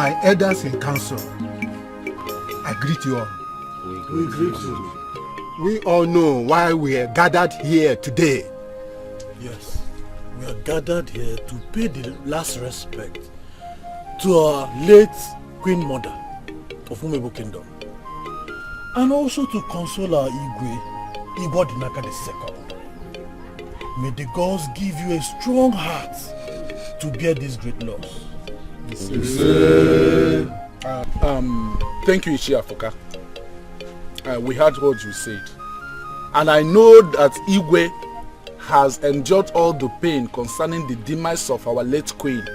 my elders in council, I greet you all. We greet you. We all know why we are gathered here today. Yes, we are gathered here to pay the last respect to our late Queen Mother of Umebo Kingdom, and also to console our Igwe, Igwe Dinaka II. May the gods give you a strong heart to bear this great loss. Thank you, Ichi Afoka. We heard what you said, and I know that Igwe has endured all the pain concerning the demise of our late queen.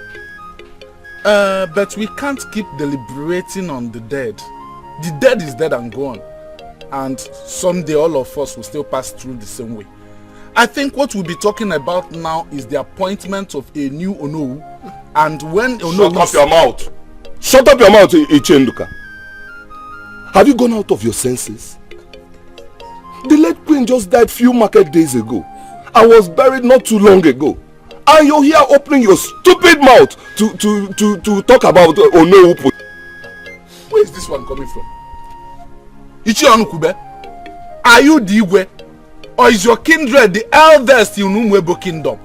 But we can't keep deliberating on the dead. The dead is dead and gone, and someday all of us will still pass through the same way. I think what we'll be talking about now is the appointment of a new Onowu, and when Onowu... Shut up your mouth! Shut up your mouth, Ichenduka. Have you gone out of your senses? The late queen just died few market days ago. I was buried not too long ago. And you're here opening your stupid mouth to talk about Onowu. Where is this one coming from? Ichi Onukube, are you the Igwe? Or is your kindred the eldest in Umwebo Kingdom?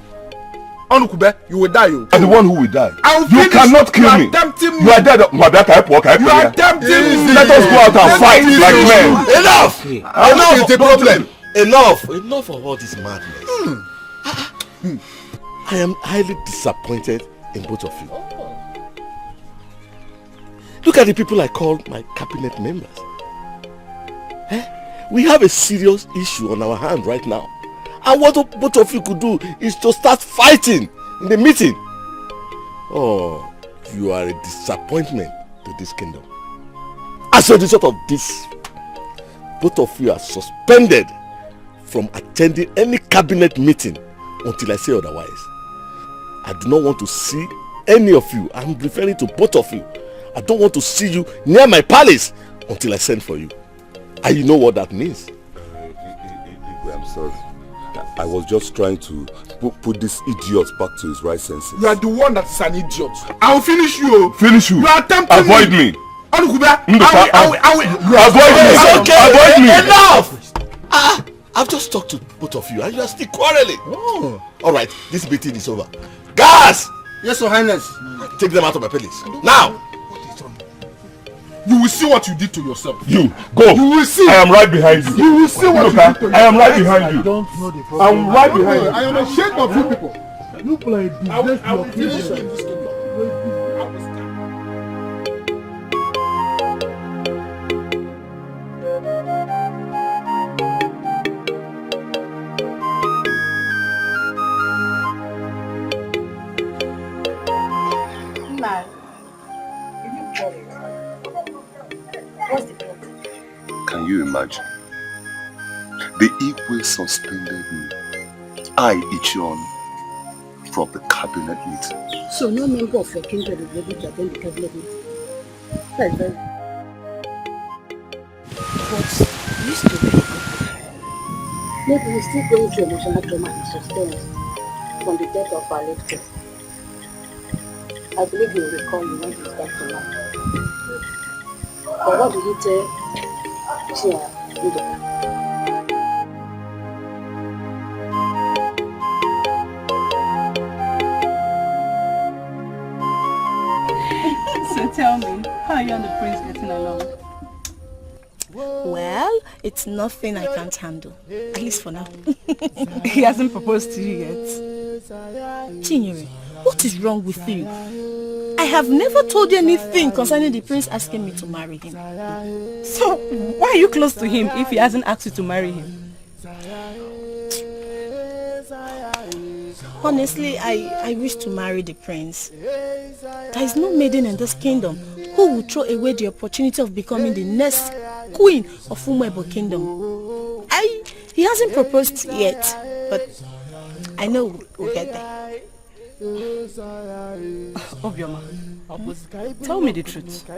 Onukube, you will die. You are the one who will die. You cannot kill me. You are dead. You are tempting me. Let us go out and fight like men. Enough! Enough is the problem. Enough of all this madness. I am highly disappointed in both of you. Look at the people I call my cabinet members. We have a serious issue on our hand right now. And what both of you could do is to start fighting in the meeting. Oh, you are a disappointment to this kingdom. As a result of this, both of you are suspended from attending any cabinet meeting until I say otherwise. I do not want to see any of you. I'm referring to both of you. I don't want to see you near my palace until I send for you. And you know what that means. I'm sorry. I was just trying to put this idiot back to his right senses. You are the one that is an idiot. I will finish you. Finish you. You are attempting Avoid me. Avoid me. Okay. Avoid me. Enough! I've just talked to both of you and you are still quarreling. Oh. Alright, this meeting is over. Guards! Yes, Your Highness. Take them out of my palace. Now! You will see what you did to yourself. You, go. You will see. I am right behind you. You will see what you did to yourself. I am right behind you. I don't know the problem. I'm right behind you. I am ashamed of you people. You play business to your kingdom. What's the problem? Can you imagine? The Igwe suspended me, I, Ichion, from the cabinet meeting. So no member of your kingdom is able to attend the cabinet meeting? That's very... But used to be. Maybe we're still going through emotional trauma and suspense from the death of our late queen. I believe you will recall you when he started to laugh. But what did you tell Chia Edo? So tell me, how are you and the prince getting along? Well, it's nothing I can't handle, at least for now. He hasn't proposed to you yet. Chinyere, what is wrong with you? I have never told you anything concerning the prince asking me to marry him. So, why are you close to him if he hasn't asked you to marry him? Honestly, I wish to marry the prince. There is no maiden in this kingdom who will throw away the opportunity of becoming the next queen of Umebo Kingdom. He hasn't proposed yet, but I know we'll get there. Obioma, Tell me the truth.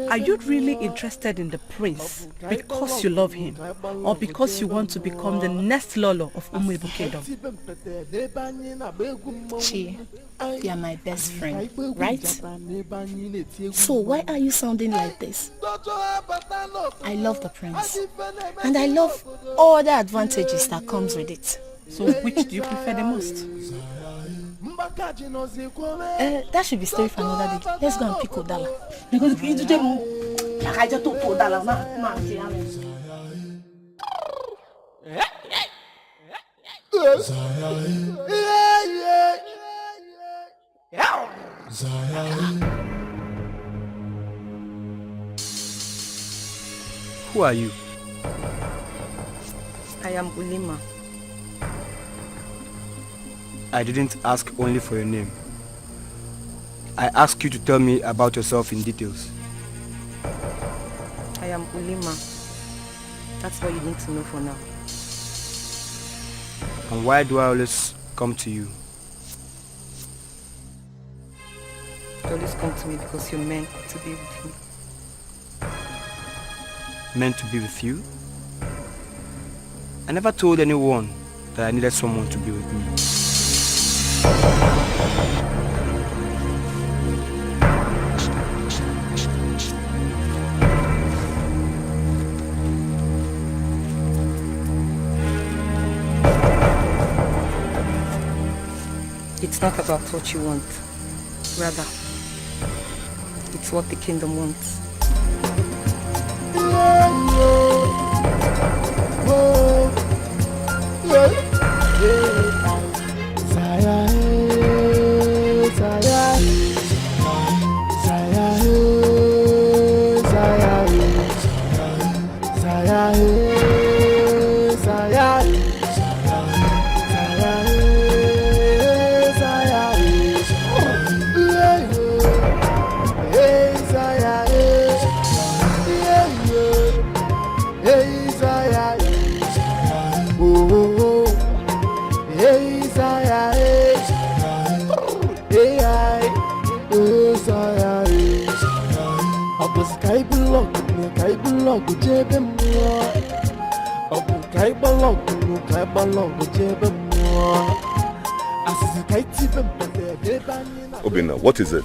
Are you really interested in the prince because you love him or because you want to become the next Lolo of Umuebo Kingdom? Chi, you are my best friend, right? So why are you sounding like this? I love the prince and I love all the advantages that comes with it. So which do you prefer the most? That should be story for another day. Let's go and pick Odala. Because you do them. I just told Odala. Who are you? I am Ulima. I didn't ask only for your name. I asked you to tell me about yourself in details. I am Ulima. That's what you need to know for now. And why do I always come to you? You always come to me because you're meant to be with me. Meant to be with you? I never told anyone that I needed someone to be with me. It's not about what you want. Rather, it's what the kingdom wants. Obina, what is it?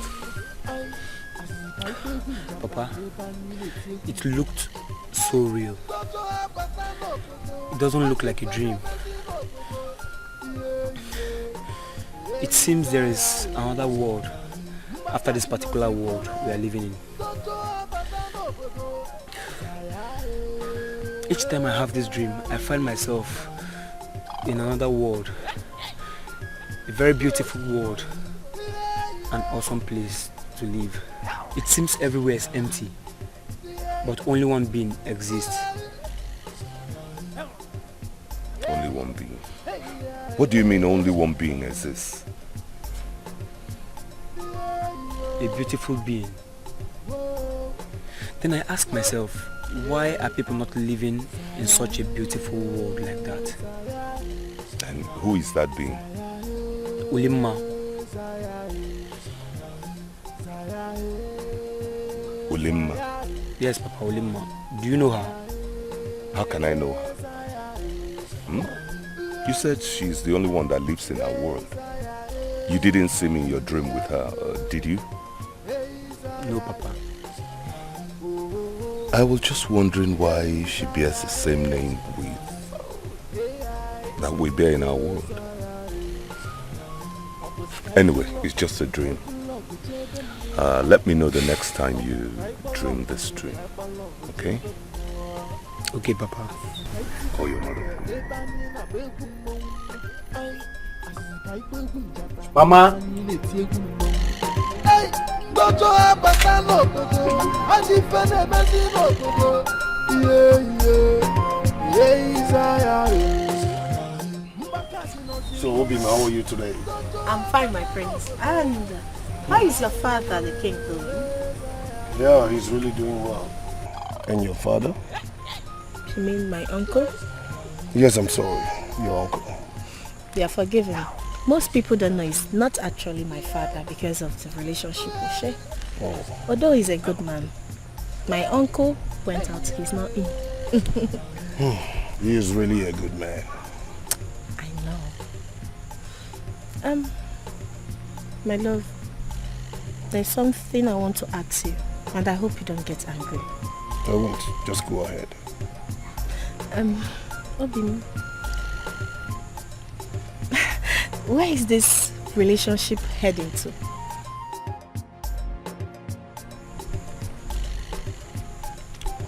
Papa, it looked so real. It doesn't look like a dream. It seems there is another world after this particular world we are living in. Each time I have this dream, I find myself in another world. A very beautiful world. An awesome place to live. It seems everywhere is empty, but only one being exists. Only one being? What do you mean only one being exists? A beautiful being. Then I ask myself, why are people not living in such a beautiful world like that? And who is that being? Ulima. Ulima? Yes, Papa, Ulima. Do you know her? How can I know her? You said she's the only one that lives in our world. You didn't see me in your dream with her, did you? No, Papa. I was just wondering why she bears the same name that we bear in our world. Anyway, it's just a dream. Let me know the next time you dream this dream. Okay? Okay, Papa. Call your mother. Mama. So, Obi, how are you today? I'm fine, my friends. And how is your father, the king, doing? Yeah, he's really doing well. And your father? You mean my uncle? Yes, I'm sorry. Your uncle. You are forgiven. most people don't know he's not actually my father because of the relationship we share. Oh. Although he's a good man. My uncle went out, he's not in. He is really a good man. I know. My love, there's something I want to ask you, and I hope you don't get angry. I won't. Just go ahead. Obin, where is this relationship heading to?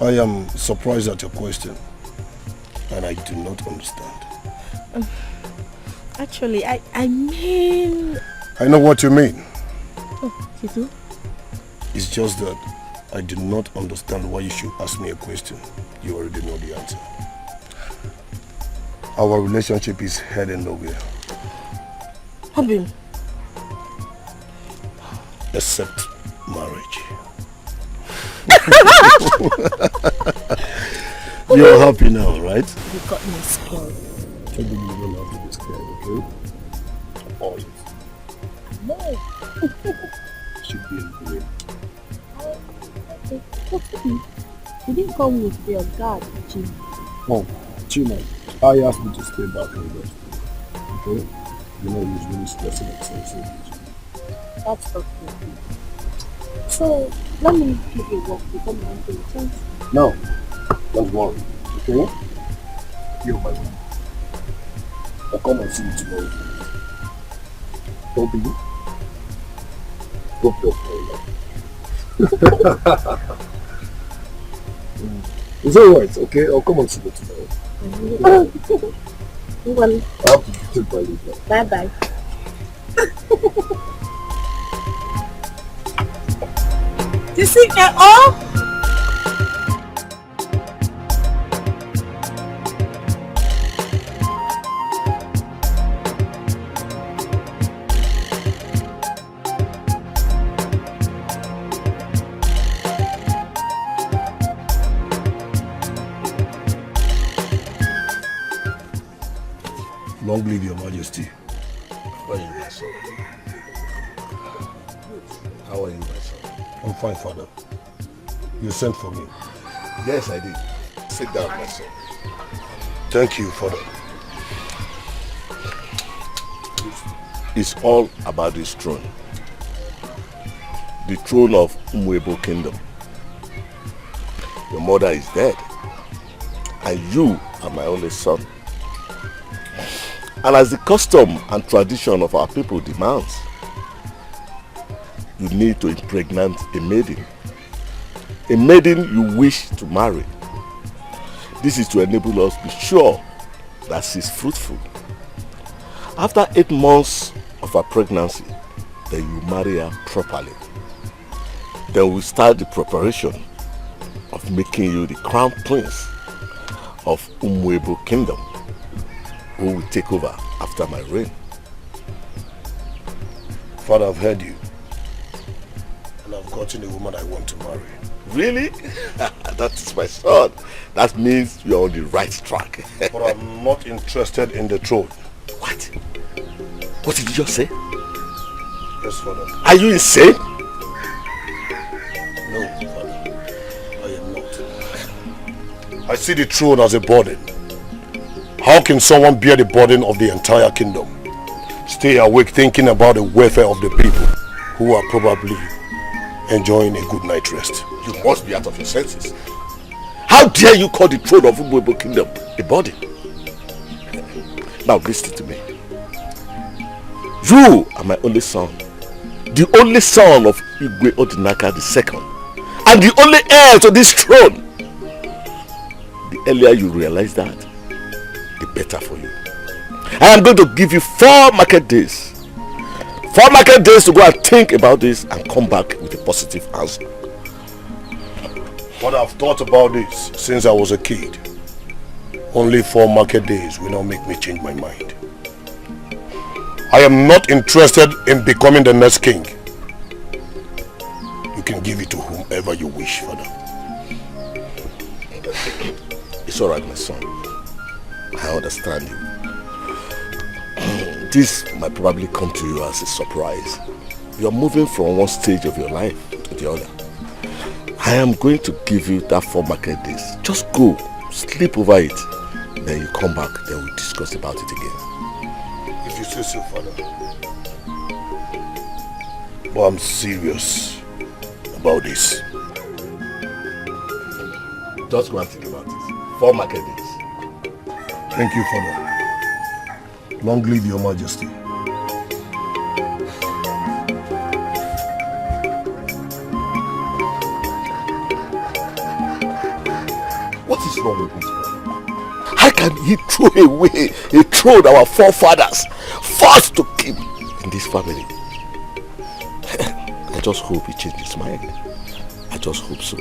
I am surprised at your question, and I do not understand. Actually, I mean... I know what you mean. Oh, you do? It's just that I do not understand why you should ask me a question. You already know the answer. Our relationship is heading nowhere. Obin. Except marriage. You're happy now, right? You got me scared. Tell me you don't have to be scared, okay? Always. No. Should be in the way. You didn't come with your guard, Jim. Oh, Chima, I asked you to stay back and rest. Okay? You know he's really stressing himself so much. That's okay. So, let me give you work before my uncle returns. No, don't worry, okay? You're my man. I'll come and see you tomorrow. Don't be. Hope you're fine. It's alright, okay? I'll come and see you tomorrow. Well, I have to take my leave now. bye-bye. You see that all? Long live your majesty. How are you, my son? How are you, my son? I'm fine, father. You sent for me. Yes, I did. Sit down, my son. Thank you, father. It's all about this throne. The throne of Umwebo Kingdom. Your mother is dead. And you are my only son. And as the custom and tradition of our people demands, you need to impregnate a maiden. A maiden you wish to marry. This is to enable us to be sure that she is fruitful. After 8 months of her pregnancy, then you marry her properly. Then we start the preparation of making you the crown prince of Umwebo Kingdom, who will take over after my reign. Father, I've heard you. And I've gotten a woman I want to marry. Really? That is my son. That means you're on the right track. But I'm not interested in the throne. What? What did you just say? Yes, Father. Are you insane? No, Father. I am not. I see the throne as a burden. How can someone bear the burden of the entire kingdom? Stay awake thinking about the welfare of the people who are probably enjoying a good night rest. You must be out of your senses. How dare you call the throne of Umwebo Kingdom a burden? Now listen to me. You are my only son. The only son of Igwe Odinaka II. And the only heir to this throne. The earlier you realize that, the better for you. I am going to give you 4 market days. 4 market days to go and think about this and come back with a positive answer. But I've thought about this since I was a kid. Only 4 market days will not make me change my mind. I am not interested in becoming the next king. You can give it to whomever you wish, Father. It's alright, my son. I understand you. this might probably come to you as a surprise. You are moving from one stage of your life to the other. I am going to give you that 4 market days. Just go, sleep over it. Then you come back, then we'll discuss about it again. If you say so, Father. But I'm serious about this. Just go and think about it. 4 market days. Thank you, Father. Long live your majesty. What is wrong with this man? How can he throw away a throne our forefathers forced to keep in this family? I just hope he changed his mind. I just hope so.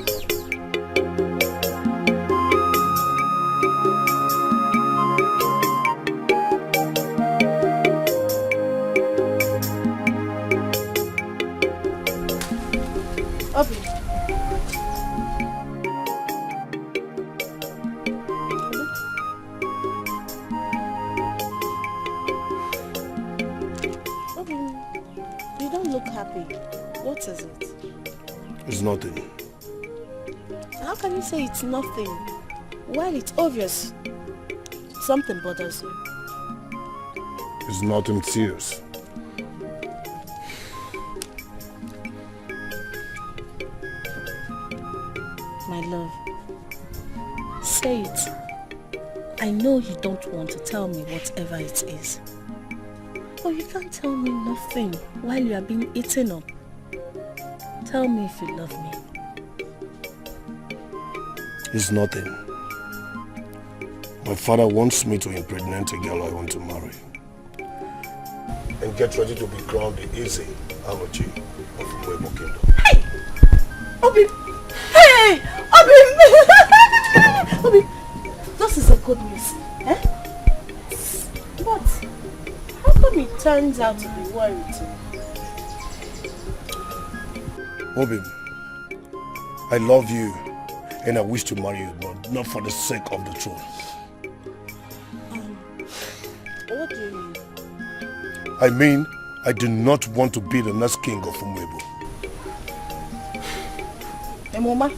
Nothing. How can you say it's nothing? Well, it's obvious. Something bothers you. It's nothing serious. My love, say it. I know you don't want to tell me whatever it is. But you can't tell me nothing while you are being eaten up. Tell me if you love me. It's nothing. My father wants me to impregnate a girl I want to marry. And get ready to be crowned the Eze Amochi of Umuebo Kingdom. Hey! Obi! Hey! Obi! Obi! This is a good news. Eh? But how come it turns out to be worrying too? Obi, I love you and I wish to marry you, but not for the sake of the throne. What do you mean? I mean, I do not want to be the next king of Umuebo. Hey, Mama,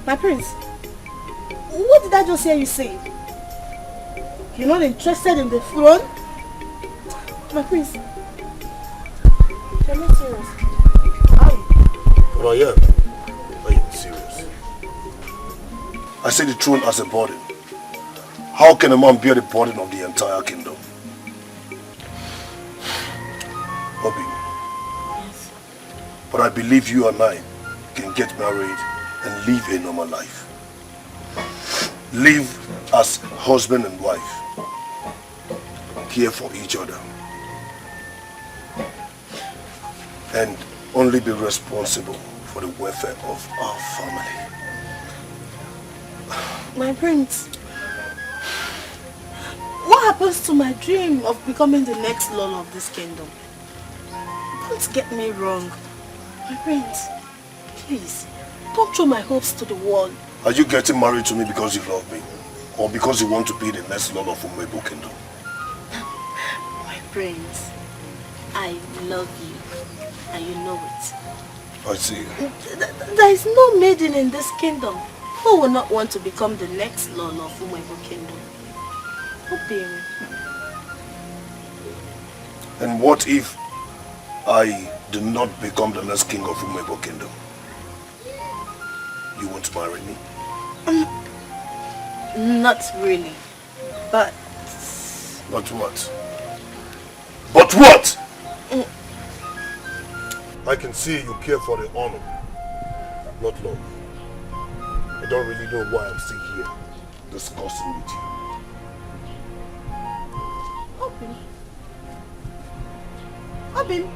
my prince, what did I just hear you say? You're not interested in the throne? My prince, you're not serious. But I am serious. I see the throne as a burden. How can a man bear the burden of the entire kingdom? Bobby. Yes. But I believe you and I can get married and live a normal life. Live as husband and wife. Care for each other. And only be responsible for the welfare of our family. My prince, what happens to my dream of becoming the next lord of this kingdom? Don't get me wrong. My prince, please, don't throw my hopes to the wall. Are you getting married to me because you love me? Or because you want to be the next lord of Umuebo Kingdom? My prince, I love you. And you know it. I see. There is no maiden in this kingdom who will not want to become the next lord of Umuebo Kingdom. Obi. And what if I do not become the next king of Umuebo Kingdom? You want to marry me? Not really. But... But what? But what? I can see you care for the honor, not love. I don't really know why I'm still here discussing with you. Obin,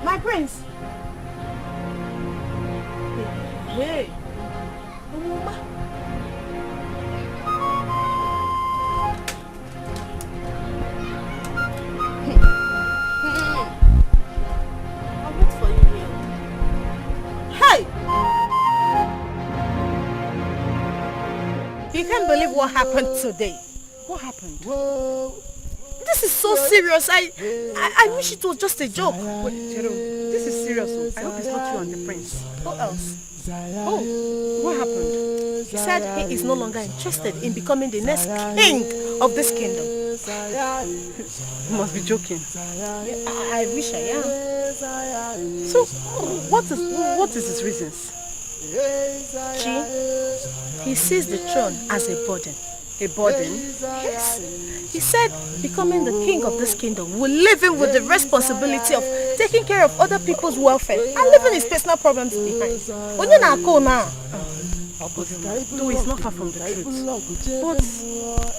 my prince. Hey, Mama. I'll wait for you here. Hey! You can't believe what happened today. What happened? Whoa. this is so serious. I wish it was just a joke. Wait, Jero, this is serious. I hope it's not you and the prince. Who else? Oh, what happened? He said he is no longer interested in becoming the next king of this kingdom. You must be joking. I wish I am. So, what is his reasons? He sees the throne as a burden. A burden? Yes. He said becoming the king of this kingdom will leave him with the responsibility of taking care of other people's welfare and leaving his personal problems behind. Though it's not far from the truth. But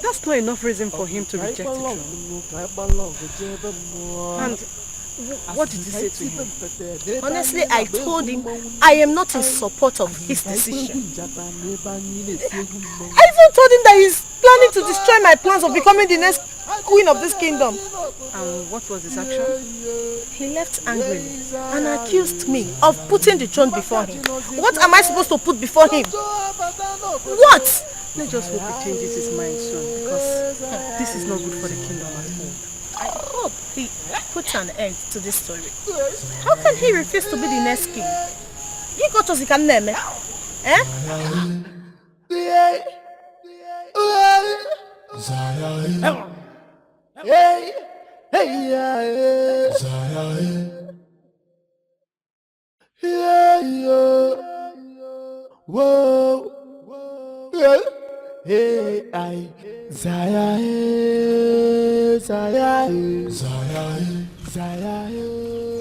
that's not enough reason for him to reject the throne. And what did you say to him? Honestly, I told him I am not in support of his decision. I even told him that he's planning to destroy my plans of becoming the next queen of this kingdom. And what was his action? He left angrily and accused me of putting the throne before him. What am I supposed to put before him? What? Let's just hope he changes his mind soon, because this is not good for the kingdom at all. I hope he puts an end to this story. How can he refuse to be the next king? He got us, he can name it. Eh?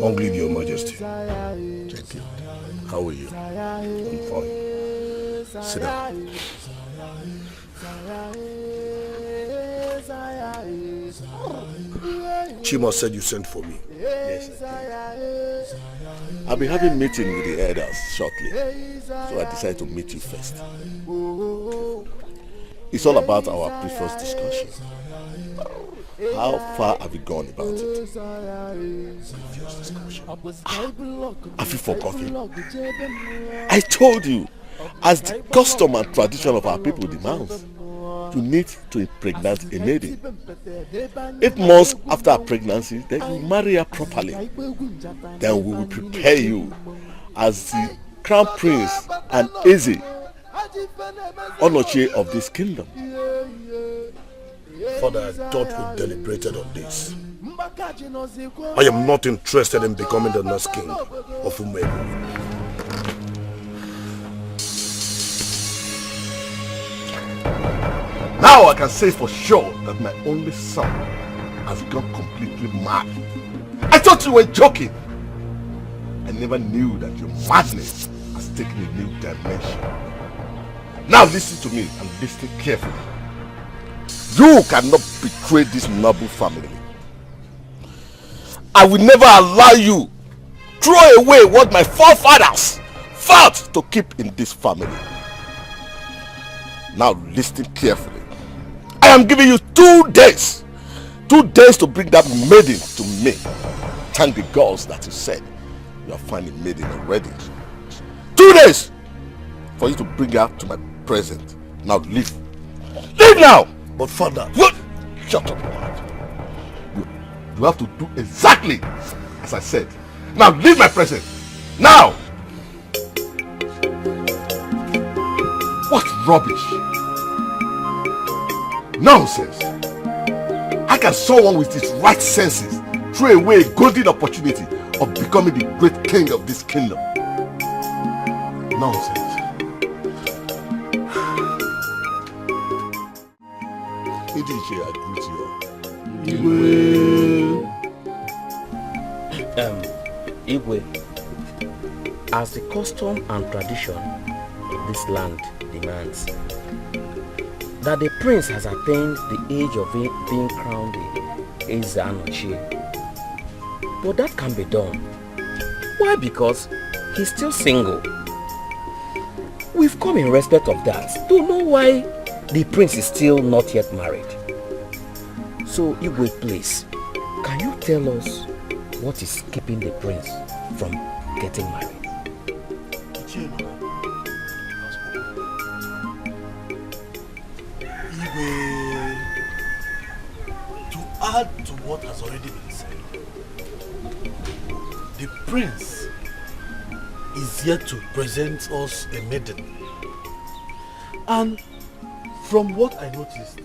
Long live your majesty. Thank you. How are you? I'm fine. Sit down. Chima said you sent for me. Yes, I'll be having a meeting with the elders shortly, so I decided to meet you first. It's all about our previous discussion. How far have you gone about it? Have you forgotten? I told you, as the custom and tradition of our people demands, you need to impregnate a maiden. 8 months after her pregnancy, then you marry her properly. Then we will prepare you as the crown prince and Eze Onochie of this kingdom. Father, I thought we deliberated on this. I am not interested in becoming the next king of Umebo. Now I can say for sure that my only son has gone completely mad. I thought you were joking. I never knew that your madness has taken a new dimension. Now listen to me and listen carefully. You cannot betray this noble family. I will never allow you to throw away what my forefathers fought to keep in this family. Now listen carefully. I am giving you 2 days. 2 days to bring that maiden to me. Thank the gods that you said you are finding maiden already. 2 days for you to bring her to my presence. Now leave. Leave now! But father... What? Shut up, you have to do exactly as I said. Now leave my presence. Now! What rubbish! Nonsense! How can someone with his right senses throw away a golden opportunity of becoming the great king of this kingdom? Nonsense. Idije, I greet you. Igwe, as the custom and tradition of this land demands, that the prince has attained the age of being crowned the Eze Onochie. But that can be done. Why? Because he's still single. We've come in respect of that to know why the prince is still not yet married. So Igwe, please, can you tell us what is keeping the prince from getting married? add to what has already been said, the prince is yet to present us a maiden. And from what I noticed,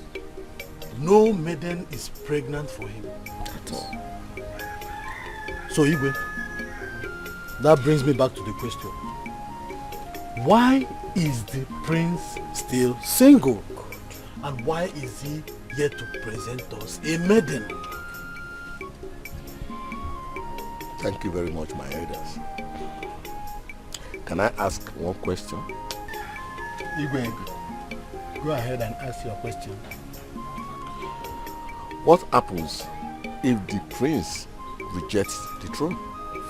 no maiden is pregnant for him at all. So Igwe, that brings me back to the question. Why is the prince still single? And why is he yet to present us a maiden? Thank you very much, my elders. Can I ask one question? Igwe, go ahead and ask your question. What happens if the prince rejects the throne?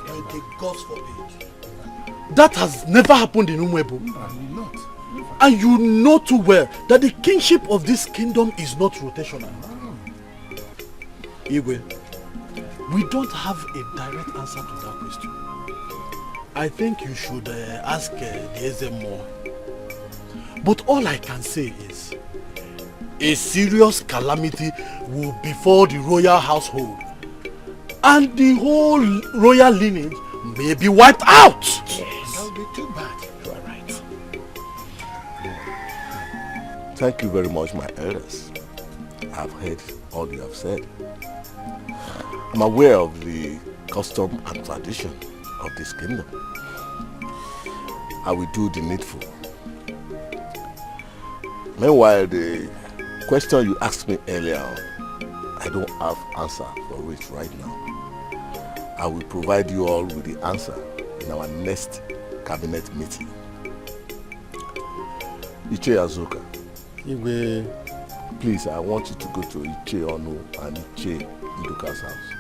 May the gods forbid. That has never happened in Umwebo. Not. And you know too well that the kingship of this kingdom is not rotational. Igwe, we don't have a direct answer to that question. I think you should ask the Eze more. But all I can say is, a serious calamity will befall the royal household. And the whole royal lineage may be wiped out. Yes. That would be too bad. You are right. Thank you very much, my elders. I've heard all you have said. I'm aware of the custom and tradition of this kingdom. I will do the needful. Meanwhile, the question you asked me earlier on, I don't have answer for it right now. I will provide you all with the answer in our next cabinet meeting. Iche Azuka. Igwe, please, I want you to go to Iche Onu and Iche Iduka's house.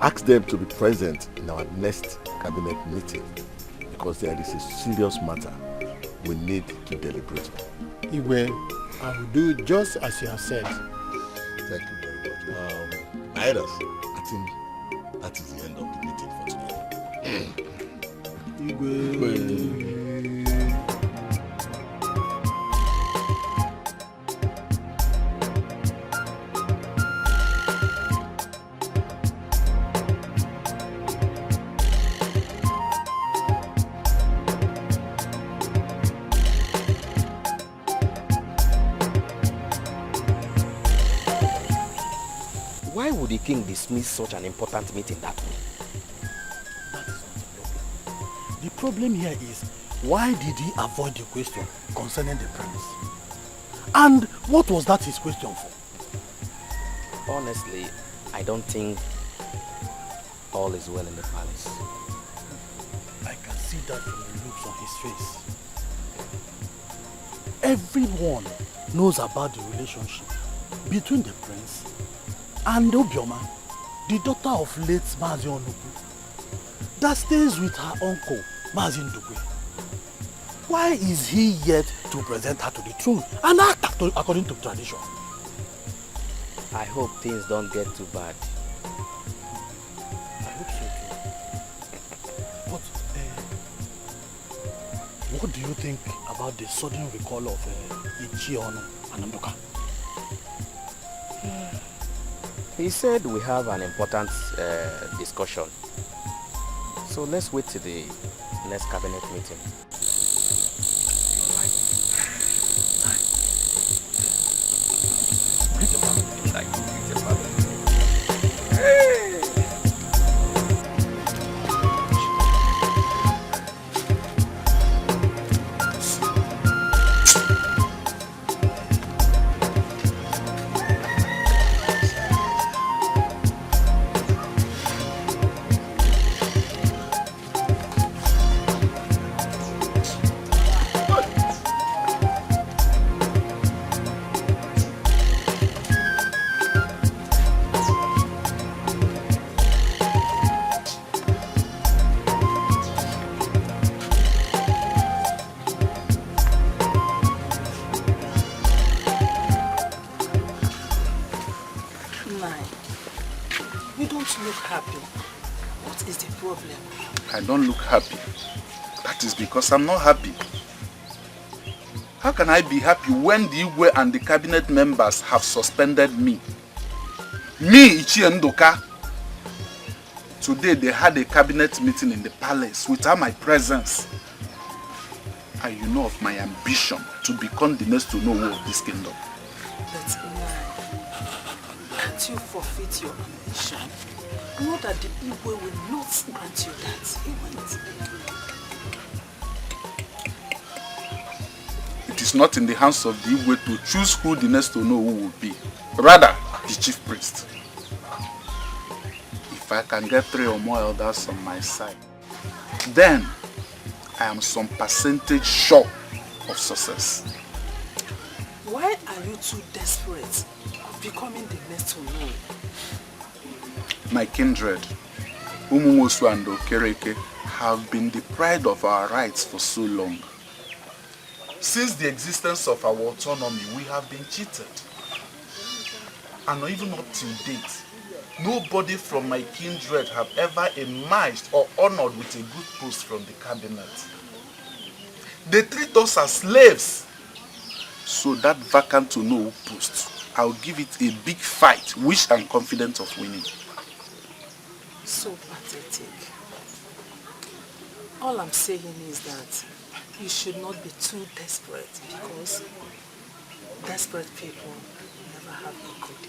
Ask them to be present in our next cabinet meeting because there is a serious matter we need to deliberate on. Igwe, I will do just as you have said. Thank you very much. My elders, I think that is the end of the meeting for today. Igwe. Why would the king dismiss such an important meeting that way? That is not the problem. The problem here is, why did he avoid the question concerning the prince? And what was that his question for? Honestly, I don't think all is well in the palace. I can see that from the looks on his face. Everyone knows about the relationship between the prince and Obioma, the daughter of late Mazi Onukwu, that stays with her uncle, Mazi Ndukwe. Why is he yet to present her to the throne and act according to tradition? I hope things don't get too bad. I hope so too. But what do you think about the sudden recall of Ichi Onu and Nduka? He said we have an important discussion. So let's wait till the next cabinet meeting. I don't look happy. That is because I'm not happy. How can I be happy when the Igwe and the cabinet members have suspended me? Me, Ichi and Ndoka. Today they had a cabinet meeting in the palace without my presence. And you know of my ambition to become the next to know of this kingdom. But can't you forfeit your ambition? Know that the Igwe will not grant you that. He won't. It is not in the hands of the Igwe to choose who the next to know who will be. Rather, the chief priest. If I can get 3 or more elders on my side, then I am some percentage sure of success. Why are you too desperate of becoming the next to know? My kindred, Umumosu and Okereke, have been deprived of our rights for so long. Since the existence of our autonomy, we have been cheated. And even up to date, nobody from my kindred have ever emerged or honored with a good post from the cabinet. They treat us as slaves. So that vacant to know post, I'll give it a big fight, which I'm confident of winning. So pathetic. All I'm saying is that you should not be too desperate, because desperate people never have a good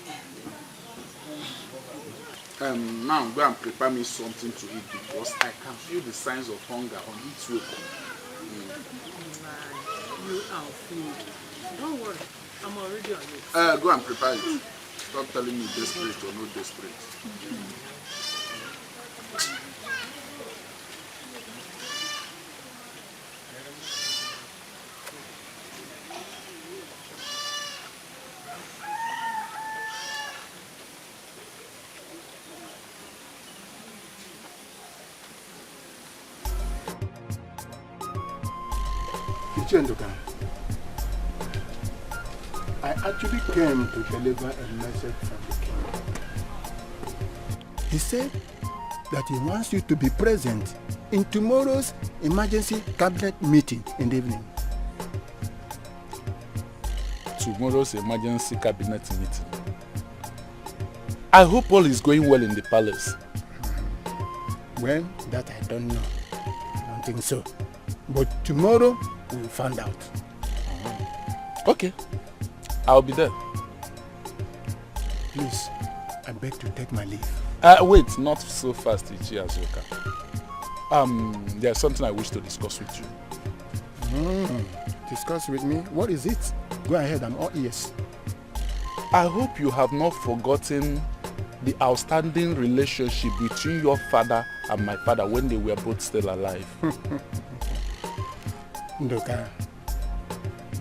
end. Now go and prepare me something to eat, because I can feel the signs of hunger on its way. You are food. Don't worry, I'm already on it. Go and prepare it. Stop telling me desperate or not desperate. I actually came to deliver a message from the king. He said that he wants you to be present in tomorrow's emergency cabinet meeting in the evening. Tomorrow's emergency cabinet meeting. I hope all is going well in the palace. Well, that I don't know. I don't think so. But tomorrow we'll find out. Okay. I'll be there. Please, I beg to take my leave. Wait, not so fast, Ichi Azuka. There's something I wish to discuss with you. Discuss with me? What is it? Go ahead, I'm all ears. I hope you have not forgotten the outstanding relationship between your father and my father when they were both still alive. Ndoka,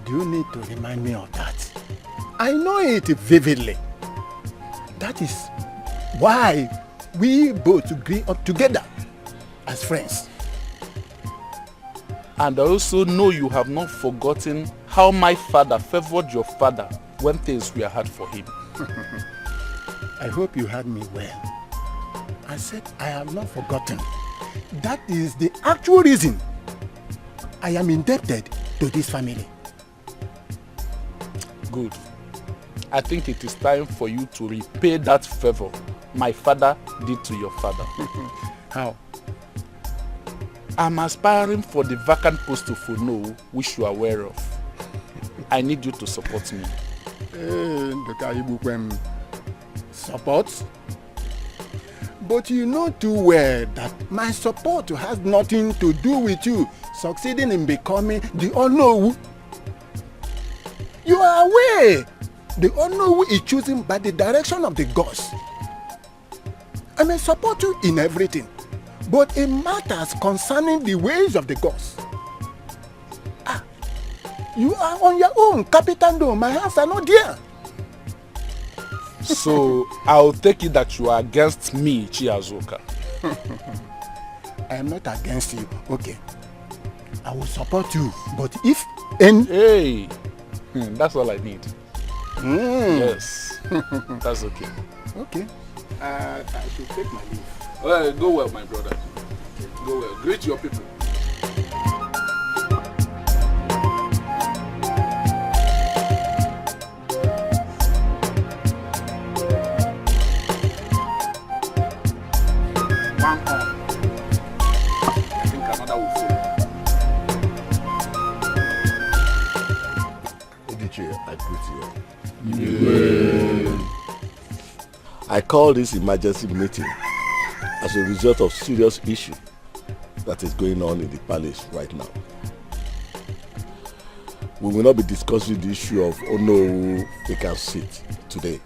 do you need to remind me of that? I know it vividly. That is why we both agree up together as friends. And I also know you have not forgotten how my father favored your father when things were hard for him. I hope you heard me well. I said I have not forgotten. That is the actual reason I am indebted to this family. Good. I think it is time for you to repay that favor my father did to your father. How? I'm aspiring for the vacant post of Ono, which you are aware of. I need you to support me. Support? But you know too well that my support has nothing to do with you succeeding in becoming the Ono. You are aware the Ono is chosen by the direction of the gods. I may support you in everything, but in matters concerning the ways of the gods. You are on your own, Capitan Do. My hands are not there. So I'll take it that you are against me, Chiazuka. I am not against you. Okay. I will support you, but if any... Hey, that's all I need. Yes, that's okay. Okay. I should take my leave. Well, go well, my brother. Go well. Greet your people. Ichie, I greet you. Yeah. I call this emergency meeting as a result of serious issue that is going on in the palace right now. We will not be discussing the issue of Ono vacant seat today.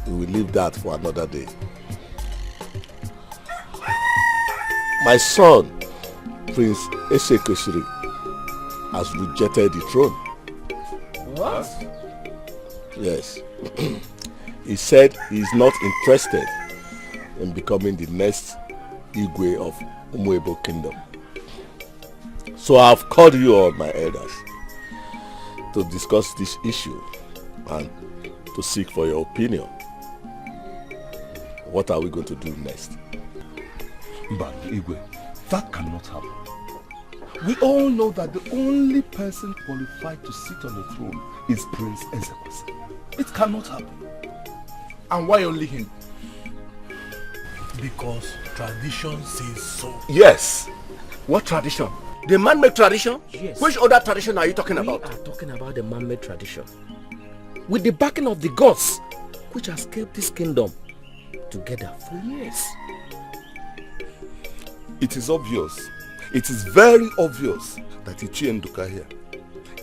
We will leave that for another day. My son, Prince Esekosiri, has rejected the throne. What? Yes. He said he is not interested in becoming the next Igwe of Umuebo Kingdom. So I have called you all, my elders, to discuss this issue and to seek for your opinion. What are we going to do next? But Igwe, that cannot happen. We all know that the only person qualified to sit on the throne is Prince Ezekwesi. It cannot happen. And why only him? Because tradition says so. Yes. What tradition? The man-made tradition? Yes. Which other tradition are you talking about? We are talking about the man-made tradition. With the backing of the gods, which has kept this kingdom together for years. It is obvious. It is very obvious that Ichie Nduka here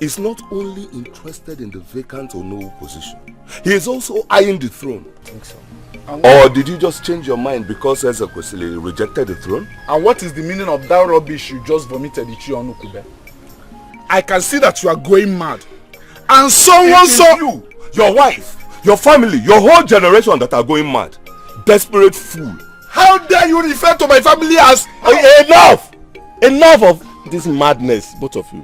is not only interested in the vacant Ono position, he is also eyeing the throne. I think so. Or did you just change your mind because Ezekwesili rejected the throne? And what is the meaning of that rubbish you just vomited Ichie Onukube? I can see that you are going mad. And someone saw you, your wife, your family, your whole generation that are going mad. Desperate fool. How dare you refer to my family as... Enough! Enough of this madness, both of you.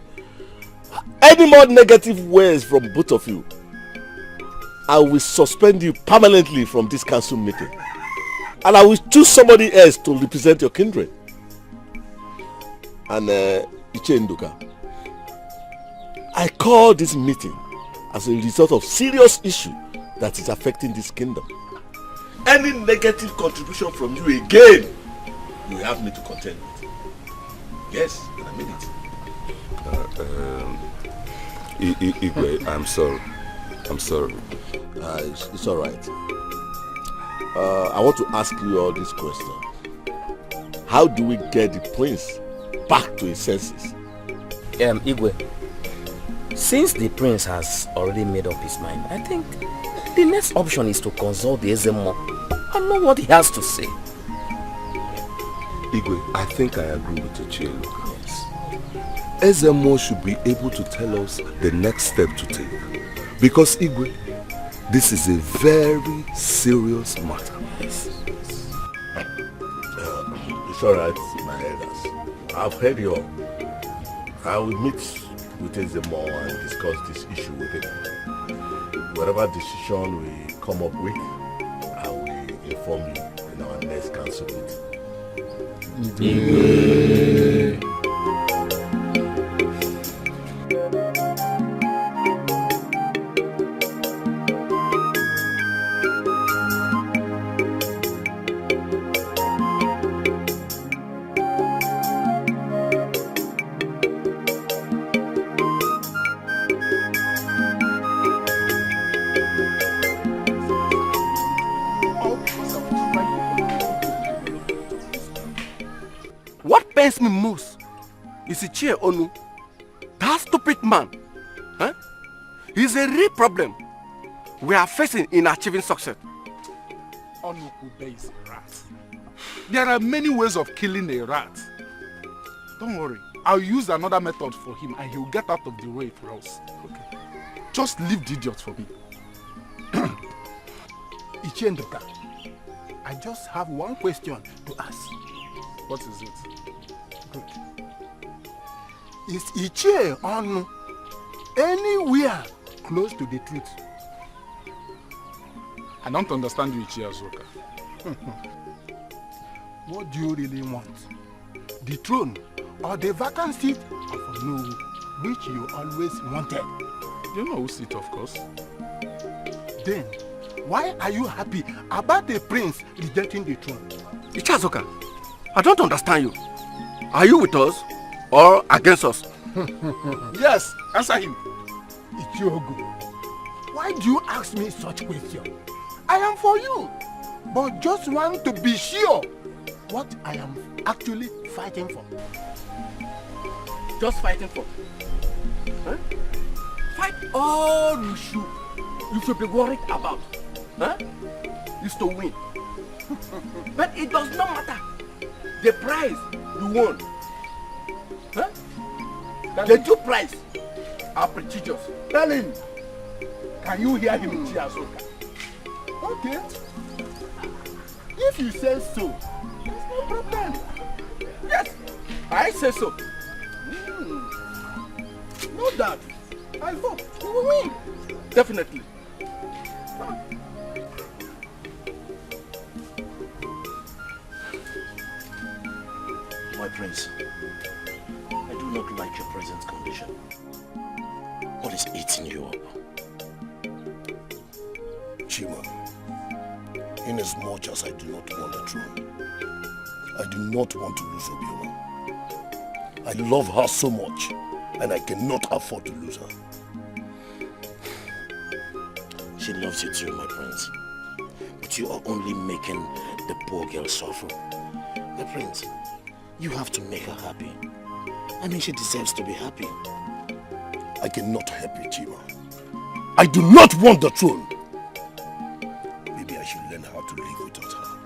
Any more negative words from both of you, I will suspend you permanently from this council meeting. And I will choose somebody else to represent your kindred. And Ichie Nduka, I call this meeting as a result of serious issue that is affecting this kingdom. Any negative contribution from you again, you have me to contend with. Yes, and I mean it. Igwe, I'm sorry. I'm sorry. It's all right. I want to ask you all this question. How do we get the prince back to his senses? Igwe, since the prince has already made up his mind, I think the next option is to consult the Ezemo and know what he has to say. Igwe, I think I agree with Ichie Nduka. Ezemo should be able to tell us the next step to take. Because Igwe, this is a very serious matter. Yes. It's alright, my elders. I've heard you all. I will meet with Ezemo and discuss this issue with him. Whatever decision we come up with, I will inform you in our next council meeting. Pains me most is Ichie Onu. That stupid man. Huh? He's a real problem we are facing in achieving success. Onukube is a rat. There are many ways of killing a rat. Don't worry, I'll use another method for him and he'll get out of the way for us. Okay. Just leave the idiot for me. Ichie Nduka, I just have one question to ask. What is it? Good. Is Ichie Onu anywhere close to the truth? I don't understand you, Ichie Azuka. What do you really want? The throne or the vacant seat of Onu, which you always wanted? You know whose seat, of course. Then, why are you happy about the prince rejecting the throne? Ichie Azuka, I don't understand you. Are you with us or against us? Yes, answer him. Ichiogu, why do you ask me such question? I am for you, but just want to be sure what I am actually fighting for. Just fighting for? Huh? Fight all you should be worried about. Huh? Is to win. But it does not matter. The prize you won. Huh? The two prizes are prestigious. Tell him. Can you hear him, Chiasoka? Okay. If you say so, there's no problem. Yes, I say so. No doubt. I hope you will win. Definitely. My prince, I do not like your present condition. What is eating you up? Chima, inasmuch as I do not want a throne, I do not want to lose Obioma. I love her so much, and I cannot afford to lose her. She loves you too, my prince. But you are only making the poor girl suffer. My prince, you have to make her happy. I mean, she deserves to be happy. I cannot help you, Chima. I do not want the throne. Maybe I should learn how to live without her.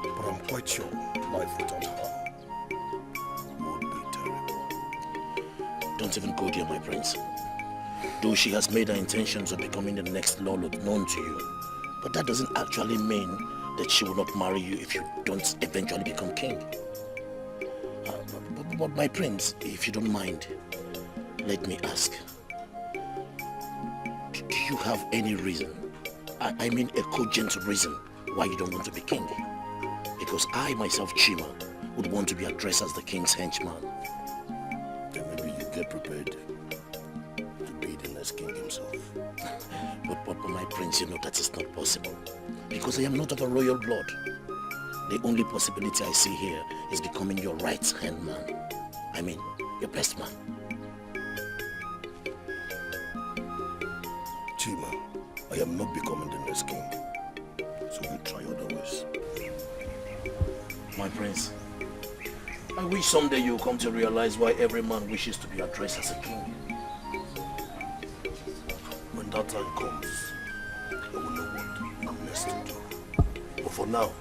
But I'm quite sure life without her would be terrible. Don't even go there, my prince. Though she has made her intentions of becoming the next Nollywood known to you, but that doesn't actually mean that she will not marry you if you don't eventually become king. But my prince, if you don't mind, let me ask. Do you have any reason, I mean a cogent reason, why you don't want to be king? Because I myself, Chima, would want to be addressed as the king's henchman. Then maybe you get prepared to be the next king himself. But my prince, you know that is not possible. Because I am not of a royal blood. The only possibility I see here is becoming your right-hand man. I mean, your best man. Chima, I am not becoming the next king. So you try other ways. My prince, I wish someday you'll come to realize why every man wishes to be addressed as a king. When that time comes, I will know what I'm next to do. But for now,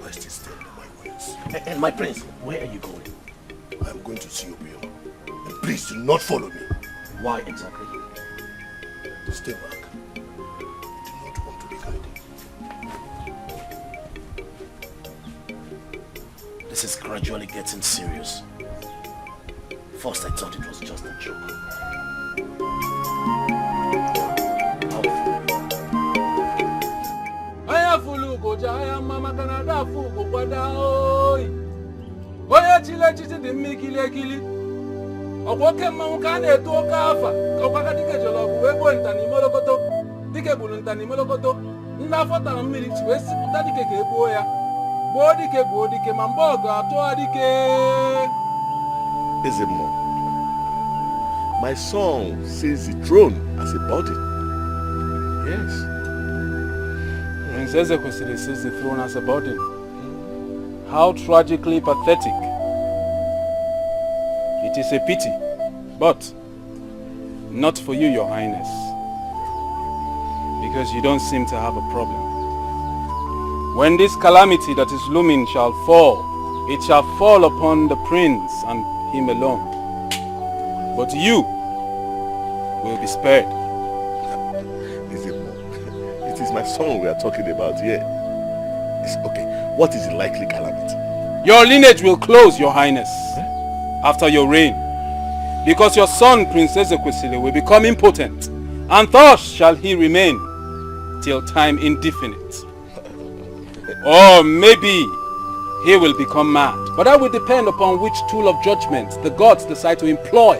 I still stand on my words. And my prince, where are you going? I am going to see Obioma. And please do not follow me. Why exactly? Stay back. I do not want to be guided. This is gradually getting serious. First I thought it was just a joke. Aya fulu goja aya mama Canada fugo kwada oi. Oya chile chiti di mikile kili. Okwoke mmanwu ka na-eto oke afa. Okwaka dike jolo bu ebo ntani molokoto. Dike bulu ntani molokoto. Nna afọ tara mmiri chi wee sipụta dike ka egbuo ya. Gbuo dike ma mgbe ọgụ atụọ dike. Ezemo, my song says the throne as a body. Yes. Prince Ezekwesili says the throne as a burden. How tragically pathetic. It is a pity, but not for you, Your Highness, because you don't seem to have a problem. When this calamity that is looming shall fall, it shall fall upon the prince and him alone. But you will be spared. It is my son we are talking about here. It's okay. What is the likely calamity? Your lineage will close, Your Highness, after your reign, because your son, Prince Ezekwesili, will become impotent, and thus shall he remain till time indefinite. Or maybe he will become mad. But that will depend upon which tool of judgment the gods decide to employ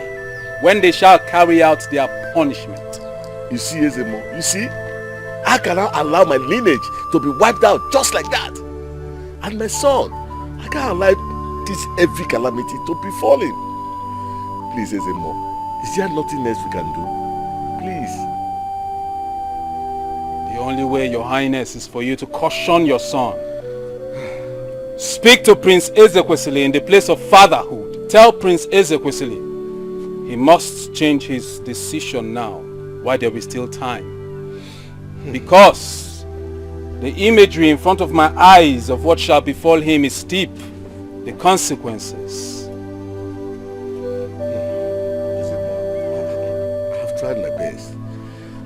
when they shall carry out their punishment. You see, Ezemo, you see? I cannot allow my lineage to be wiped out just like that. And my son, I can't allow this heavy calamity to befall him. Please, Ezemo, Is there nothing else we can do? Please. The only way, Your Highness, is for you to caution your son. Speak to Prince Ezekwesili in the place of fatherhood. Tell Prince Ezekwesili he must change his decision now while there is still time. Because the imagery in front of my eyes of what shall befall him is steep. The consequences. I've tried my best.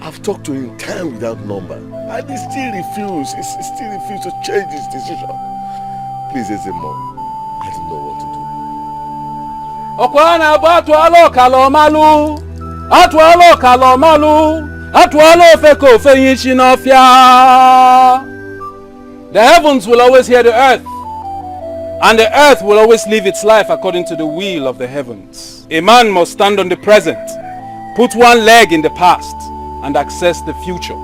I've talked to him time without number. And he still refuses. He still refuses to change his decision. Please, Ezemo, I don't know what to do. Okwana batualo kalomalu. Atualo kalomalu. Atualo feko feyichinofia. The heavens will always hear the earth. And the earth will always live its life according to the will of the heavens. A man must stand on the present, put one leg in the past, and access the future.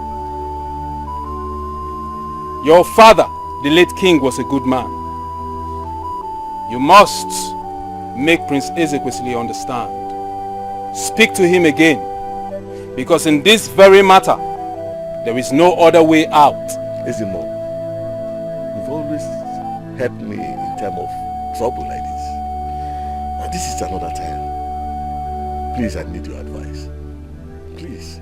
Your father, the late king, was a good man. You must make Prince Ezekwesili understand. Speak to him again, because in this very matter, there is no other way out. Ezemo, you've always helped me in time of trouble like this. Now this is another time. Please, I need your advice. Please.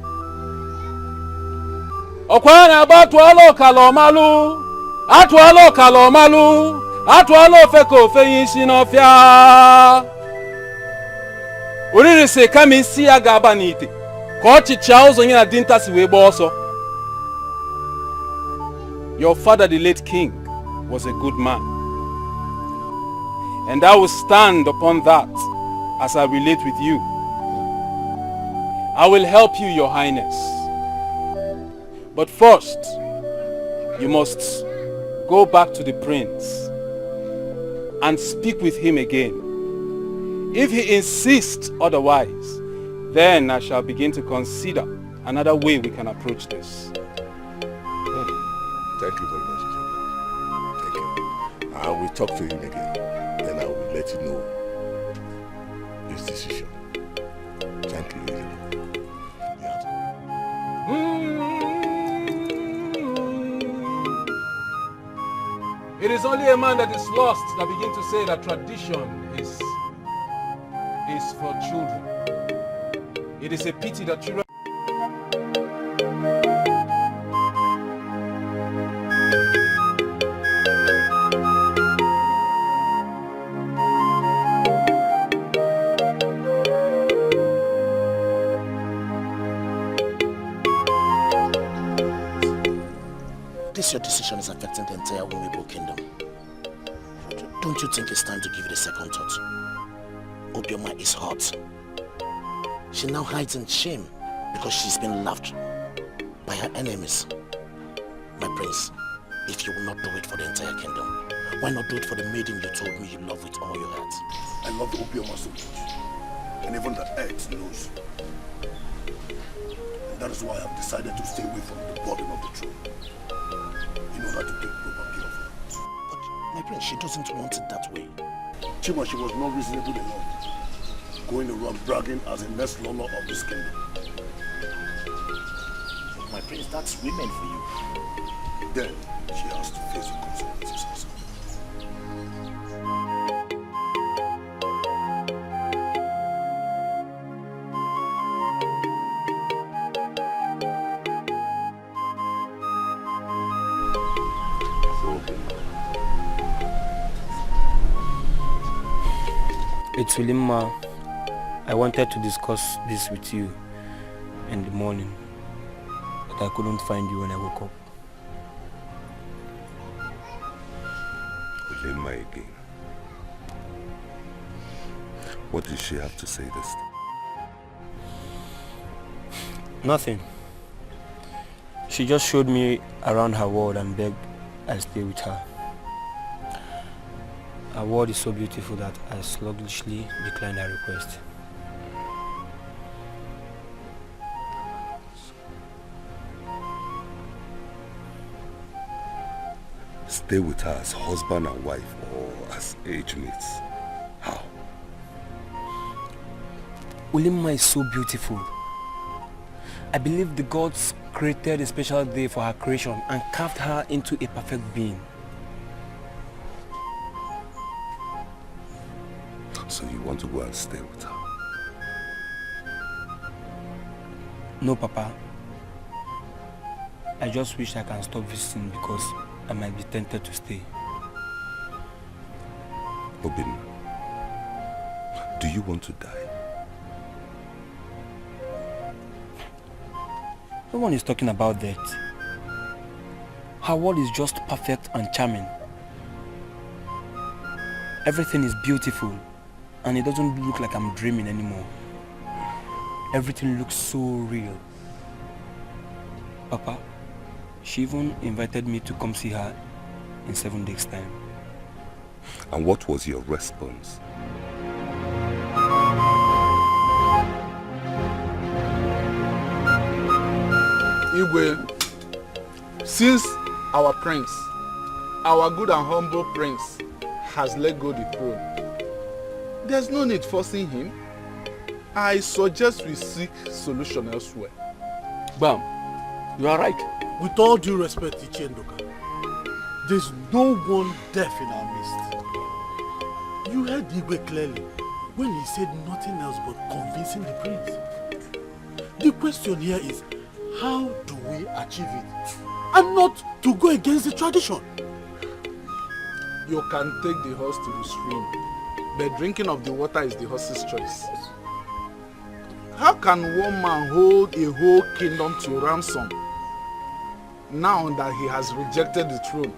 Okwana batualo kalomalu. Atualo kalomalu. Atualo feko feyichinofia. Uriri se kami isi aga abanite. Kochi chauzo nyina dinta siwebo oso. Your father, the late king, was a good man. And I will stand upon that as I relate with you. I will help you, Your Highness. But first, you must go back to the prince and speak with him again. If he insists otherwise, then I shall begin to consider another way we can approach this. Thank you very much. Thank you. I will talk to him again. Then I will let you know his decision. Thank you. It is only a man that is lost that begins to say that tradition is for children. It is a pity that children... Your decision is affecting the entire Umebo kingdom. Don't you think it's time to give it a second thought? Obioma is hot. She now hides in shame because she's been loved by her enemies. My prince, if you will not do it for the entire kingdom, why not do it for the maiden you told me you love with all your heart? I love the Obioma so much, and even the earth knows. And that is why I have decided to stay away from the burden of the throne. In order to take proper care of her. But my prince, she doesn't want it that way. Chima, she was not reasonable enough, going around bragging as a next ruler of this kingdom. My prince, that's women for you. Then she has to face the consequences herself. It's Wilima. I wanted to discuss this with you in the morning, but I couldn't find you when I woke up. Wilima again. What did she have to say this time? Nothing. She just showed me around her world and begged I stay with her. Her world is so beautiful that I sluggishly declined her request. Stay with her as husband and wife or as age mates? How? Ulimma is so beautiful. I believe the gods created a special day for her creation and carved her into a perfect being. So you want to go and stay with her? No, Papa. I just wish I can stop visiting because I might be tempted to stay. Obin, do you want to die? No one is talking about that. Her world is just perfect and charming. Everything is beautiful and it doesn't look like I'm dreaming anymore. Everything looks so real. Papa, she even invited me to come see her in 7 days' time. And what was your response? Igwe, since our prince, our good and humble prince, has let go the throne, there's no need forcing him. I suggest we seek solution elsewhere. Bam, you are right. With all due respect, Ichi Ndoka, there's no one deaf in our midst. You heard Igwe clearly when he said nothing else but convincing the prince. The question here is, how do we achieve it? And not to go against the tradition. You can take the horse to the stream, but drinking of the water is the horse's choice. How can one man hold a whole kingdom to ransom? Now that he has rejected the throne,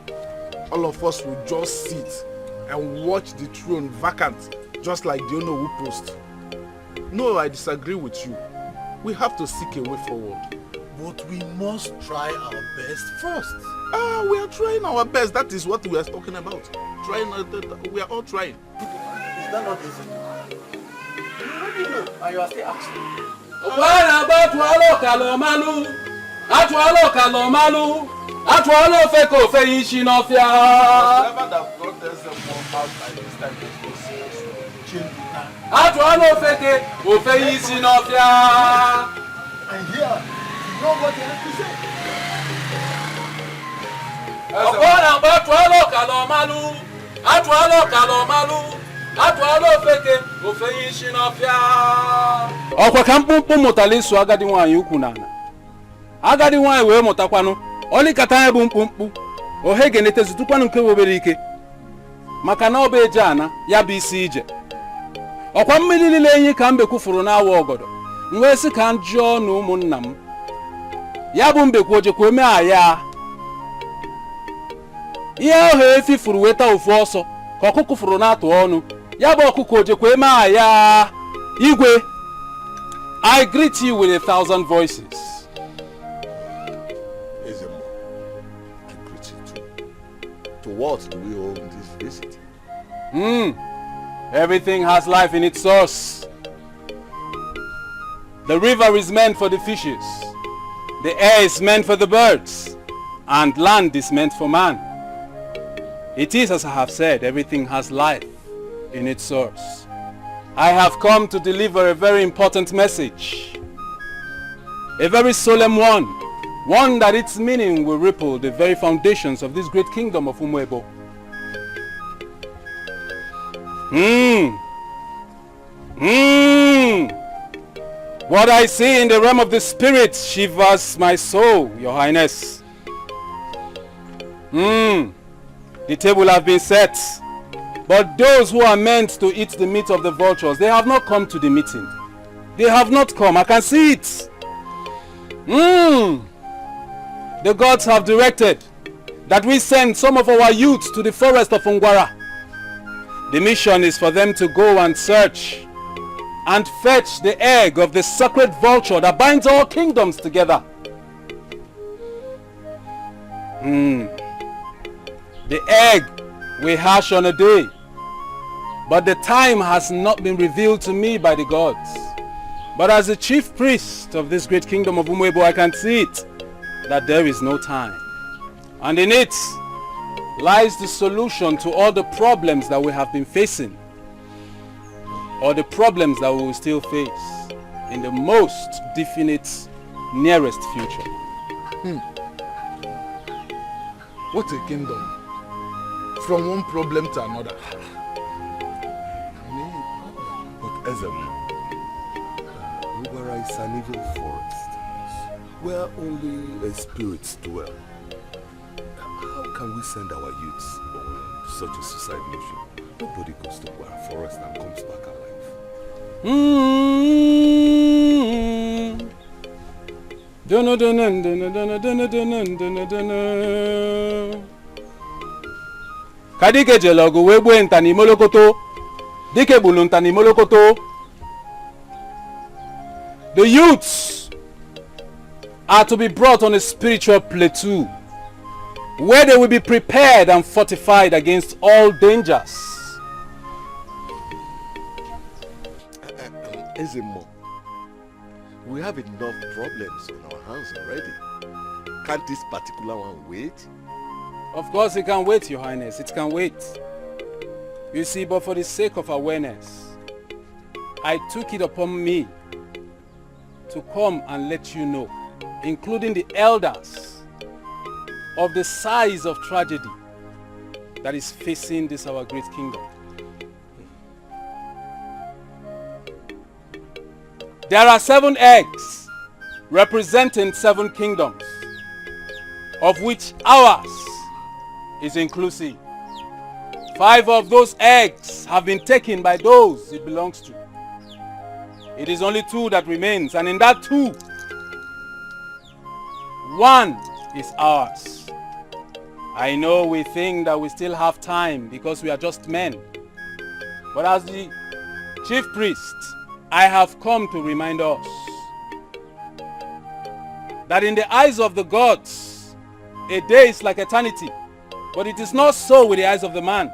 all of us will just sit and watch the throne vacant, just like the Onowu post. No, I disagree with you. We have to seek a way forward. But we must try our best first. We are trying our best. That is what we are talking about. Trying. We are all trying. Is that not easy? You already know, and you are still asking. And here, you know what you have to say. Ọkwa ka mkpụmkpụ mụtara isu agadi nwaanyị ukwu n'ala. Agadi nwaanyị wee mụtakwanụ ọlịkata ya bụ mkpụmkpụ ohe ga-enetezi tukwanụ nke wobere ike maka na ọ bụ eje ana ya bụ isi ije. Ọkwa mmiri niile enyi ka mbe kwufuru n'awa ọgọdọ wee sị ka m jụọ na ụmụnna m ya bụ mbe kwojekwa ome aya ihe ahụ efi furu weta ofu ọsọ ka ọkụkụ furu na-atụ ọnụ ya bụ ọkụkụ ojekwa eme aya. Igwe, I greet you with 1,000 voices. Ezemo, I greet you too. To what do we owe this visit? Everything has life in its source. The river is meant for the fishes. The air is meant for the birds. And land is meant for man. It is as I have said, everything has life in its source. I have come to deliver a very important message. A very solemn one. One that its meaning will ripple the very foundations of this great kingdom of Umuebo. What I see in the realm of the spirit shivers my soul, Your Highness. The table has been set. But those who are meant to eat the meat of the vultures, they have not come to the meeting. They have not come. I can see it. The gods have directed that we send some of our youths to the forest of Ungwara. The mission is for them to go and search and fetch the egg of the sacred vulture that binds all kingdoms together. The egg we hash on a day, but the time has not been revealed to me by the gods. But as the chief priest of this great kingdom of Umuebo, I can see it, that there is no time. And in it lies the solution to all the problems that we have been facing. or the problems that we will still face in the most definite, nearest future. What a kingdom. From one problem to another. But Ezem, Ubara is an evil forest where only spirits dwell. How can we send our youths on such a suicide mission? Nobody goes to Ubara forest and comes back alive. Kadike jelogo wegwe ntani molokoto. Dike bulu ntani molokoto. The youths are to be brought on a spiritual plateau where they will be prepared and fortified against all dangers. Ezemo, we have enough problems on our hands already. Can't this particular one wait? Of course it can wait, Your Highness. It can wait. You see, but for the sake of awareness, I took it upon me to come and let you know, including the elders, of the size of tragedy that is facing this our great kingdom. There are 7 eggs representing 7 kingdoms, of which ours is inclusive. 5 of those eggs have been taken by those it belongs to. It is only 2 that remains, and in that 2, 1 is ours. I know we think that we still have time because we are just men. But as the chief priest, I have come to remind us that in the eyes of the gods, a day is like eternity, but it is not so with the eyes of the man.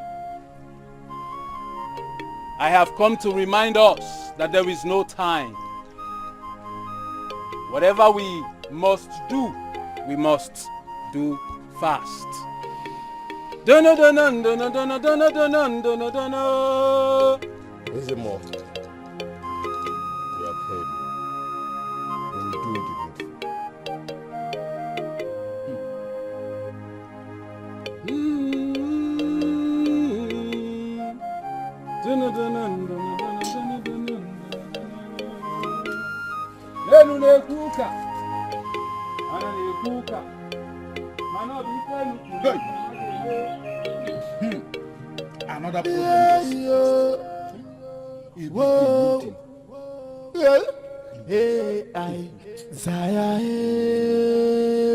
I have come to remind us that there is no time. Whatever we must do, we must do fast. Where's the more? We have heard. We will do the Lelu nekuka, ana nekuka, mana bitelu Another problem. Whoa. Hey, I. Zaya,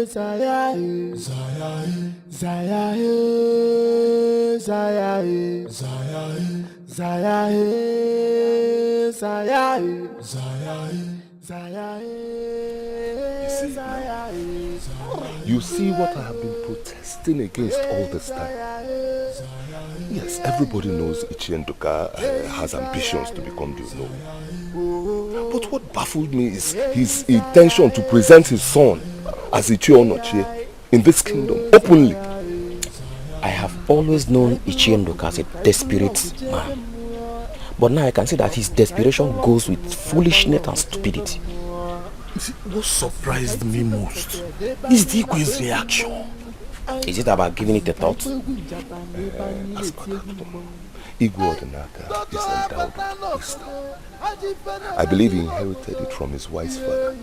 Zaya, Zaya, Zaya, Zaya, Zaya, Zaya, Zaya, You see what I have been protesting against all this time? Yes, everybody knows Ichie Nduka has ambitions to become the Ono. But what baffled me is his intention to present his son as Ichie Onochie in this kingdom, openly. I have always known Ichie Nduka as a desperate man. But now I can see that his desperation goes with foolishness and stupidity. What surprised me most is Dikeh's reaction. Is it about giving it a thought? As per that, Igwe Odinaka is endowed with wisdom. I believe he inherited it from his wise father,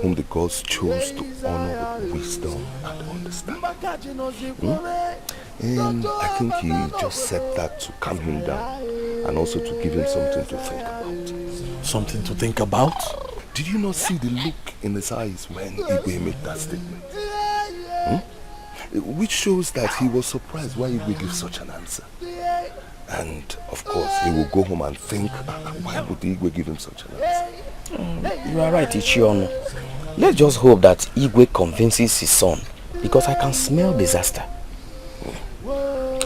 whom the gods chose to honor with wisdom and understanding. And I think he just said that to calm him down and also to give him something to think about. Something to think about? Did you not see the look in his eyes when Igwe made that statement? Which shows that he was surprised why Igwe gave such an answer. And of course, he will go home and think, why would Igwe give him such an answer? You are right, Ichiono. Let's just hope that Igwe convinces his son, because I can smell disaster. No,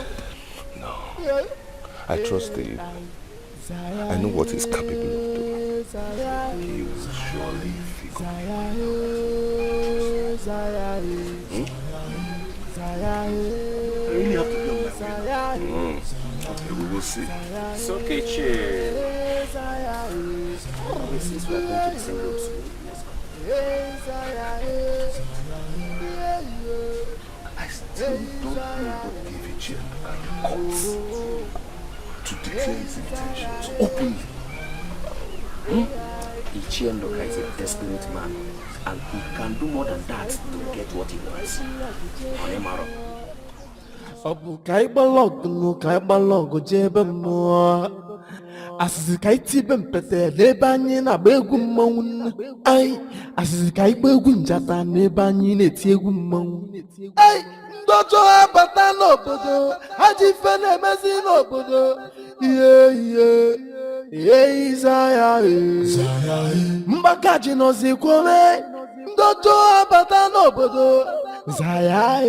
I trust Igwe. I know what he's capable of doing. He will surely figure it out. I really have to be on my way. Okay, we will see. It's okay, Che. Since we are going to the same road, let's go. I still don't know what gave Ichi Okaro guts to declare his intentions openly. Ichi Okaro is a desperate man, and he can do more than that to get what he wants. Onemaro. Obu kai balog no kai balog jebe mo. Asisi kai tibe mpete n'ebe anyị na-agba egwu mmanwụ. Ai, asisi kai gba egwu njata n'ebe anyị na-eti egwu mmanwụ. Ai, ndocho abata n'obodo, haji ife na-emezi n'obodo. Ihe Isaya Mbaka ji nọzi kwome, ndocho abata n'obodo. Zaya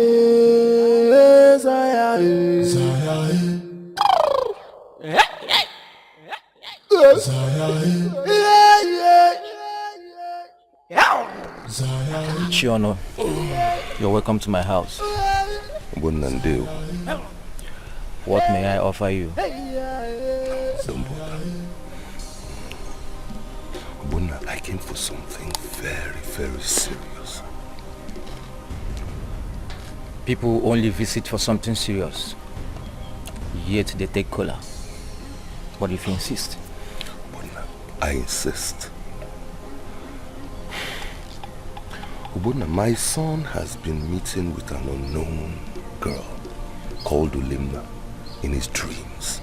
Chiono, you're welcome to my house. What may I offer you? Don't bother. Obunna, I came for something very, very serious. People only visit for something serious, yet they take cola. But if you insist. Obunna, I insist. Obunna, my son has been meeting with an unknown girl called Ulimna in his dreams.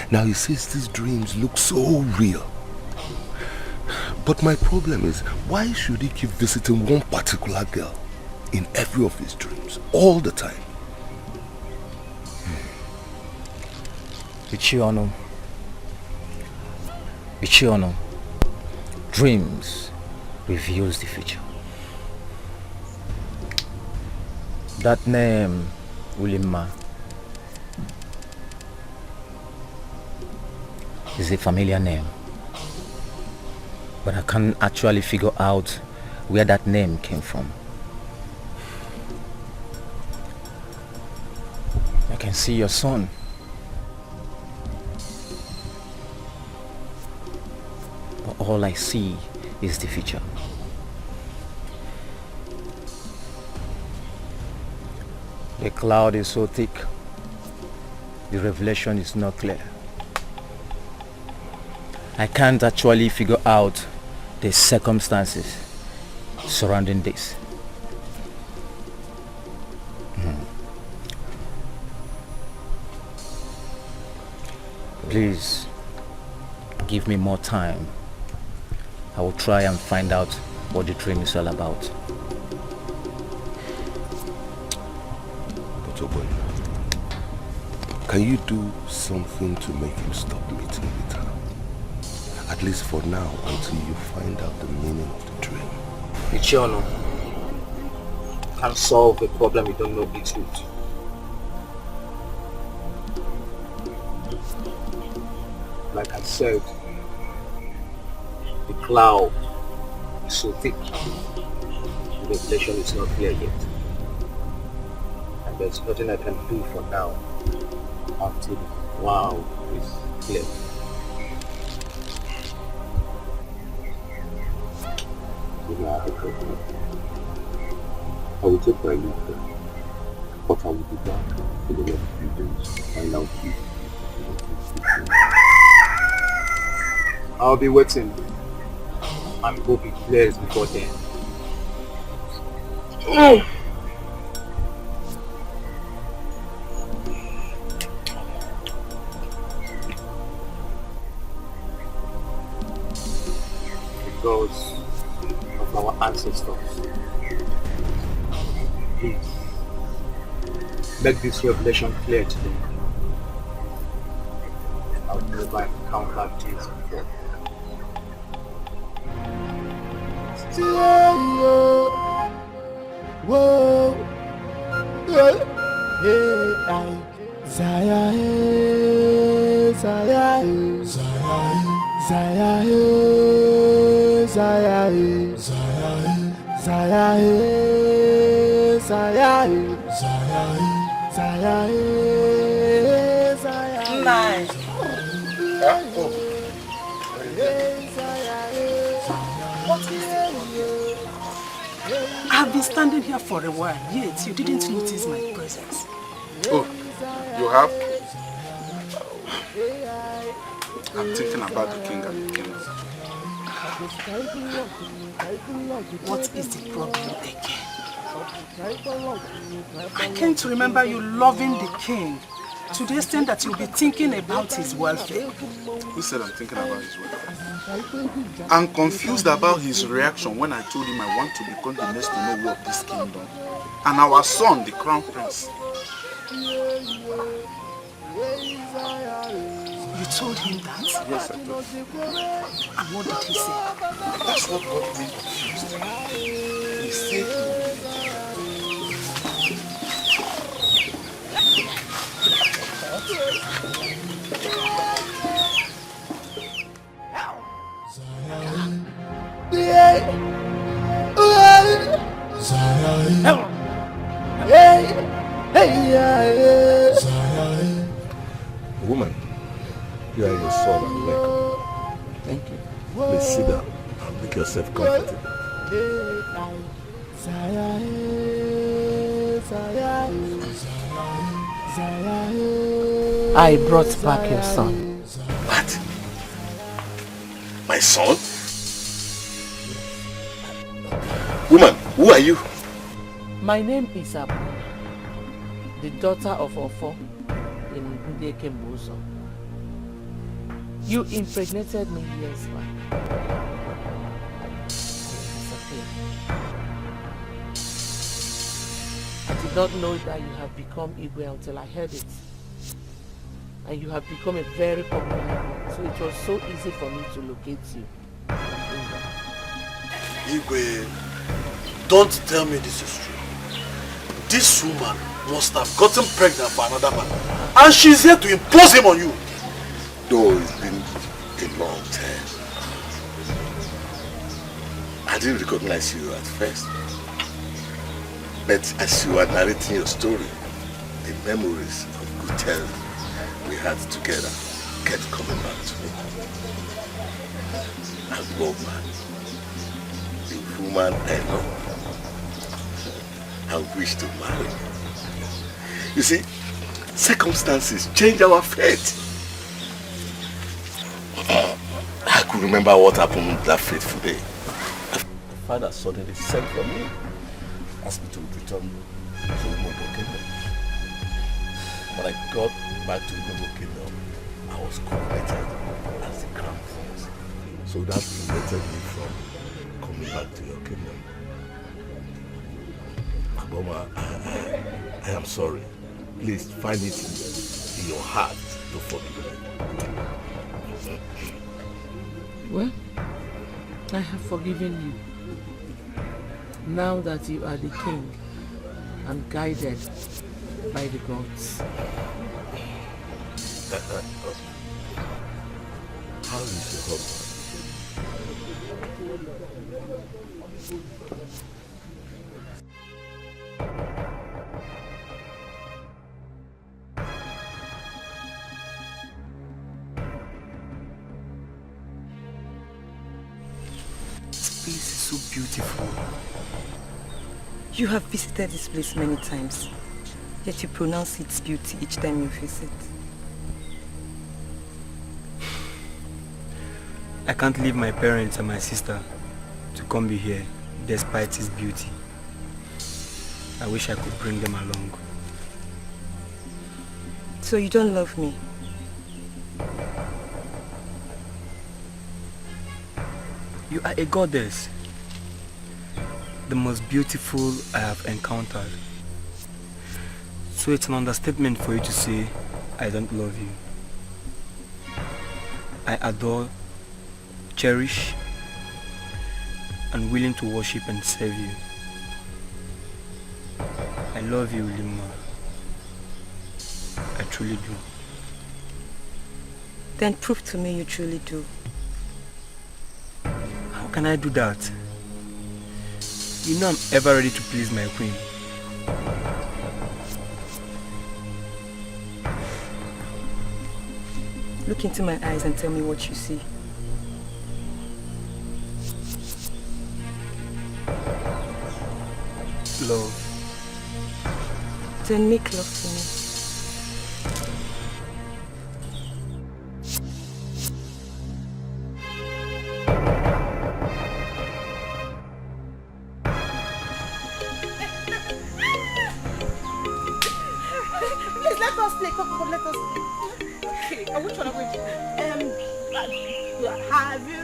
Now he says these dreams look so real. But my problem is, why should he keep visiting one particular girl in every of his dreams, all the time? Ichiono, dreams reveals the future. That name, Ulimma, is a familiar name, but I can't actually figure out where that name came from. I can see your son, but all I see is the future. The cloud is so thick, the revelation is not clear. I can't actually figure out the circumstances surrounding this. Please, give me more time. I will try and find out what the dream is all about. Can you do something to make him stop meeting with her? At least for now, until you find out the meaning of the dream. Ichiono, can't solve a problem you don't know its root. Like I said, the cloud is so thick, the revelation is not clear yet. And there's nothing I can do for now until the cloud is clear. I will take my leave there, but I will be back in the next few days to find out if I'll be waiting and hope it clears before then. Because of our ancestors. Please, make this revelation clear to them. I've never encountered this before. Whoa, hey, Zaya, Zaya, Zaya, Zaya, Zaya, Zaya, Zaya, Zaya. I've been standing here for a while, yet you didn't notice my presence. Oh, you have? I'm thinking about the king and the kingdom. What is the problem again? I can't remember you loving the king to the extent that you'll be thinking about his welfare. Who said I'm thinking about his welfare? I'm confused about his reaction when I told him I want to become the next Nollywood of this kingdom. And our son, the crown prince. You told him that? Yes, I told him. And what did he say? That's what got me confused. He said Woman, you are your son and welcome. Thank you. Please sit down and make yourself comfortable. I brought back your son. What? My son? Woman, who are you? My name is Abu, the daughter of Ofo in Dikeh. You impregnated me years back. I did not know that you have become Igwe until I heard it. And you have become a very popular one, so it was so easy for me to locate you. Igwe, don't tell me this is true. This woman must have gotten pregnant for another man, and she's here to impose him on you. Though it's been a long time. I didn't recognize you at first. But as you are narrating your story, the memories of good times we had together kept coming back to me. And woman, the woman I love, I wish to marry. You see, circumstances change our fate. I could remember what happened that fateful day. My father suddenly sent for me, asked me to return to Umobo Kingdom. When I got back to Umobo Kingdom, I was coronated as the crown prince. So that prevented me from coming back to your kingdom. Aboma, I am sorry. Please find it in your heart to forgive me. Well, I have forgiven you. Now that you are the king and guided by the gods. How is your husband? This place is so beautiful. You have visited this place many times, yet you pronounce its beauty each time you visit. I can't leave my parents and my sister to come be here despite its beauty. I wish I could bring them along. So you don't love me? You are a goddess. The most beautiful I have encountered. So it's an understatement for you to say, I don't love you. I adore, cherish, and willing to worship and serve you. I love you, Lima. I truly do. Then prove to me you truly do. How can I do that? You know I'm ever ready to please my queen. Look into my eyes and tell me what you see. Love. Then make love to me. Please let us play. Come, let us play. Okay, and which one are we going to Have you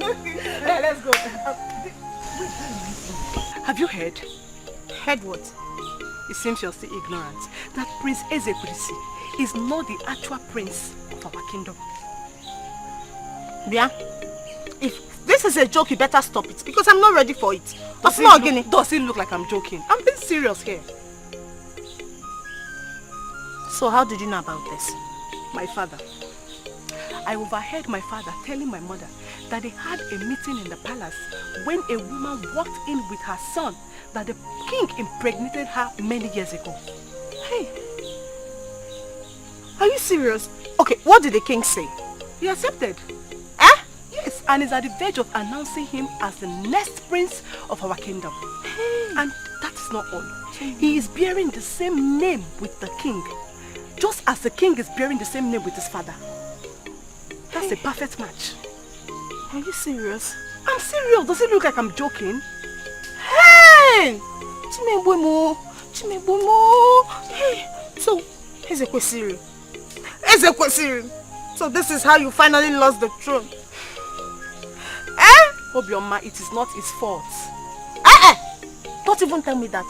Okay, let's go. Have you heard? Heard what? It seems you're still ignorant that Prince Ezekwesi is not the actual prince of our kingdom. Yeah? If this is a joke, you better stop it because I'm not ready for it. Does it look like I'm joking? I'm being serious here. So how did you know about this? My father. I overheard my father telling my mother that they had a meeting in the palace when a woman walked in with her son that the king impregnated her many years ago. Hey, are you serious? Okay, what did the king say? He accepted. Eh? Yes, and is at the verge of announcing him as the next prince of our kingdom. Hey. And that is not all. He is bearing the same name with the king, just as the king is bearing the same name with his father. That's a perfect match. Are you serious? I'm serious. Does it look like I'm joking? Hey! Chimebomo! Hey! So, Ezekwesi. So this is how you finally lost the throne. Eh? Obioma, it is not his fault. Don't even tell me that.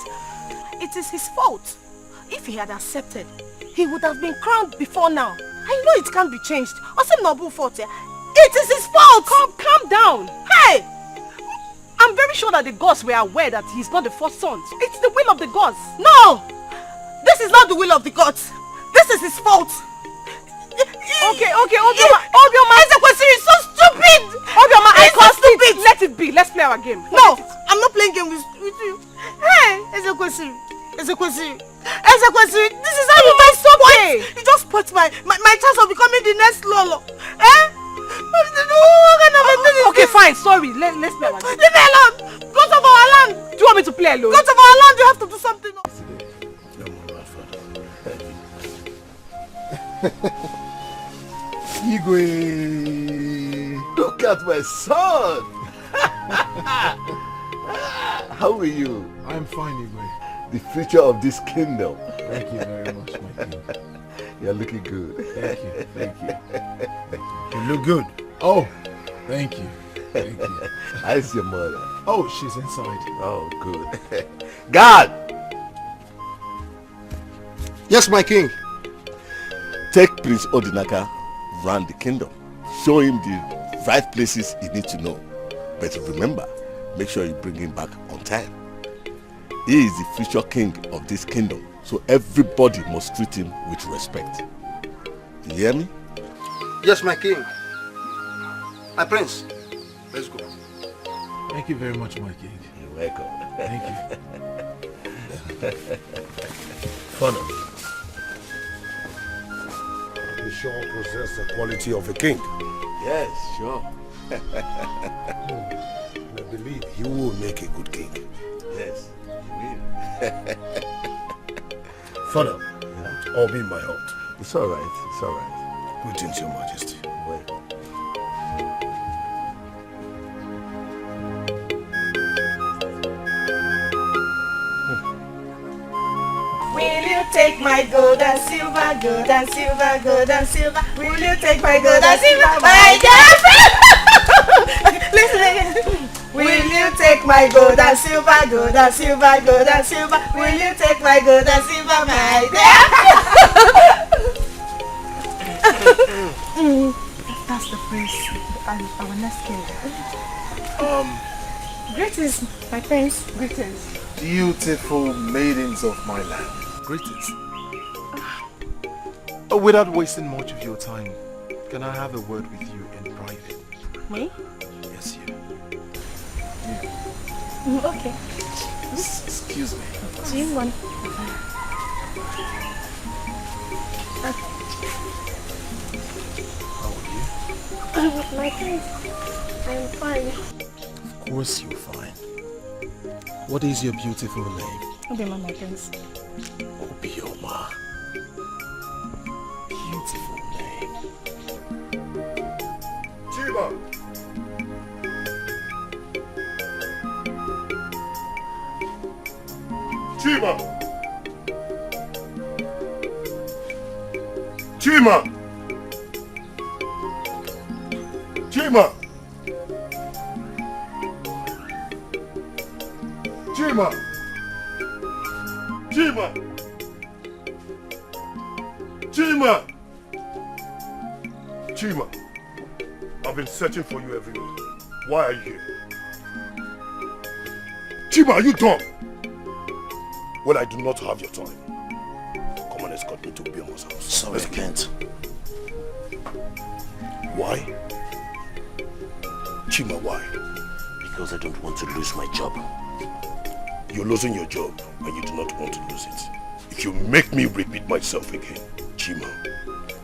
It is his fault. If he had accepted, he would have been crowned before now. I know it can't be changed. It is his fault. Calm down. Hey! I'm very sure that the gods were aware that he's not the first son. It's the will of the gods. No! This is not the will of the gods. This is his fault. Okay, Obioma. Ezekwesi is so stupid. Obioma, I can't stupid. Let it be. Let's play our game. No, I'm not playing game with you. Hey, Ezekwesi, this is how you messed up. You just spoiled my chance of becoming the next Lolo. Eh? Okay, fine. Sorry. Let's play our game. Leave me alone. Go to our land. Do you want me to play alone? Go to our land. You have to do something. Igwe, look at my son. How are you? I'm fine, Igwe. The future of this kingdom. Thank you very much, my king. You're looking good. Thank you. You look good. Oh, thank you. How's your mother? Oh, she's inside. Oh, good. God! Yes, my king. Take Prince Odinaka round the kingdom. Show him the right places he needs to know. But remember, make sure you bring him back on time. He is the future king of this kingdom, so everybody must treat him with respect. You hear me? Yes, my king. My prince. Let's go. Thank you very much, my king. You're welcome. Thank you. Father, you sure possess the quality of a king. Yes, sure. I believe you will make a good king. Yes, you will. Father, I'll be in my heart. It's all right. It's all right. Greetings, Your Majesty. Welcome. Will you take my gold and silver, gold and silver, gold and silver? Will you take my gold and silver, my girlfriend? Listen again. Will you take my gold and silver, gold and silver, gold and silver? Will you take my gold and silver, my girlfriend? That's the prince and our next king. Greetings, my prince. Greetings. Beautiful maidens of my land. Greetings. Without wasting much of your time, can I have a word with you in private? Me? Yes, you. Okay. Excuse me. Do you want? How are you? My prince, I'm fine. Of course you're fine. What is your beautiful name? Obioma, my prince. Obioma. Beautiful name. Chiba! Chima! Chima! Chima! Chima! Chima! Chima! Chima! I've been searching for you everywhere. Why are you here? Chima, are you dumb? Well, I do not have your time. Come and escort me to Obioma's house. Sorry, I can't. Why? Chima, why? Because I don't want to lose my job. You're losing your job and you do not want to lose it. If you make me repeat myself again, Chima,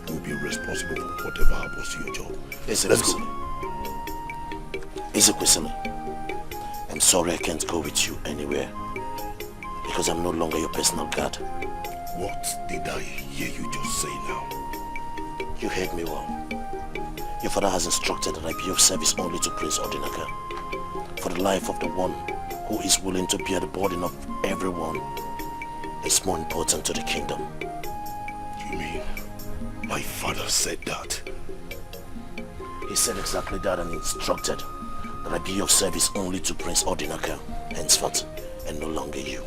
you will be responsible for whatever happens to your job. Let's go. Ezekwesili, I'm sorry I can't go with you anywhere. Because I'm no longer your personal guard. What did I hear you just say now? You heard me well. Your father has instructed that I be of service only to Prince Odinaka. For the life of the one who is willing to bear the burden of everyone is more important to the kingdom. You mean my father said that? He said exactly that and instructed that I be of service only to Prince Odinaka henceforth and no longer you.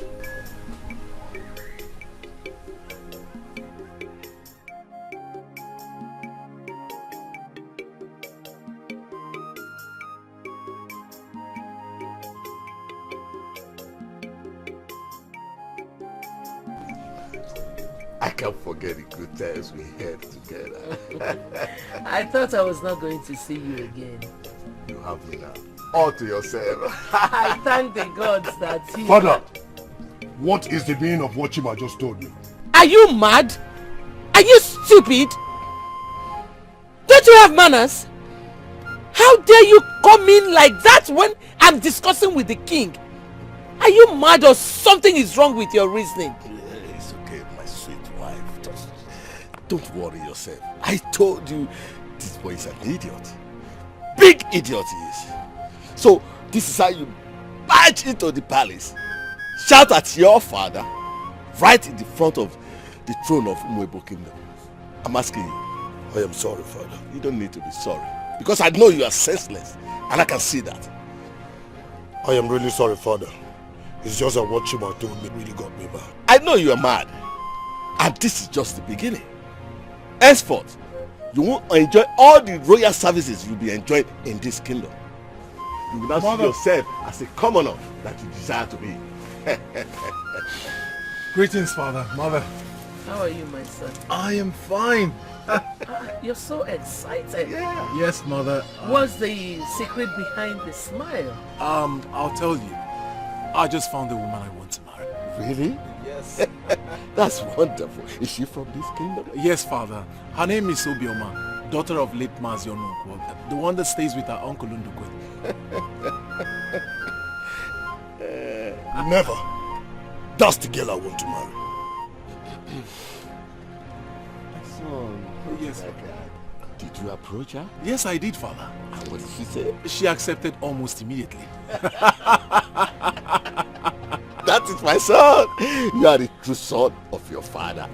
I can't forget the good times we had together. I thought I was not going to see you again. You have me now. All to yourself. I thank the gods that you... Father, what is the meaning of what Chima just told me? Are you mad? Are you stupid? Don't you have manners? How dare you come in like that when I'm discussing with the king? Are you mad or something is wrong with your reasoning? It's okay, my sweet wife. Just don't worry yourself. I told you this boy is an idiot. Big idiot he is. So this is how you barge into the palace, shout at your father right in the front of the throne of Umuebo Kingdom. I'm asking you. I am sorry, Father. You don't need to be sorry. Because I know you are senseless and I can see that. I am really sorry, Father. It's just that what Chima told me really got me mad. I know you are mad. And this is just the beginning. Henceforth, you won't enjoy all the royal services you'll be enjoying in this kingdom. You will now see yourself as a commoner that you desire to be. Greetings, Father, Mother. How are you, my son? I am fine. You're so excited. Yeah. Yes, Mother. What's the secret behind the smile? I'll tell you. I just found the woman I want to marry. Really? Yes. That's wonderful. Is she from this kingdom? Yes, Father. Her name is Obioma, daughter of late Mazi Onukwo, the one that stays with her uncle Ndukwe. Never. That's the girl I want to marry. Son, yes. Did you approach her? Yes, I did, Father. And what did she say? She accepted almost immediately. That is my son. You are the true son of your father.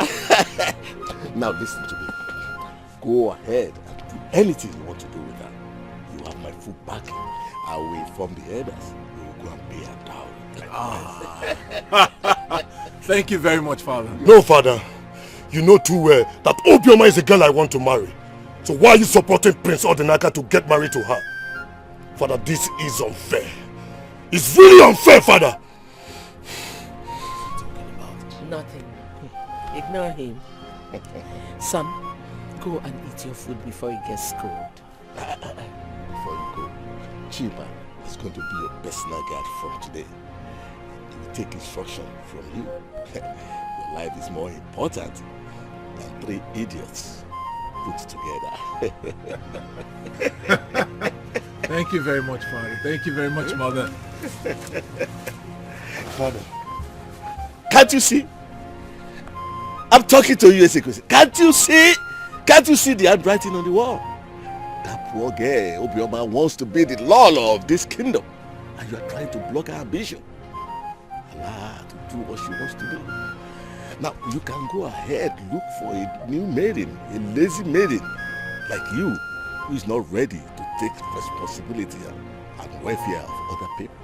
Now listen to me. Go ahead and do anything you want to do with her. You have my full backing. I will inform the elders. We will go and pay her down. Thank you very much, Father. No, Father. You know too well that Obioma is the girl I want to marry. So why are you supporting Prince Odinaka to get married to her? Father, this is unfair. It's really unfair, Father. Nothing. Ignore him. Son, go and eat your food before it gets cold. Before you go, Chima is going to be your personal guard from today. He will take instruction from you. Your life is more important than 3 idiots put together. Thank you very much, Father. Thank you very much, Mother. Father, can't you see? I'm talking to you, Ezekwe. Can't you see? Can't you see the handwriting on the wall? That poor girl, Obioma, wants to be the Lolo of this kingdom. And you are trying to block her ambition. Allow her to do what she wants to do. Now, you can go ahead, look for a new maiden, a lazy maiden like you, who is not ready to take responsibility and welfare of other people.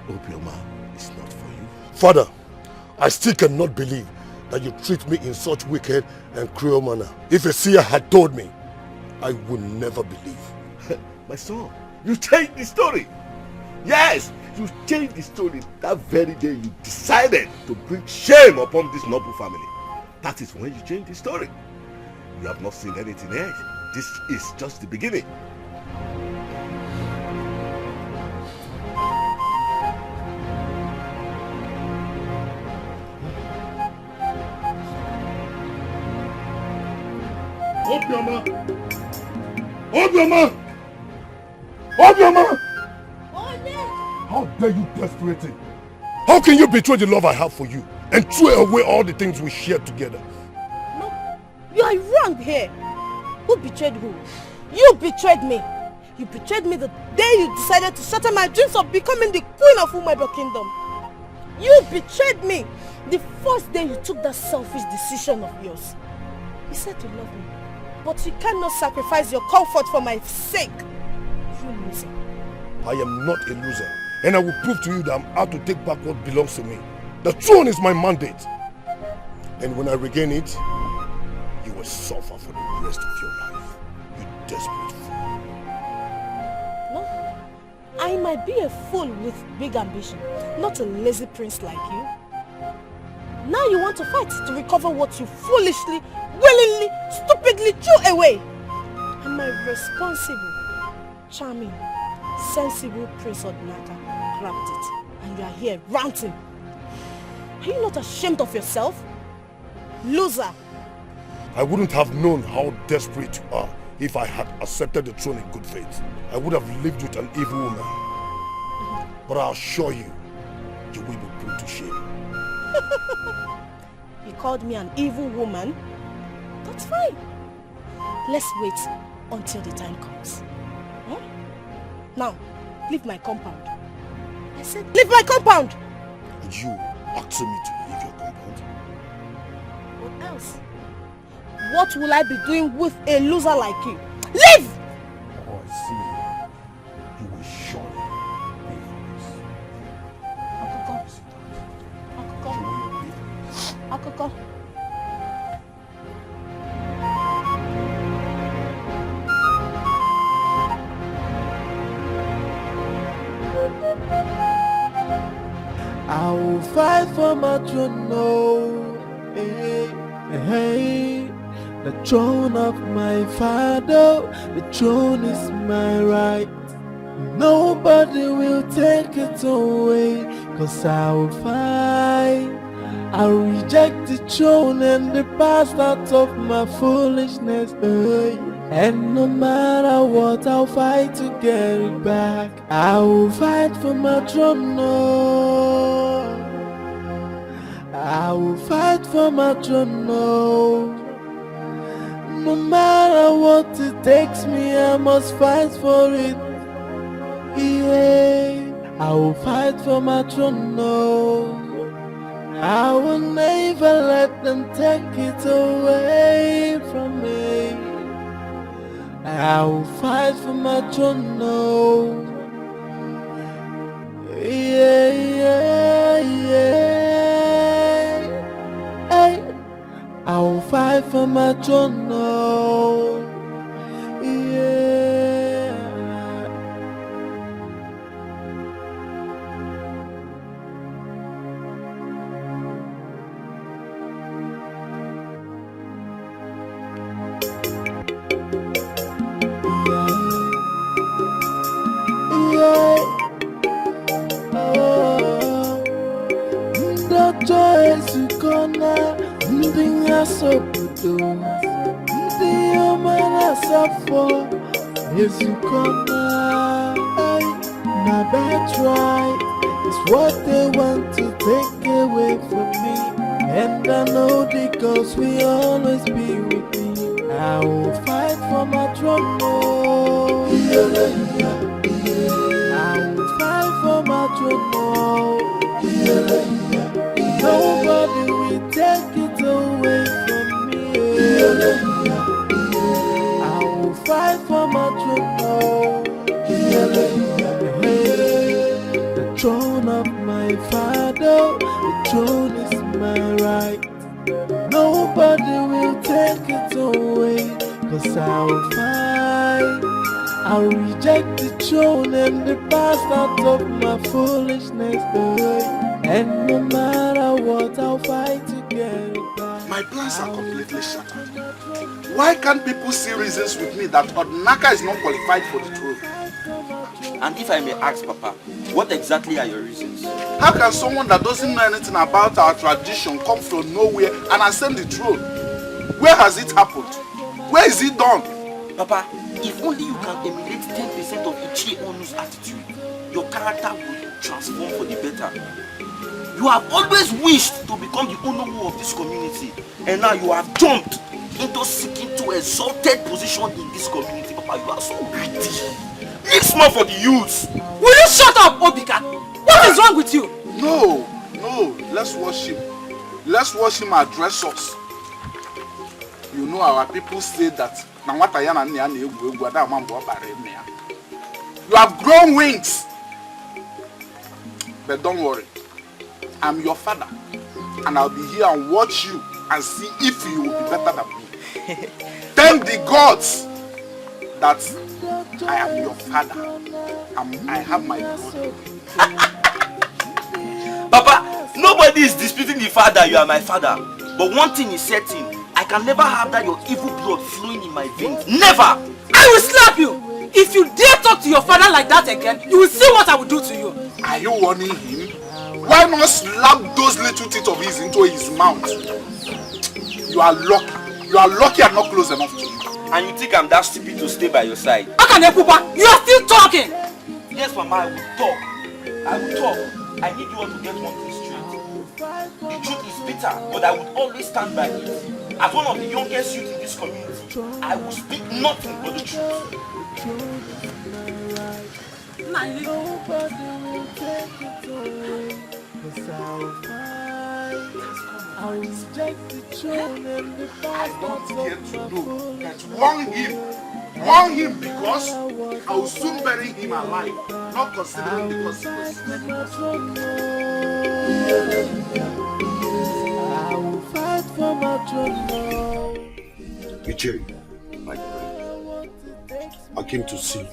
Obioma is not for you. Father, I still cannot believe that you treat me in such wicked and cruel manner. If a seer had told me, I would never believe. My son, you changed the story. Yes, you changed the story that very day you decided to bring shame upon this noble family. That is when you changed the story. You have not seen anything else. This is just the beginning. Obioma! Obioma! Obioma! How dare you desperate it? How can you betray the love I have for you and throw away all the things we shared together? No, you are wrong here. Who betrayed who? You betrayed me. You betrayed me the day you decided to shatter my dreams of becoming the queen of Umebo Kingdom. You betrayed me the first day you took that selfish decision of yours. You said you love me, but you cannot sacrifice your comfort for my sake. You loser. I am not a loser, and I will prove to you that I'm out to take back what belongs to me. The throne is my mandate. And when I regain it, you will suffer for the rest of your life. You desperate fool. No, I might be a fool with big ambition, not a lazy prince like you. Now you want to fight to recover what you foolishly, willingly, stupidly threw away. Am I responsible, charming, sensible Prince Odinaka grabbed it, and you are here ranting? Are you not ashamed of yourself? Loser! I wouldn't have known how desperate you are if I had accepted the throne in good faith. I would have lived with an evil woman. But I assure you, you will be put to shame. You called me an evil woman? That's fine. Let's wait until the time comes. Huh? Now, leave my compound. I said, leave my compound! And you asking me to leave your compound? What else? What will I be doing with a loser like you? Leave! Oh, I see. You will surely pay for this. Akoko. I will fight for my throne, no. Hey, hey. The throne of my father, the throne is my right. Nobody will take it away, 'cause I will fight. I'll reject the throne and the past out of my foolishness. And no matter what, I'll fight to get it back. I will fight for my throne, no. I will fight for my throne, no. No matter what it takes me, I must fight for it. Yeah, I will fight for my throne, no. I will never let them take it away from me. I will fight for my throne, no. Yeah, yeah, yeah. Hey. I will fight for my throne, no. Yeah. Yes, you come now. My birthright is what they want to take away from me. And I know the gods will always be with me. I will fight for my throne. Oh. I will fight for my throne. Oh. Nobody will take it away from me. I will fight for my throne. Oh. The throne of my father, the throne is my right. Nobody will take it away, 'cause I will fight. I'll reject the throne and the past out of my foolishness. And no matter what, I'll fight to get it back. My plans are completely shattered. Why can't people see reasons with me that Odnaka is not qualified for the throne? And if I may ask, Papa, what exactly are your reasons? How can someone that doesn't know anything about our tradition come from nowhere and ascend the throne? Where has it happened? Where is it done? Papa, if only you can emulate 10% of Ichie Onu's attitude, your character will transform for the better. You have always wished to become the Onowu of this community, and now you have jumped into seeking to exalted position in this community. Papa, you are so greedy. It's more for the youths. Will you shut up, Obika? What is wrong with you? No, let's watch him. Let's watch him address us. You know our people say that you have grown wings. But don't worry. I'm your father. And I'll be here and watch you and see if you will be better than me. Thank the gods that I am your father. I have my blood. Papa, nobody is disputing the fact that you are my father. But one thing is certain. I can never have that your evil blood flowing in my veins. Never! I will slap you! If you dare talk to your father like that again, you will see what I will do to you. Are you warning him? Why not slap those little teeth of his into his mouth? You are lucky. You are lucky I'm not close enough to you. And you think I'm that stupid to stay by your side? Akanepupa, you are still talking! Yes, Mama, I will talk. I will talk. I need you all to get one thing straight. The truth is bitter, but I would always stand by it. As one of the youngest youth in this community, I will speak nothing but the truth. Nobody will take it away, 'cause I'll fight. I'll reject the throne and the past. I don't get to know that warn him because I will soon bury him alive, not considering the consequences. I will fight for my throne. Ichie, my friend, I came to see you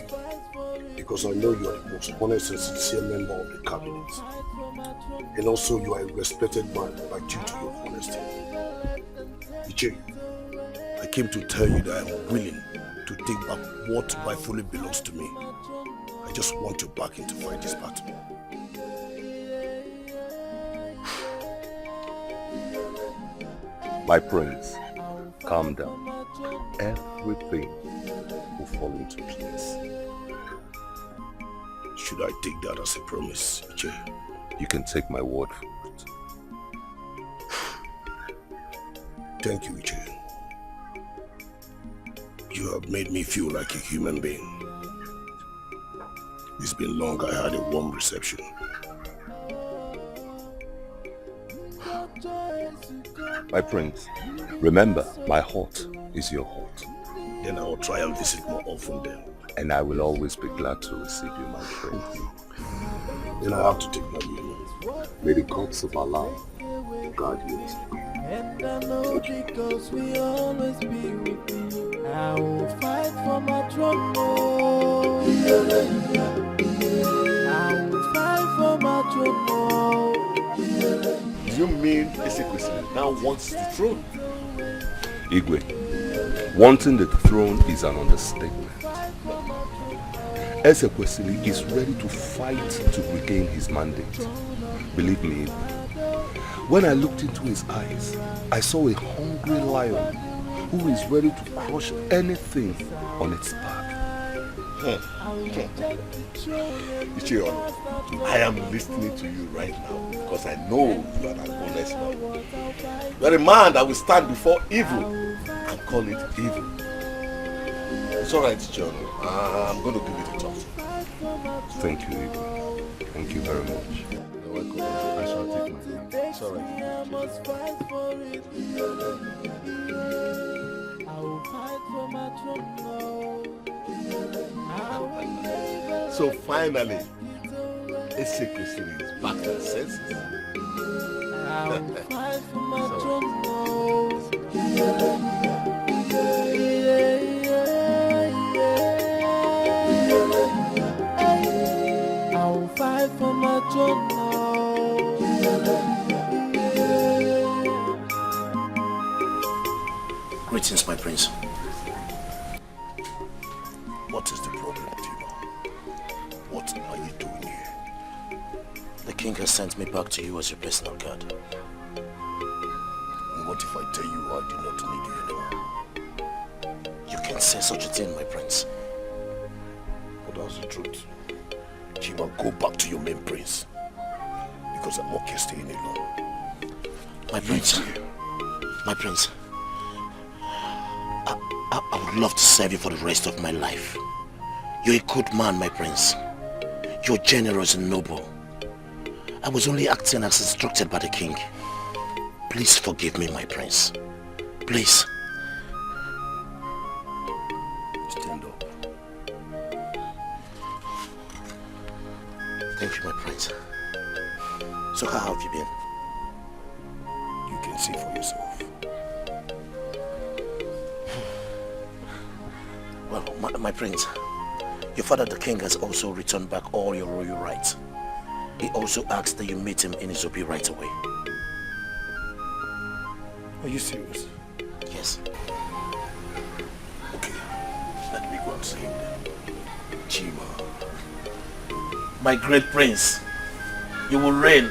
because I know you are the most honest and sincere member of the cabinet. And also you are a respected man by due to your honesty. Ichie, I came to tell you that I am willing to take back what rightfully belongs to me. I just want your backing to fight this battle. My prince, calm down. Everything will fall into place. Should I take that as a promise, Ichie? You can take my word for it. Thank you, Ichie. You have made me feel like a human being. It's been long I had a warm reception. My prince, remember, my heart is your heart. Then I will try and visit more often then. And I will always be glad to receive you, my friend. Then I have to take my leave. May the gods of Allah guide you. And I know because we always be with me. I will fight for my throne. I will fight for my throne. Do you mean Ezekwesili now wants the throne? Igwe, wanting the throne is an understatement. Ezekwesili is ready to fight to regain his mandate. Believe me, when I looked into his eyes, I saw a hungry lion who is ready to crush anything on its path. Ichiro, I am listening to you right now because I know you are an honest man. You are a man that will stand before evil and call it evil. It's alright, John. I'm going to give it a talk. Thank you, Ibu. Thank you very much. You're welcome. I shall take my time. It's alright. So finally, Etiko is back to senses. I'll fight for my throne now. Greetings, my prince. What is the problem, Tima? What are you doing here? The king has sent me back to you as your personal guard. And what if I tell you I do not need you anymore? You can say such a thing, my prince. But that's the truth. Chima, go back to your main prince. Because I'm okay staying alone. My prince. My prince. I would love to serve you for the rest of my life. You're a good man, my prince. You're generous and noble. I was only acting as instructed by the king. Please forgive me, my prince. Please. Stand up. Thank you, my prince. So how have you been? You can see for yourself. Well, my prince, your father the king has also returned back all your royal rights. He also asked that you meet him in Izobi right away. Are you serious? Yes. Okay, let me go and see him then. Chima. My great prince, you will reign.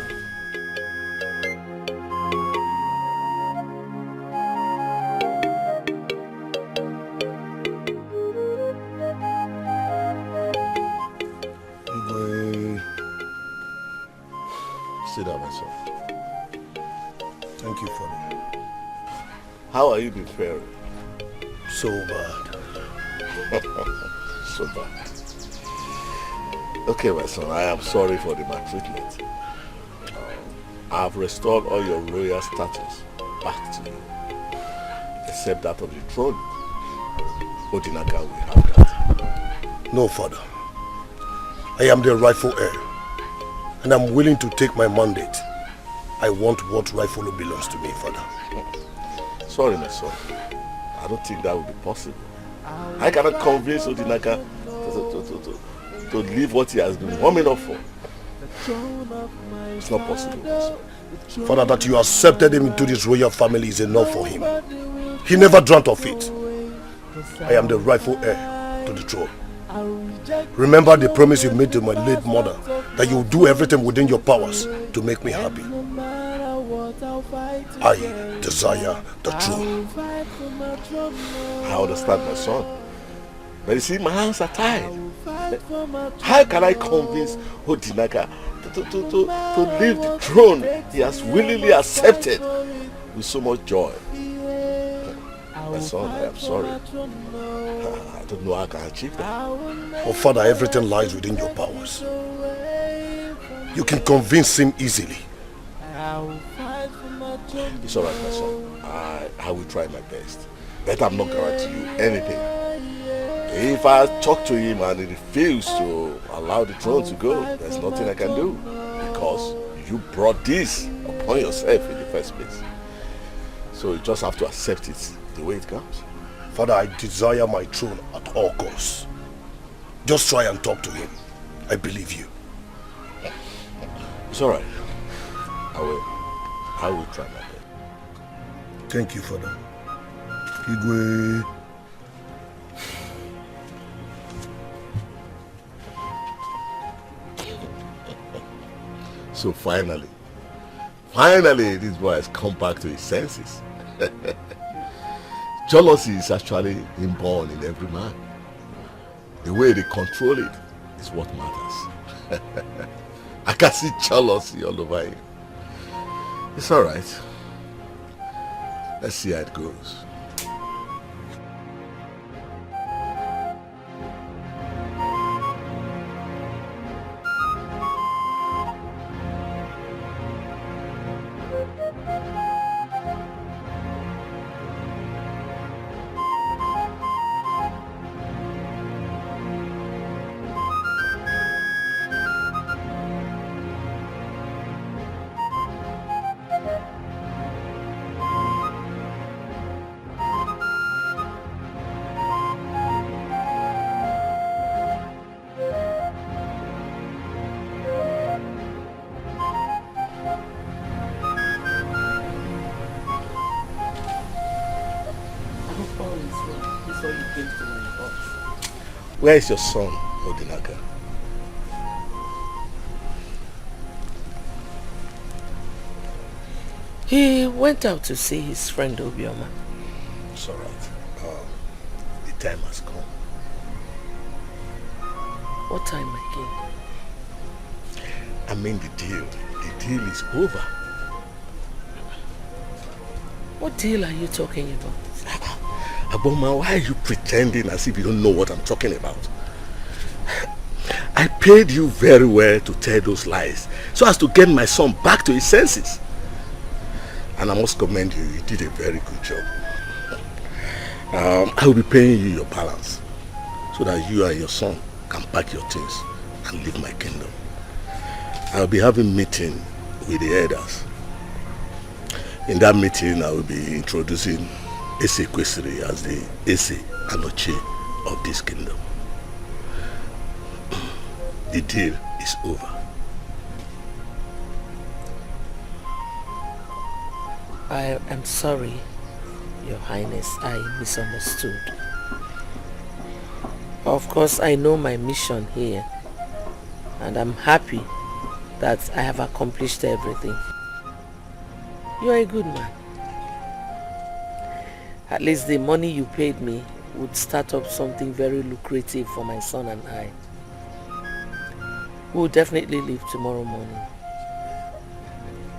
Sit down, my son. Thank you, father. How are you been faring? So bad. So bad. Okay, my son, I am sorry for the maltreatment. I have restored all your royal status back to you, except that of the throne. Odinaka will have that. No, father. I am the rightful heir, and I'm willing to take my mandate. I want what rightfully belongs to me, father. Sorry, my son. I don't think that will be possible. I cannot convince Odinaka to leave what he has been warming up for. It's not possible, my son. Father, that you accepted him into this royal family is enough for him. He never dreamt of it. I am the rightful heir to the throne. Remember the promise you made to my late mother, that you will do everything within your powers to make me happy. I desire the throne. I understand, my son. But you see, my hands are tied. How can I convince Odinaka to leave the throne he has willingly accepted with so much joy? My son, I am sorry. I don't know how I can achieve that. Oh, Father, everything lies within your powers. You can convince him easily. It's alright, my son. I will try my best. But I'm not guaranteeing you anything. If I talk to him and he refuses to allow the throne to go, there's nothing I can do. Because you brought this upon yourself in the first place. So you just have to accept it the way it comes. Father, I desire my throne at all costs. Just try and talk to him. I believe you. It's alright. I will try my best. Thank you, Father. Igwe. So finally, this boy has come back to his senses. Jealousy is actually inborn in every man. The way they control it is what matters. I can see jealousy all over you. It's all right. Let's see how it goes. Where is your son, Odinaka? He went out to see his friend Obioma. It's all right. The time has come. What time, my king? I mean the deal. The deal is over. What deal are you talking about? Aboma, why are you pretending as if you don't know what I'm talking about? I paid you very well to tell those lies so as to get my son back to his senses. And I must commend you. You did a very good job. I will be paying you your balance so that you and your son can pack your things and leave my kingdom. I will be having a meeting with the elders. In that meeting, I will be introducing Ese Kwesiri as the Ese Anoche of this kingdom. The deal is over. I am sorry, Your Highness, I misunderstood. Of course, I know my mission here, and I'm happy that I have accomplished everything. You are a good man. At least the money you paid me would start up something very lucrative for my son and I. We'll definitely leave tomorrow morning.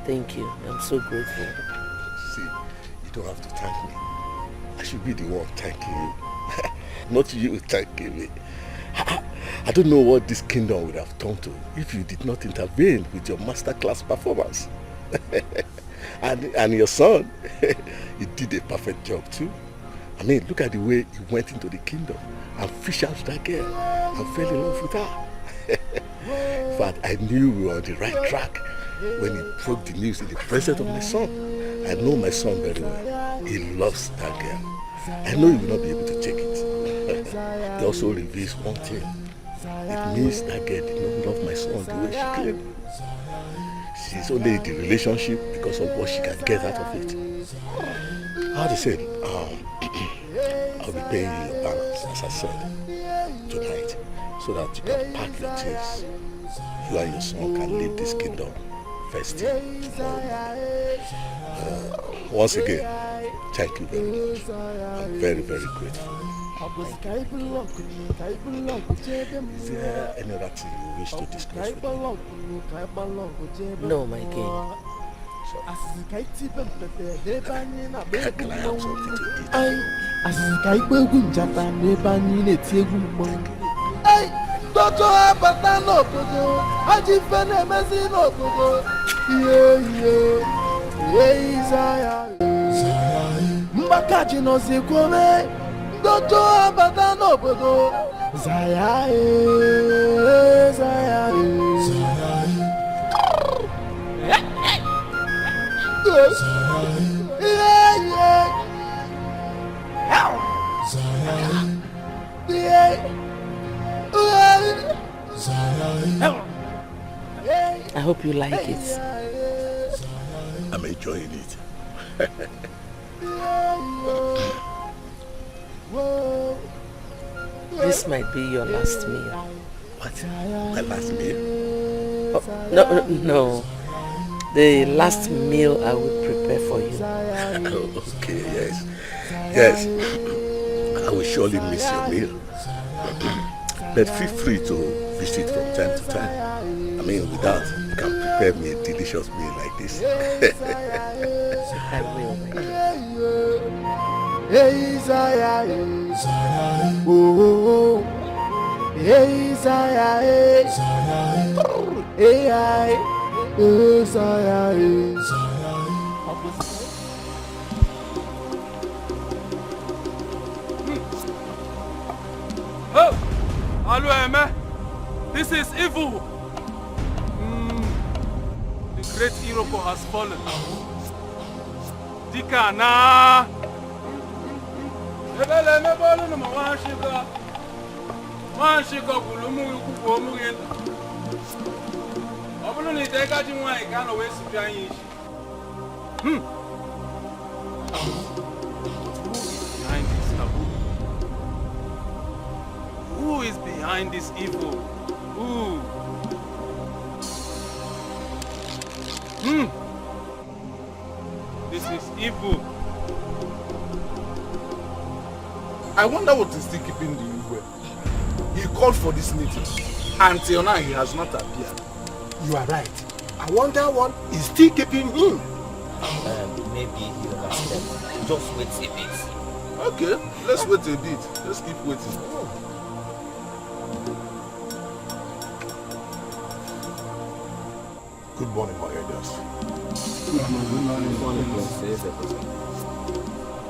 Thank you. I'm so grateful. See, you don't have to thank me. I should be the one thanking you. Not you thanking me. I don't know what this kingdom would have turned to if you did not intervene with your masterclass performance. And your son, he did a perfect job too. I mean, look at the way he went into the kingdom and fished out that girl and fell in love with her. In fact, I knew we were on the right track when he broke the news in the presence of my son. I know my son very well. He loves that girl. I know he will not be able to take it. He also reveals one thing. It means that girl did not love my son the way she claimed. She's only in the relationship because of what she can get out of it. How to say, I'll be paying you your balance, as I said, tonight, so that you can pack your things. You and your son can leave this kingdom first thing tomorrow. Once again, thank you very much. I'm very, very grateful. Is there any other thing you wish to discuss with me? No, my king. Can I have something to eat? Toto abata n'obodo, ajife na-emezi n'obodo. Ihe Zaya. Mbakaji nọzi kwome, Toto abata n'obodo. Zaya, Zaya. I hope you like it. I'm enjoying it. This might be your last meal. What? My last meal? Oh, no. The last meal I would prepare for you. Okay, yes. Yes. I will surely miss your meal. But feel free to visit from time to time. I mean, with that, you can prepare me a delicious meal like this. I will. Oh, Alueme, this is evil. The great Iroko has fallen. Dikeh na. Ebele mebolu no mawashika. Washika kulumu yukuko mugenda. Obulu ni teka jinwa ikano wesi pianyi. Who is behind this evil? Who? This is evil. I wonder what is still keeping the Igwe. He called for this meeting. Until now, he has not appeared. You are right. I wonder what is still keeping him. Maybe he overslept. Just wait a bit. Okay, let's wait a bit. Let's keep waiting. Good morning, my elders. Good morning, Princess.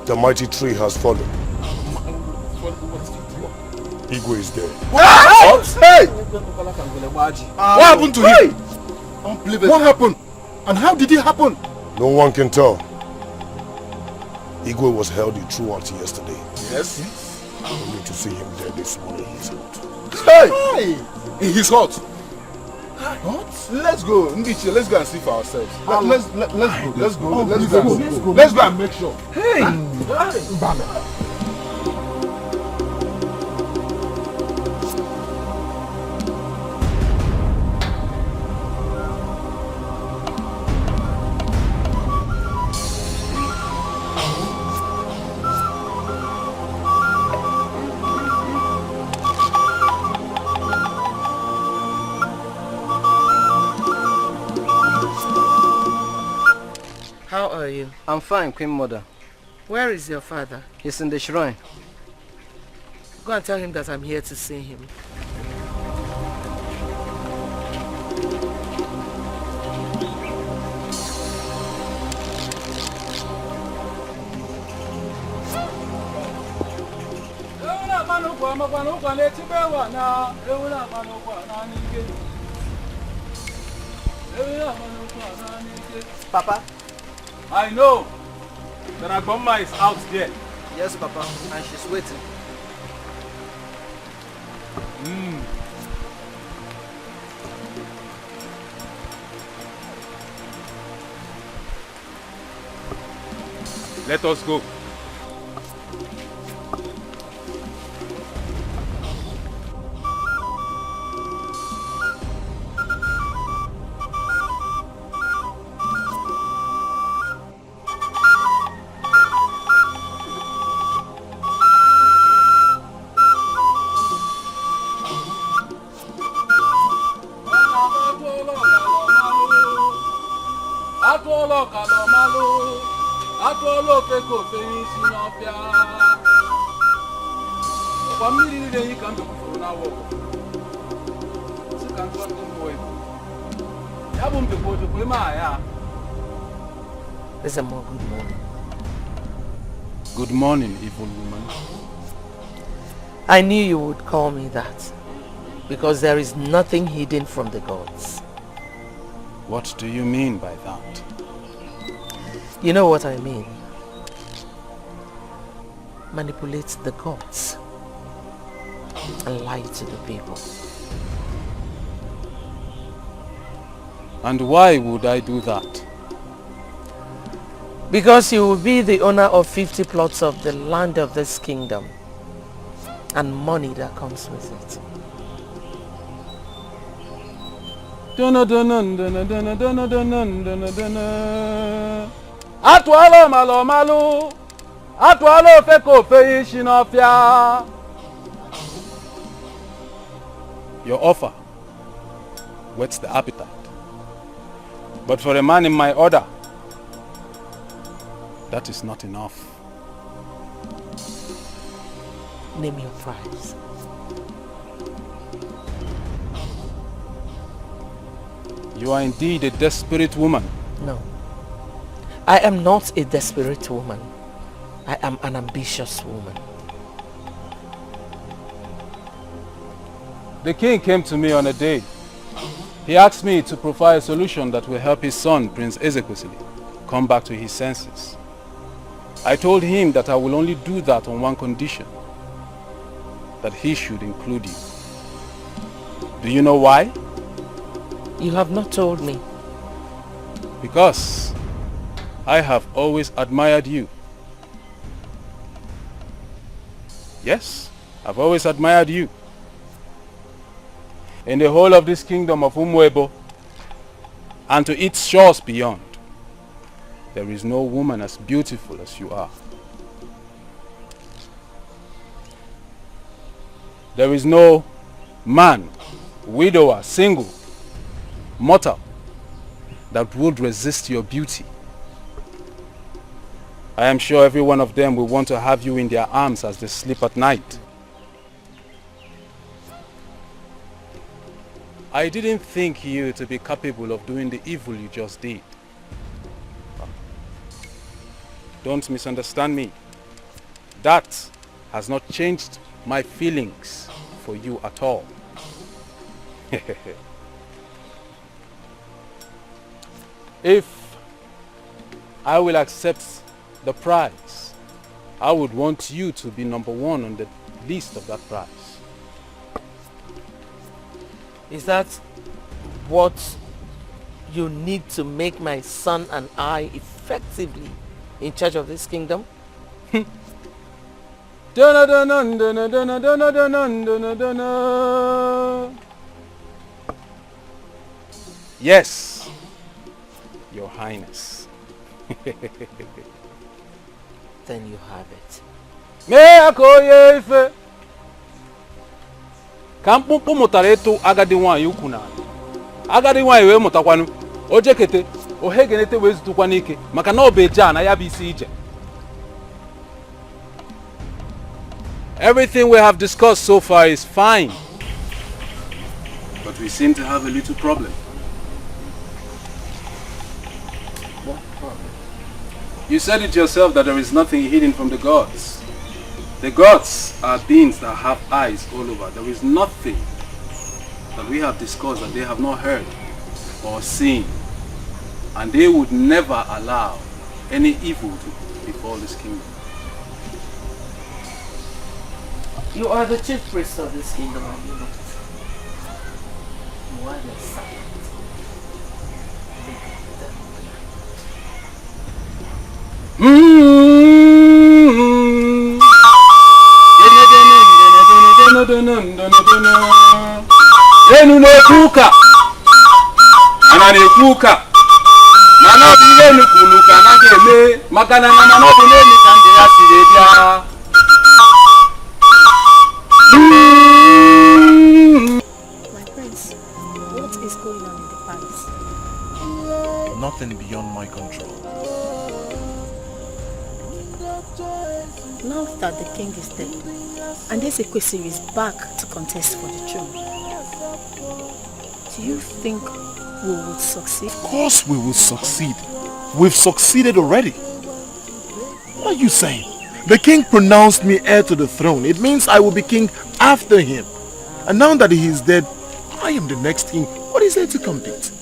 The mighty tree has fallen. Igwe is dead. What? Hey! What happened to him? Unbelievable. What happened? And how did it happen? No one can tell. Igwe was healthy throughout yesterday. Yes? Only to see him dead this morning, he's hurt. Hey! He's hot. What? Let's go. Ndiche, let's go and see for ourselves. Let's go. Let's go and make sure. Hey! How are you? I'm fine, Queen Mother. Where is your father? He's in the shrine. Go and tell him that I'm here to see him. Papa? I know that Agboma is out there. Yes, Papa, and she's waiting. Let us go. Good morning. Good morning, evil woman. I knew you would call me that, because there is nothing hidden from the gods. What do you mean by that? You know what I mean. Manipulate the gods and lie to the people. And why would I do that? Because you will be the owner of 50 plots of the land of this kingdom and money that comes with it. Atwalo malo malo, atwalo feko fe ishinofia. Your offer whets the appetite. But for a man in my order, that is not enough. Name your price. You are indeed a desperate woman. No. I am not a desperate woman. I am an ambitious woman. The king came to me on a day. He asked me to provide a solution that will help his son, Prince Ezekwesili, come back to his senses. I told him that I will only do that on one condition, that he should include you. Do you know why? You have not told me. Because I have always admired you. Yes, I've always admired you. In the whole of this kingdom of Umuebo and to its shores beyond, there is no woman as beautiful as you are. There is no man, widower, single, mortal that would resist your beauty. I am sure every one of them will want to have you in their arms as they sleep at night. I didn't think you to be capable of doing the evil you just did. Don't misunderstand me. That has not changed my feelings for you at all. If I will accept the prize, I would want you to be number one on the list of that prize. Is that what you need to make my son and I effectively in charge of this kingdom? Yes, Your Highness. Then you have it. Ka mkpụmkpụ mụtara ịtụ agadi nwaanyị ukwu n'ala. Agadi nwaanyị wee mụtakwanu o jekete o hegenete wee zụtụkwa n'ike maka na ọ bụ eje a na ya bụ isi ije. Everything we have discussed so far is fine, but we seem to have a little problem. What problem? You said it yourself that there is nothing hidden from the gods. The gods are beings that have eyes all over. There is nothing that we have discussed that they have not heard or seen. And they would never allow any evil to befall this kingdom. You are the chief priest of this kingdom, are you not? You are the servant. Enu n'ekuka ana n'ekuka mana obi enu kunuka na ga-eme maka na na obi n'enu ka ndị ya siri bịa. My prince, what is going on in the palace? Nothing beyond my control. Now that the king is dead, and Ezekwesili is back to contest for the throne, do you think we will succeed? Of course we will succeed. We've succeeded already. What are you saying? The king pronounced me heir to the throne. It means I will be king after him. And now that he is dead, I am the next king. What is there to compete?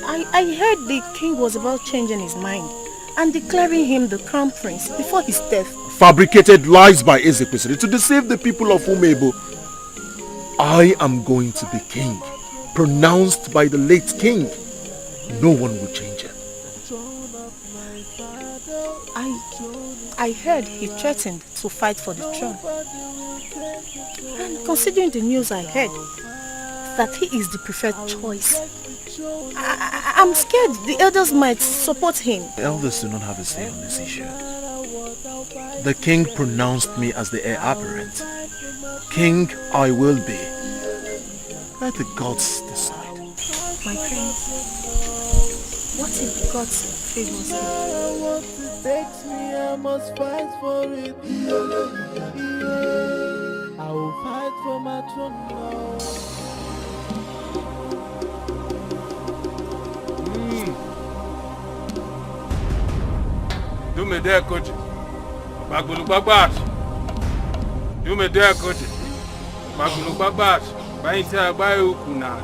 I heard the king was about changing his mind and declaring him the crown prince before his death. Fabricated lies by Ezekwesili to deceive the people of Umuebo. I am going to be king, pronounced by the late king. No one will change it. I heard he threatened to fight for the throne. And considering the news I heard, that he is the preferred choice, I'm scared the elders might support him. The elders do not have a say on this issue. The king pronounced me as the heir apparent. King I will be. Let the gods decide. My friends, what if God's favors me? What it takes me, I must fight for it. I will fight for my throne now. Do me there, coach. Bagulu Babat. Do me there, coach. Bagulu Babat. Baita Bayukuna.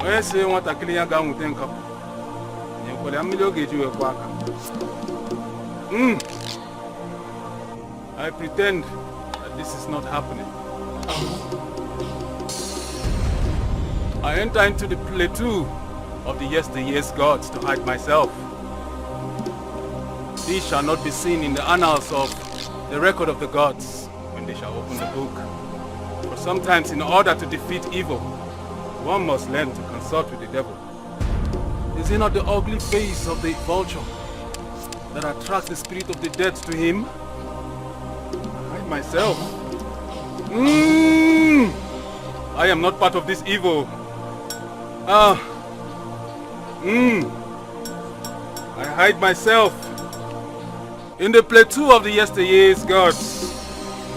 When say what a clear gun with them couple. You could have get you a quack. I pretend that this is not happening. I enter into the plateau of the yesteryear's gods to hide myself. These shall not be seen in the annals of the record of the gods when they shall open the book. For sometimes in order to defeat evil, one must learn to consult with the devil. Is it not the ugly face of the vulture that attracts the spirit of the dead to him? I hide myself. I am not part of this evil. I hide myself in the plateau of the yesteryear's gods.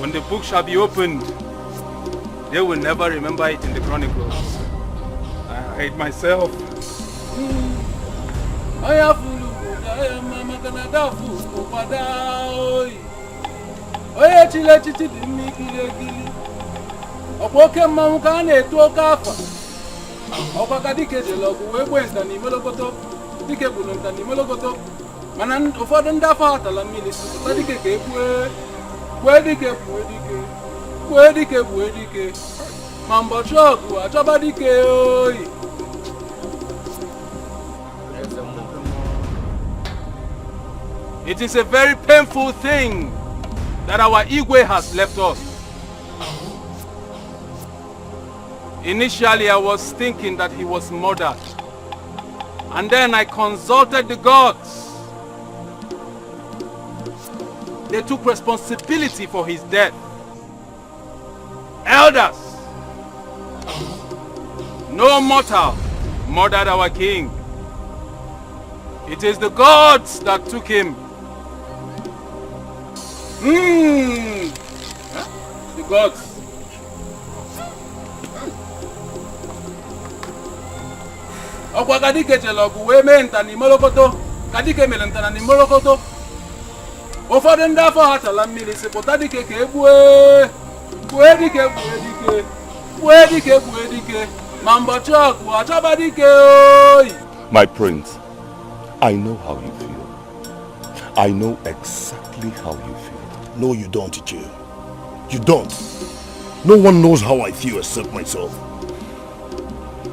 When the book shall be opened, they will never remember it in the chronicles. I hide myself. I am Dikeh bulon tani melokoto manan ụfọdụ ndị afọ atala mmiri sụta Dikeh ka kwee Dikeh ma mbọchị ọgụ achọba Dikeh oyi. It is a very painful thing that our Igwe has left us. Initially I was thinking that he was murdered. And then I consulted the gods. They took responsibility for his death. Elders, no mortal murdered our king. It is the gods that took him. The gods. Okwa Dikeh chelogu we me nta ni molokoto ka Dikeh mere nta ni molokoto ụfọdụ ndị afọ ha tala mmiri si pụta Dikeh ka gbue Dikeh ma mbọchị ọgụ achọba Dikeh oyi. My prince, I know how you feel. I know exactly how you feel. No, you don't, Ichie. You don't. No one knows how I feel except myself.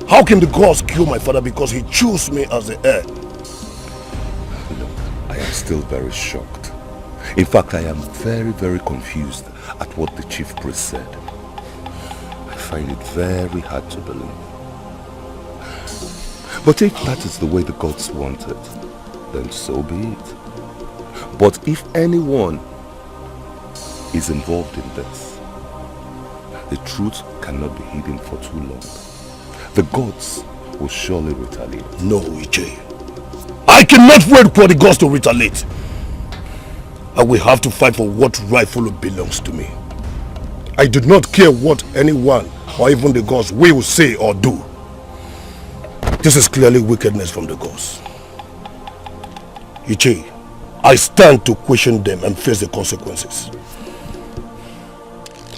How can the gods kill my father because he chose me as the heir? Look, I am still very shocked. In fact, I am very, very confused at what the chief priest said. I find it very hard to believe. But if that is the way the gods want it, then so be it. But if anyone is involved in this, the truth cannot be hidden for too long. The gods will surely retaliate. No, Ichie. I cannot wait for the gods to retaliate. I will have to fight for what rightfully belongs to me. I do not care what anyone or even the gods will say or do. This is clearly wickedness from the gods. Ichie, I stand to question them and face the consequences.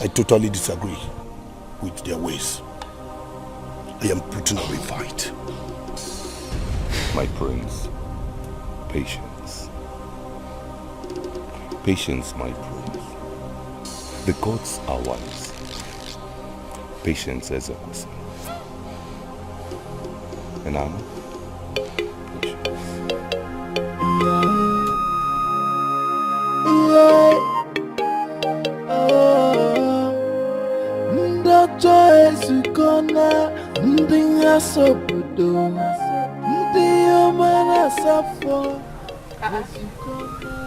I totally disagree with their ways. I am putting up a fight. My prince, patience. Patience, my prince. The gods are wise. Patience is a question. And I'm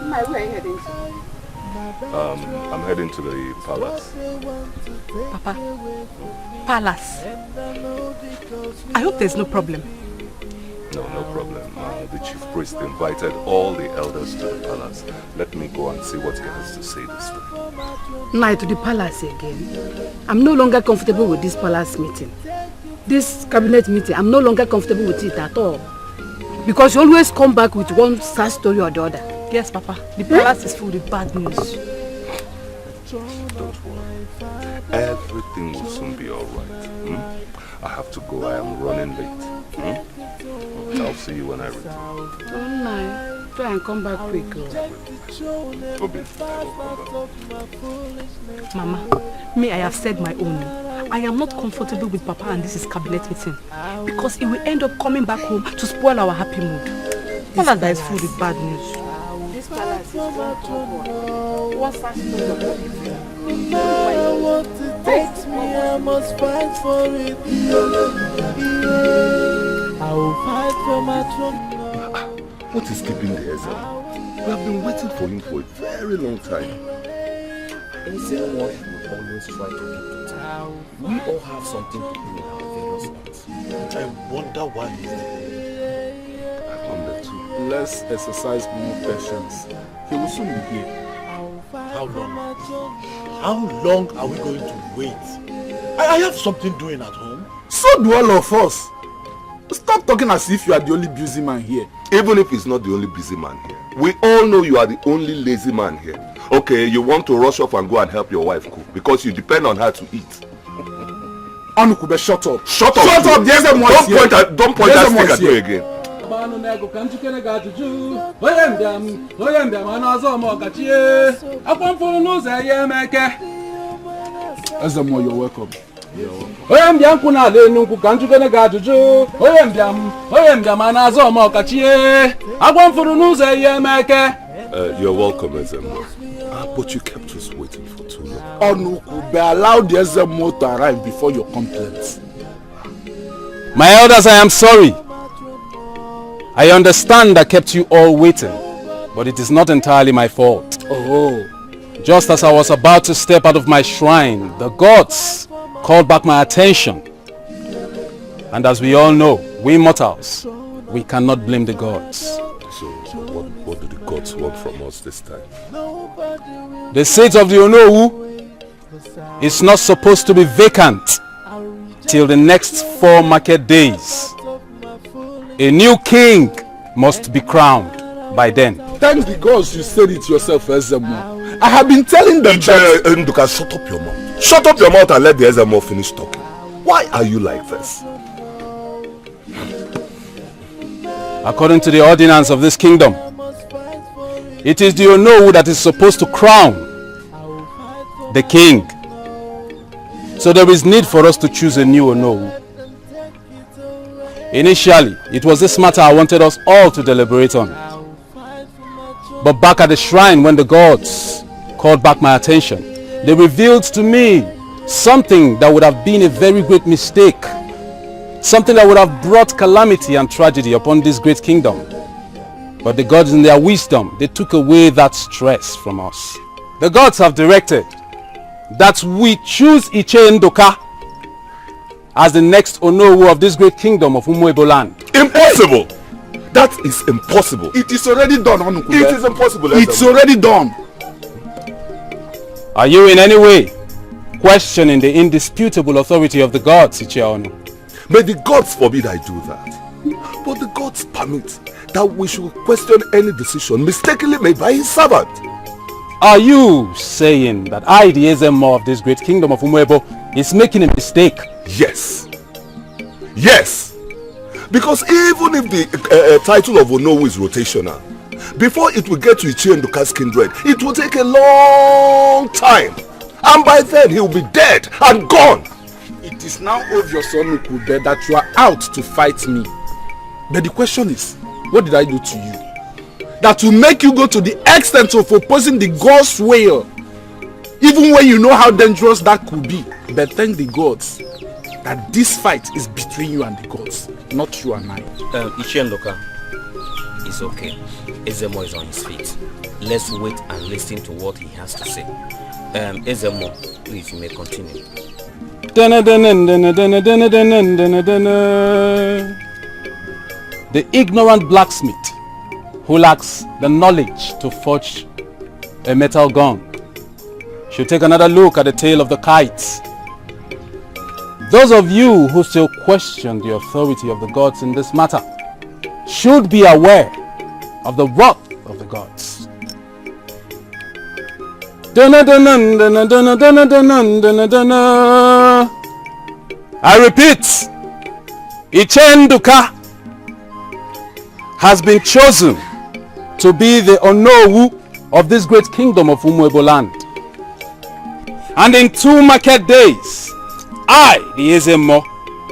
My, where are you heading to? I'm heading to the palace. Papa, palace. I hope there's no problem. No problem. The chief priest invited all the elders to the palace. Let me go and see what he has to say this time. Now to the palace again. I'm no longer comfortable with this palace meeting. This cabinet meeting, I'm no longer comfortable with it at all. Because you always come back with one sad story or the other. Yes, Papa. The palace is full with bad news. Don't worry. Everything will soon be alright. I have to go. I am running late. I'll see you when I return. Oh no. Try and come back quick. Obi, Mama, me, I have said my own. I am not comfortable with Papa and this is cabinet meeting. Because it will end up coming back home to spoil our happy mood. Palace that is full with bad news. This palace is what's that No matter what it takes me, I must fight for it. I will fight for my throne. What is keeping the Ezel? We have been waiting for him for a very long time. Anyone will always try to keep to time. We all have something to do in our various lives. I wonder why he's there. I wonder too. Let's exercise more patience. He will soon be here. How long? How long are we going to wait? I have something doing at home. So do all of us. Stop talking as if you are the only busy man here. Even if he's not the only busy man here, we all know you are the only lazy man here. Okay, you want to rush off and go and help your wife cook because you depend on her to eat. Anukube, shut up. Shut up. Shut up. Don't point that stick at me again. Ezemo, you're welcome. You're welcome, Ezemo. But you kept us waiting for too long. Anukube, allow the Ezemo to arrive before your complaints. My elders, I am sorry. I understand I kept you all waiting, but it is not entirely my fault. Oh. Just as I was about to step out of my shrine, the gods called back my attention. And as we all know, we mortals, we cannot blame the gods. So what do the gods want from us this time? The seat of the Onowu is not supposed to be vacant till the next 4 market days. A new king must be crowned by then. Thank the gods you said it yourself, Ezemo. I have been telling them that... Nduka, shut up your mouth. Shut up your mouth and let the Ezemo finish talking. Why are you like this? According to the ordinance of this kingdom, it is the Onowu that is supposed to crown the king. So there is need for us to choose a new Onowu. Initially, it was this matter I wanted us all to deliberate on. But back at the shrine, when the gods called back my attention, they revealed to me something that would have been a very great mistake. Something that would have brought calamity and tragedy upon this great kingdom. But the gods in their wisdom, they took away that stress from us. The gods have directed that we choose Iche Ndoka as the next Onowu of this great kingdom of Umuebo land. Impossible! That is impossible. It is already done, Anukube. It is impossible. It's already done. Are you in any way questioning the indisputable authority of the gods, Icheonu? May the gods forbid I do that. But the gods permit that we should question any decision mistakenly made by his servant. Are you saying that I, the Ezemo of this great kingdom of Umuebo, is making a mistake? Yes. Yes. Because even if the title of Onowu is rotational, before it will get to Iche Ndoka's kindred, it will take a long time. And by then he will be dead and gone. It is now obvious, Anukube, that you are out to fight me. But the question is, what did I do to you? That will make you go to the extent of opposing the gods' will, even when you know how dangerous that could be. But thank the gods that this fight is between you and the gods, not you and I. Iche Ndoka is okay. Ezemo is on his feet. let's wait and listen to what he has to say. Ezemo, please, you may continue. The ignorant blacksmith who lacks the knowledge to forge a metal gun should take another look at the tail of the kites. Those of you who still question the authority of the gods in this matter should be aware of the wrath of the gods. I repeat, Ichenduka has been chosen to be the Onowu of this great kingdom of Umuebo land. And in 2 market days, I, the Ezemo,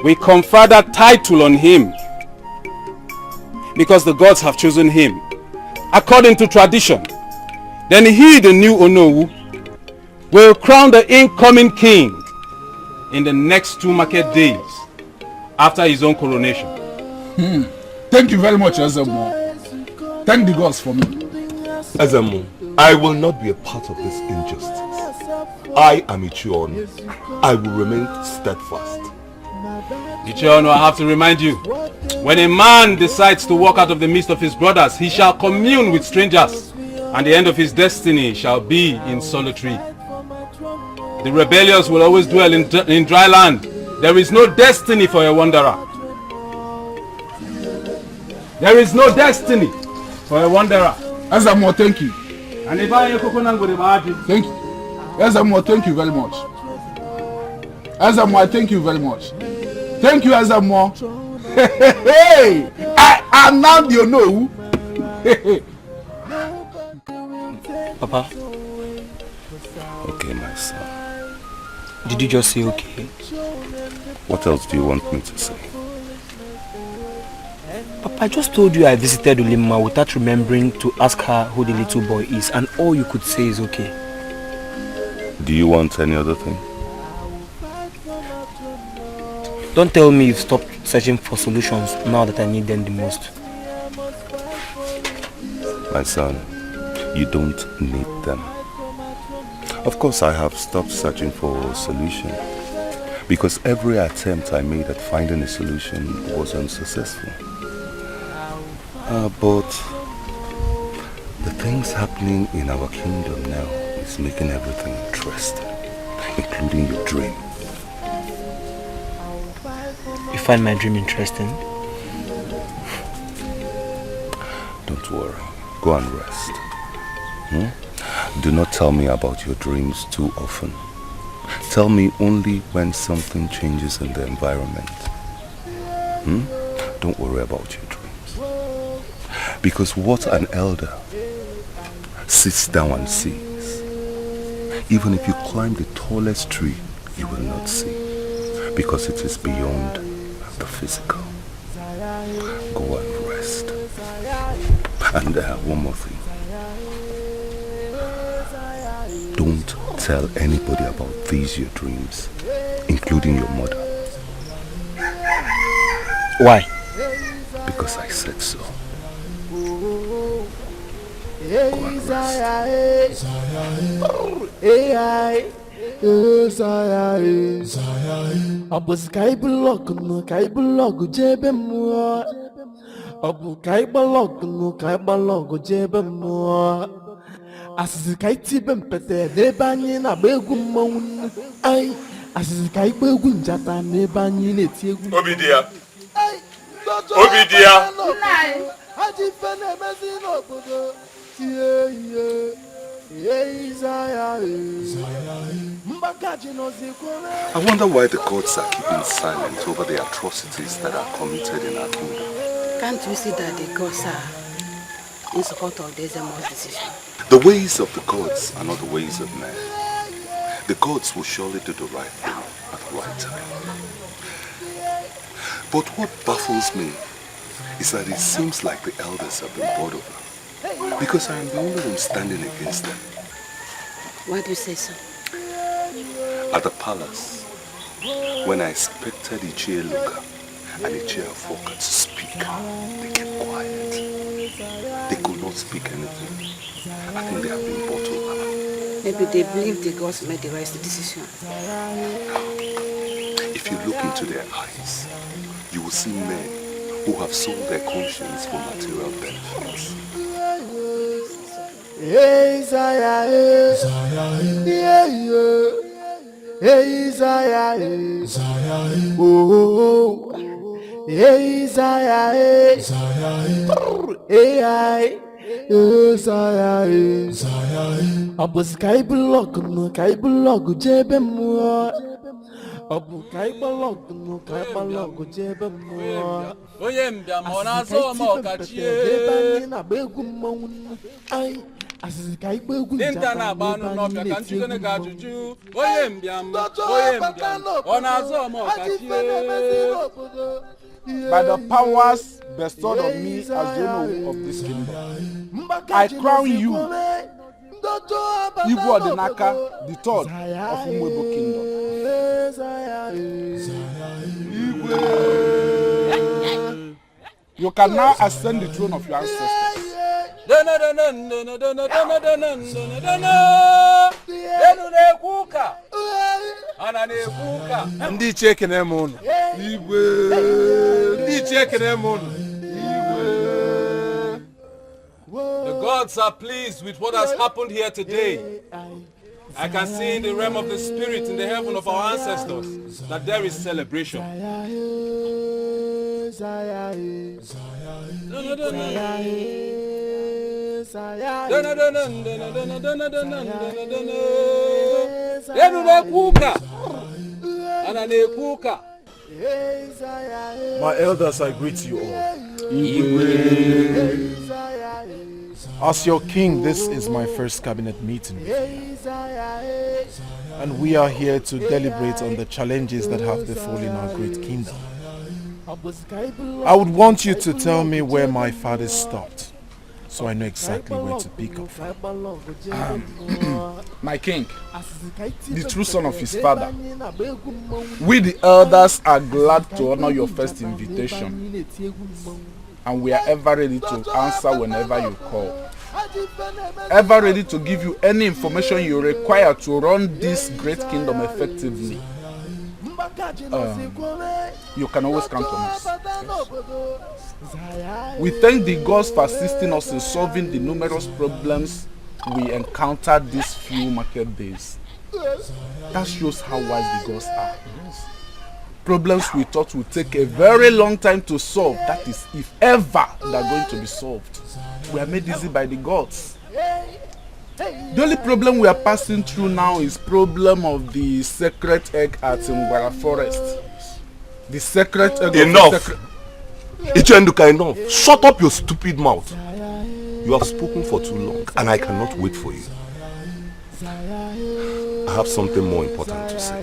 will confer that title on him, because the gods have chosen him according to tradition. Then he, the new Onowu, will crown the incoming king in the next 2 market days after his own coronation. Thank you very much, Ezemo. Thank the gods for me. Ezemo, I will not be a part of this injustice. I am Ichiono. I will remain steadfast. Ichiono, I have to remind you, when a man decides to walk out of the midst of his brothers, he shall commune with strangers, and the end of his destiny shall be in solitary. The rebellious will always dwell in dry land. There is no destiny for a wanderer. There is no destiny for a wanderer. Ezemo, thank you. And if I thank you. Ezemo, thank you very much. Ezemo, thank you very much. Thank you, Ezemo. Hey, I am now the Onowu. Papa. Okay, my son. Did you just say okay? What else do you want me to say? Papa, I just told you I visited Ulimma without remembering to ask her who the little boy is, and all you could say is okay. Do you want any other thing? Don't tell me you've stopped searching for solutions now that I need them the most. My son, you don't need them. Of course, I have stopped searching for a solution, because every attempt I made at finding a solution was unsuccessful. But the things happening in our kingdom now is making everything interesting, including your dream. You find my dream interesting? Don't worry. Go and rest. Do not tell me about your dreams too often. Tell me only when something changes in the environment. Don't worry about your dreams. Because what an elder sits down and sees, even if you climb the tallest tree, you will not see, because it is beyond the physical. Go and rest. And one more thing. Don't tell anybody about these your dreams, including your mother. Why? Because I said so. Go and rest. Abus Kaibulok no Kaibulok Jebemo. Abu Kaibalok no Kaibalok Jebemo. As the Kaitibem Pete, Nebani na Begumon. I as the Kaibegun Jata Nebani Neti. Obidia. Obidia. I wonder why the gods are keeping silent over the atrocities that are committed in our kingdom. Can't you see that the gods are in support of this decision? The ways of the gods are not the ways of men. The gods will surely do the right thing at the right time. But what baffles me is that it seems like the elders have been bought over, because I am the only one standing against them. Why do you say so? At the palace, when I expected Ichie Luka and Ichie Afoka to speak, they kept quiet. They could not speak anything. I think they have been bottled up. Maybe they believe the gods made the right decision. If you look into their eyes, you will see men who have sold their conscience for material benefits. Hey, Zaya, hey, yeah, yeah. Hey, Zaya, hey, oh, hey, Zaya, hey, hey, Zaya, hey, Abus Kaibulog, no Kaibulog, Jebemua. Abu Kaibalog, no Kaibalog, Jebemua. Oyembia mona so mo kachie. Dintana banu no pia kanchugo ne gajuju. Oyembia ona so mo kachie. By the powers bestowed on me as the owner of this kingdom, I crown you, Igwe Odinaka, the third of Umwebo Kingdom. You can now ascend the throne of your ancestors. Ndi cheke na emu unu. Igwe. Ndi cheke na emu unu. The gods are pleased with what has happened here today. I can see in the realm of the spirit in the heaven of our ancestors that there is celebration. My elders, I greet you all. As your king, this is my first cabinet meeting with you. And we are here to deliberate on the challenges that have befallen our great kingdom. I would want you to tell me where my father stopped, so I know exactly where to pick up from. My king, the true son of his father, we the elders are glad to honor your first invitation, and we are ever ready to answer whenever you call. Ever ready to give you any information you require to run this great kingdom effectively. You can always count on us. We thank the gods for assisting us in solving the numerous problems we encountered these few market days. That shows how wise the gods are. Problems we thought would take a very long time to solve, that is, if ever they're going to be solved, we are made easy by the gods. The only problem we are passing through now is problem of the sacred egg at Ngwara Forest. The sacred egg. Enough! Ichenduka, enough! Shut up your stupid mouth! You have spoken for too long and I cannot wait for you. I have something more important to say.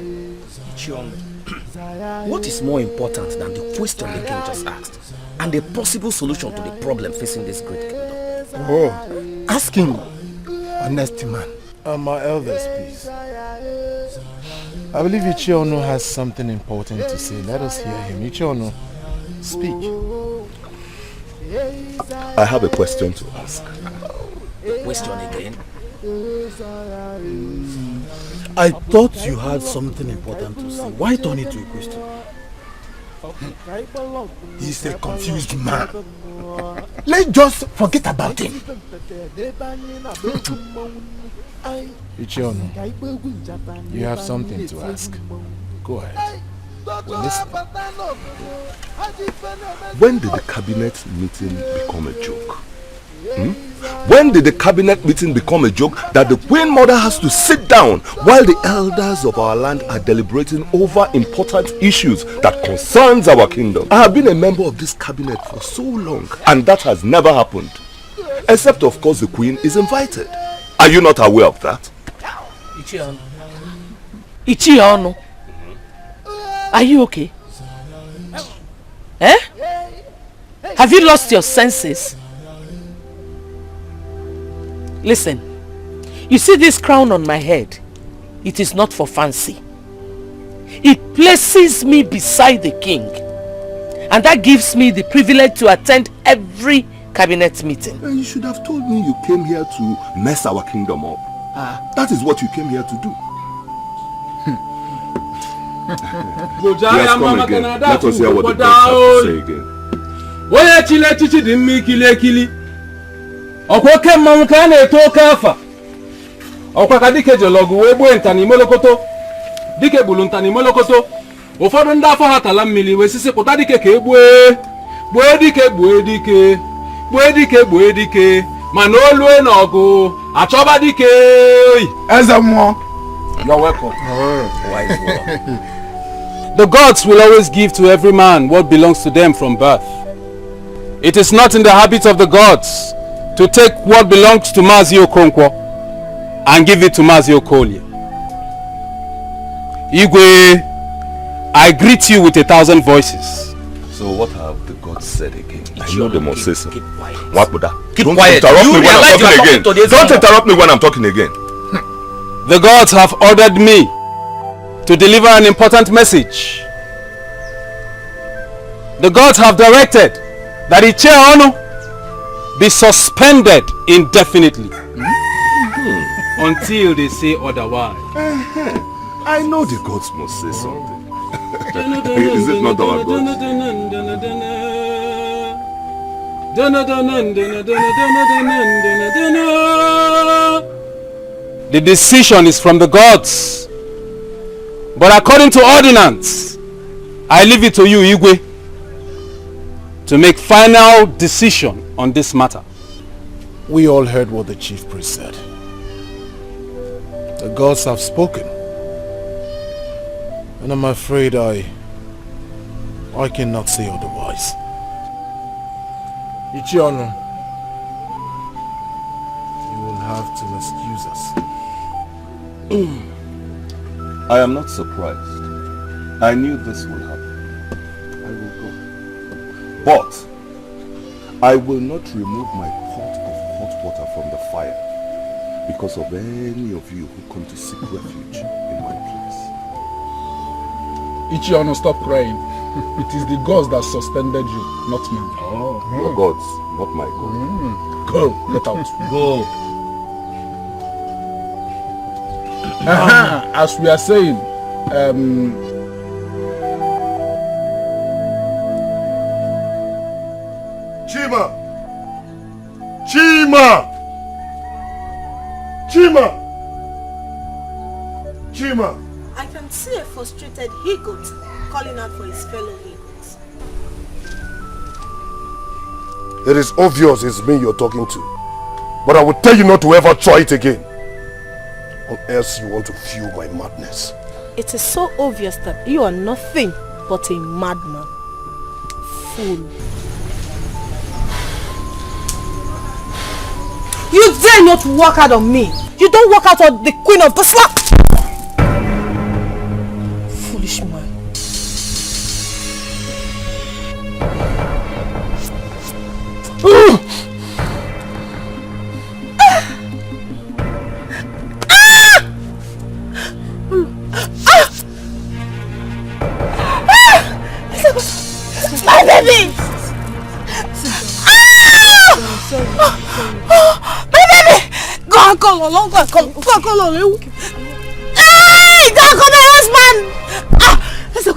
What is more important than the question the king just asked and the possible solution to the problem facing this great kingdom? Oh, ask him, honest man. My elders, please. I believe Ichiono has something important to say. Let us hear him. Ichiono, speak. I have a question to ask. Question again? I thought you had something important to say. Why turn it to a question? He's a confused man. Let's just forget about him. Ichiono, you have something to ask. Go ahead. We're listening. When did the cabinet meeting become a joke? When did the cabinet meeting become a joke that the Queen Mother has to sit down while the elders of our land are deliberating over important issues that concerns our kingdom? I have been a member of this cabinet for so long and that has never happened. Except of course the Queen is invited. Are you not aware of that? Ichiono. Are you okay? Eh? Have you lost your senses? Listen, you see this crown on my head? It is not for fancy. It places me beside the king. And that gives me the privilege to attend every cabinet meeting. You should have told me you came here to mess our kingdom up. That is what you came here to do. Yes, come again. Let us hear what the prince has to say again. Oye chile chichi di mmi kili. Okwa ke mmanwu ka na-eto oke afa. Okwa ka Dikeh jologu wee gbuo ntani molokoto. Dikeh gbulu ntani molokoto. Ụfọdụ ndị afọ ha tala mmiri wee sisi pụta Dikeh ka egbue. Gbuo Dikeh. Mana olue n'ọgụ achọba Dikeh. Eze mmụọ. You're welcome. Wise one. The gods will always give to every man what belongs to them from birth. It is not in the habit of the gods to take what belongs to Mazi Okonkwo and give it to Mazi Okoli. Igwe, I greet you with 1,000 voices. So what have the gods said again? I know they must say so. What would that? Keep quiet. Don't interrupt me when I'm talking again. The gods have ordered me to deliver an important message. The gods have directed that Iche Onu be suspended indefinitely until they say otherwise. I know the gods must say something. Is it not our gods? The decision is from the gods. But according to ordinance, I leave it to you, Igwe, to make final decision on this matter. We all heard what the chief priest said. The gods have spoken. And I'm afraid I cannot say otherwise. Ichionu, you will have to excuse us. I am not surprised. I knew this would happen. I will go. But I will not remove my pot of hot water from the fire because of any of you who come to seek refuge in my place. Ichionu, stop crying. It is the gods that suspended you, not me. Your gods, not my gods. Go, get out. Go. As we are saying, Chima! I can see a frustrated he-goat calling out for his fellow he-goats. It is obvious it's me you're talking to. But I will tell you not to ever try it again. Or else you want to fuel my madness. It is so obvious that you are nothing but a madman. Fool. You dare not walk out on me! You don't walk out on the queen of the slum! Foolish man. My baby! My baby! Go and call along, go and call along. Hey! Go and call my husband! Let's go.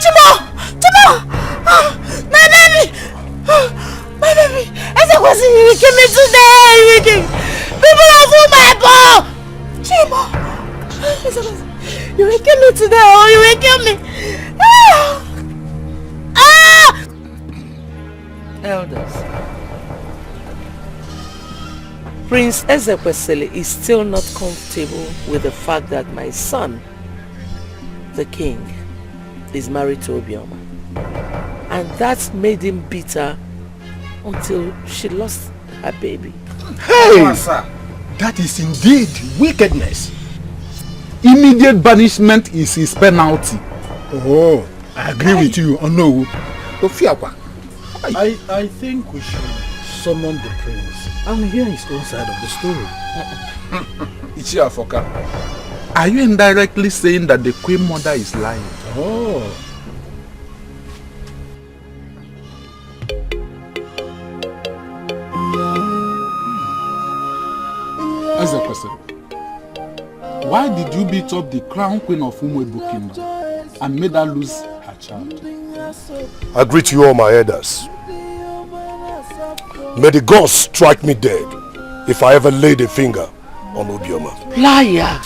Chimo! My baby! My baby! Let's go. You will kill me today! People are for my ball! Chimo! You will kill me today, or you will kill me! Elders, Prince Ezekwesili is still not comfortable with the fact that my son, the king, is married to Obioma. And that made him bitter until she lost her baby. Hey! That is indeed wickedness. Immediate banishment is his penalty. Oh, I agree with you. Oh no. I think we should summon the prince and hear his own side of the story. Ichiafoka, are you indirectly saying that the queen mother is lying? Why did you beat up the crown queen of Umuebo Kingdom and made her lose her child? I greet you all my elders. May the gods strike me dead if I ever laid a finger on Obioma. Liar!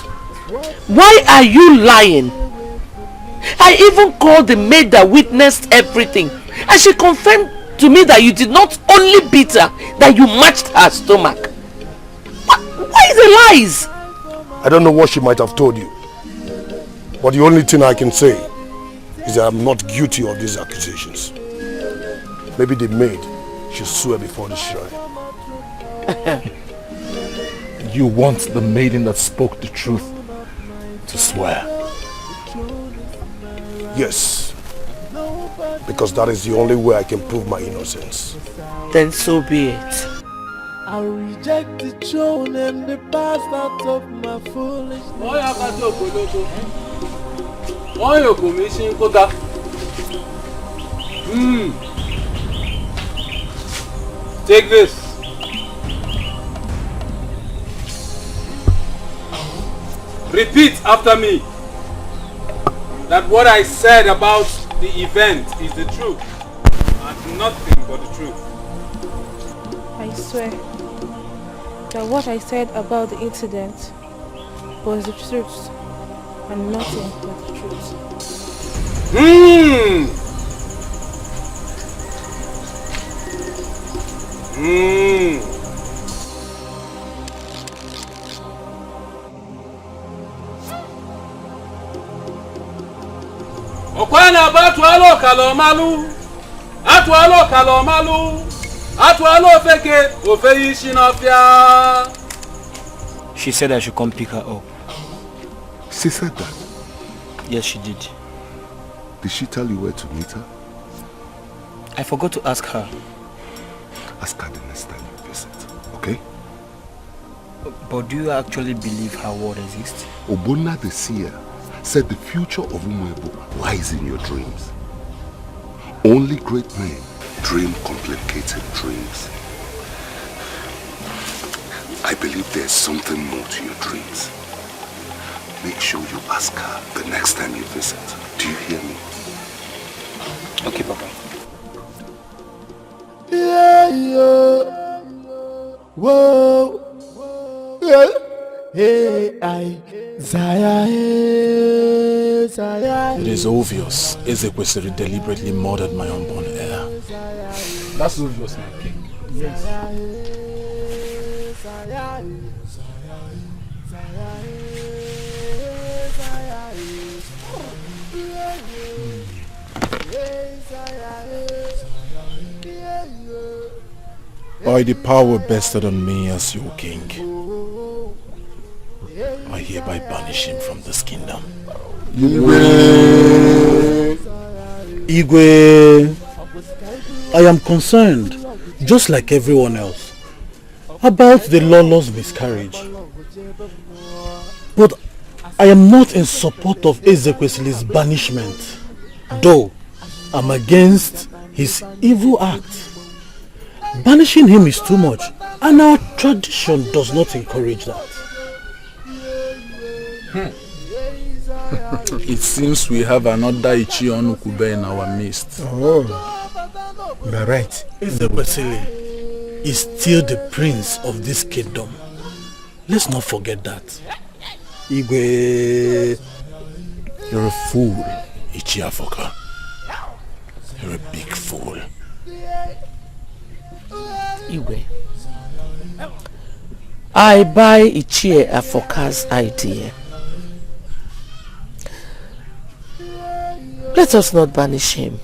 Why are you lying? I even called the maid that witnessed everything, and she confirmed to me that you did not only beat her, that you matched her stomach. Why the lies? I don't know what she might have told you, but the only thing I can say is that I'm not guilty of these accusations. Maybe the maid should swear before the shrine. You want the maiden that spoke the truth to swear? Yes, because that is the only way I can prove my innocence. Then so be it. I'll reject the throne and the past out of my foolishness. Take this. Repeat after me that what I said about the event is the truth and nothing but the truth. I swear that what I said about the incident was the truth and nothing but the truth. Okwana batualo kalomalu, atualo kalomalu, atualo feke ofeyi shinofia. She said I should come pick her up. She said that? Yes, she did. Did she tell you where to meet her? I forgot to ask her. Ask her the next time you visit, okay? But do you actually believe her word exists? Obona the seer said the future of Umuebo lies in your dreams. Only great men dream complicated dreams. I believe there's something more to your dreams. Make sure you ask her the next time you visit. Do you hear me? Okay, Papa. Yeah, yeah. Whoa. Yeah. Hey, Zaya, Zaya. It is obvious Ezekwesili deliberately murdered my unborn heir. That's obvious, my king. Yes. By the power vested on me as your king, I hereby banish him from this kingdom. Igwe, I am concerned, just like everyone else, about the Lolo's miscarriage. But I am not in support of Ezekwesili's banishment, though I'm against his evil act. Banishing him is too much, and our tradition does not encourage that. It seems we have another Ichi Onukube in our midst. Oh, you are right. Ezekwesili is still the prince of this kingdom. Let's not forget that. Igwe, you're a fool, Ichi Afoka. You're a big fool. Igwe, I buy Ichie Afoka's idea. Let us not banish him.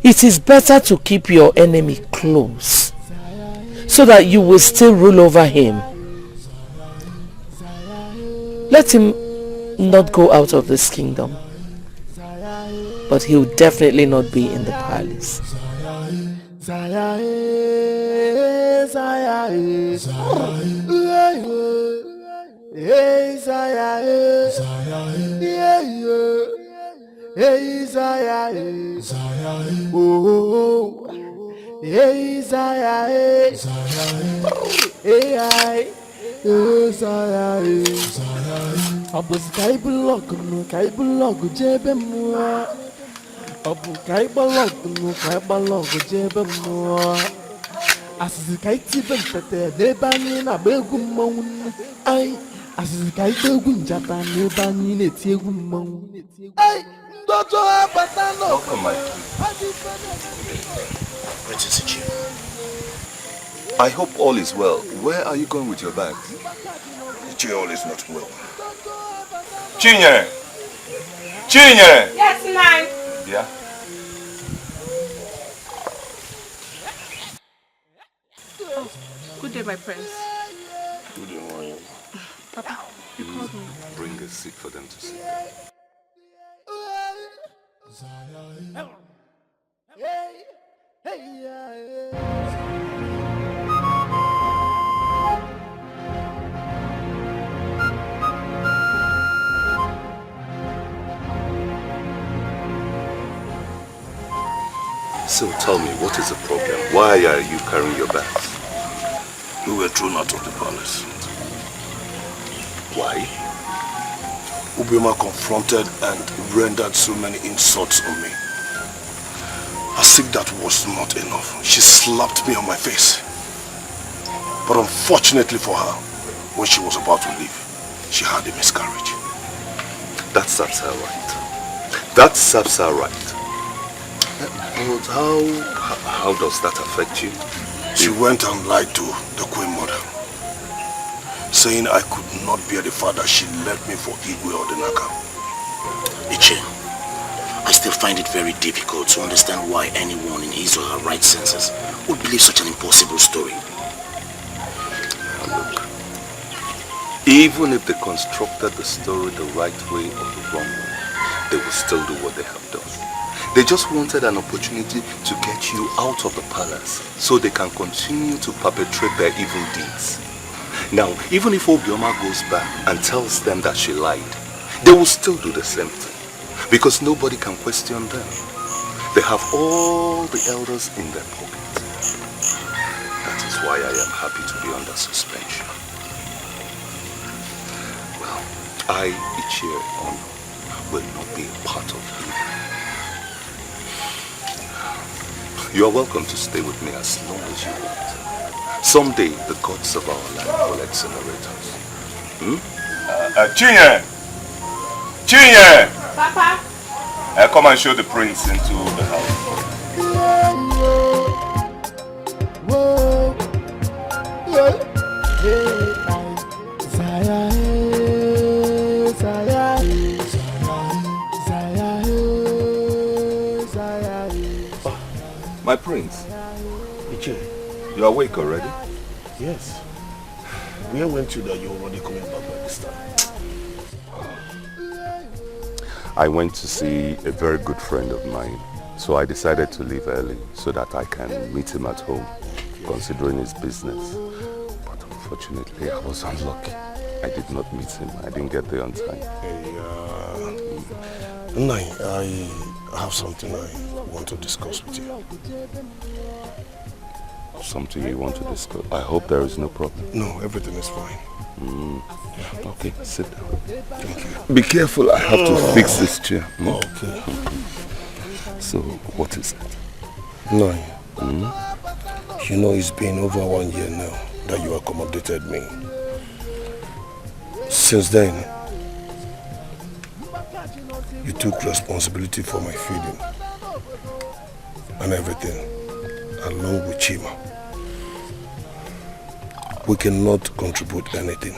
It is better to keep your enemy close, so that you will still rule over him. Let him not go out of this kingdom, but he will definitely not be in the palace. Zaya, Zaya, Hey Zaya, oh, hey Zaya, hey Abus kai blog no kai blog jebe mo. Abu kai blog no kai blog jebe mo. Asisi kai tibe mpete lebani na begu mo. Ai asisi kai begu njata lebani na ti egu mo. Ai ndoto abata no. Welcome, my I hope all is well. Where are you going with your bags? All is not well. Chinye! Chinye! Yes, ma'am. Yeah? Oh, good day, my prince. Good morning. Papa, you called me. Bring a seat for them to sit. So tell me, what is the problem? Why are you carrying your bags? We were thrown out of the palace. Why? Ubioma confronted and rendered so many insults on me. As if that was not enough, she slapped me on my face. But unfortunately for her, when she was about to leave, she had a miscarriage. That serves her right. That serves her right. But how does that affect you? She went and lied to the Queen Mother, saying I could not bear the fact that she left me for Igwe or the Naka. Iche, I still find it very difficult to understand why anyone in his or her right senses would believe such an impossible story. Now look, even if they constructed the story the right way or the wrong way, they will still do what they have done. They just wanted an opportunity to get you out of the palace so they can continue to perpetrate their evil deeds. Now, even if Obioma goes back and tells them that she lied, they will still do the same thing because nobody can question them. They have all the elders in their pocket. That is why I am happy to be under suspension. Well, I, Ichie Ono, will not be a part of evil. You are welcome to stay with me as long as you want. Someday, the gods of our land will exonerate us. Chinye! Chinye! Papa! Come and show the prince into the house. My prince, Iche, you are awake already? Yes. Where went you that you're already coming back by this time? I went to see a very good friend of mine, so I decided to leave early so that I can meet him at home, considering his business. But unfortunately, I was unlucky. I did not meet him. I didn't get there on time. Nai, I have something I want to discuss with you. Something you want to discuss? I hope there is no problem. No, everything is fine. Okay, sit down. Thank you. Be careful, I have to fix this chair. Okay. So, what is it? Nai, you know it's been over 1 year now that you accommodated me. Since then, you took responsibility for my feeding and everything, along with Chima. We cannot contribute anything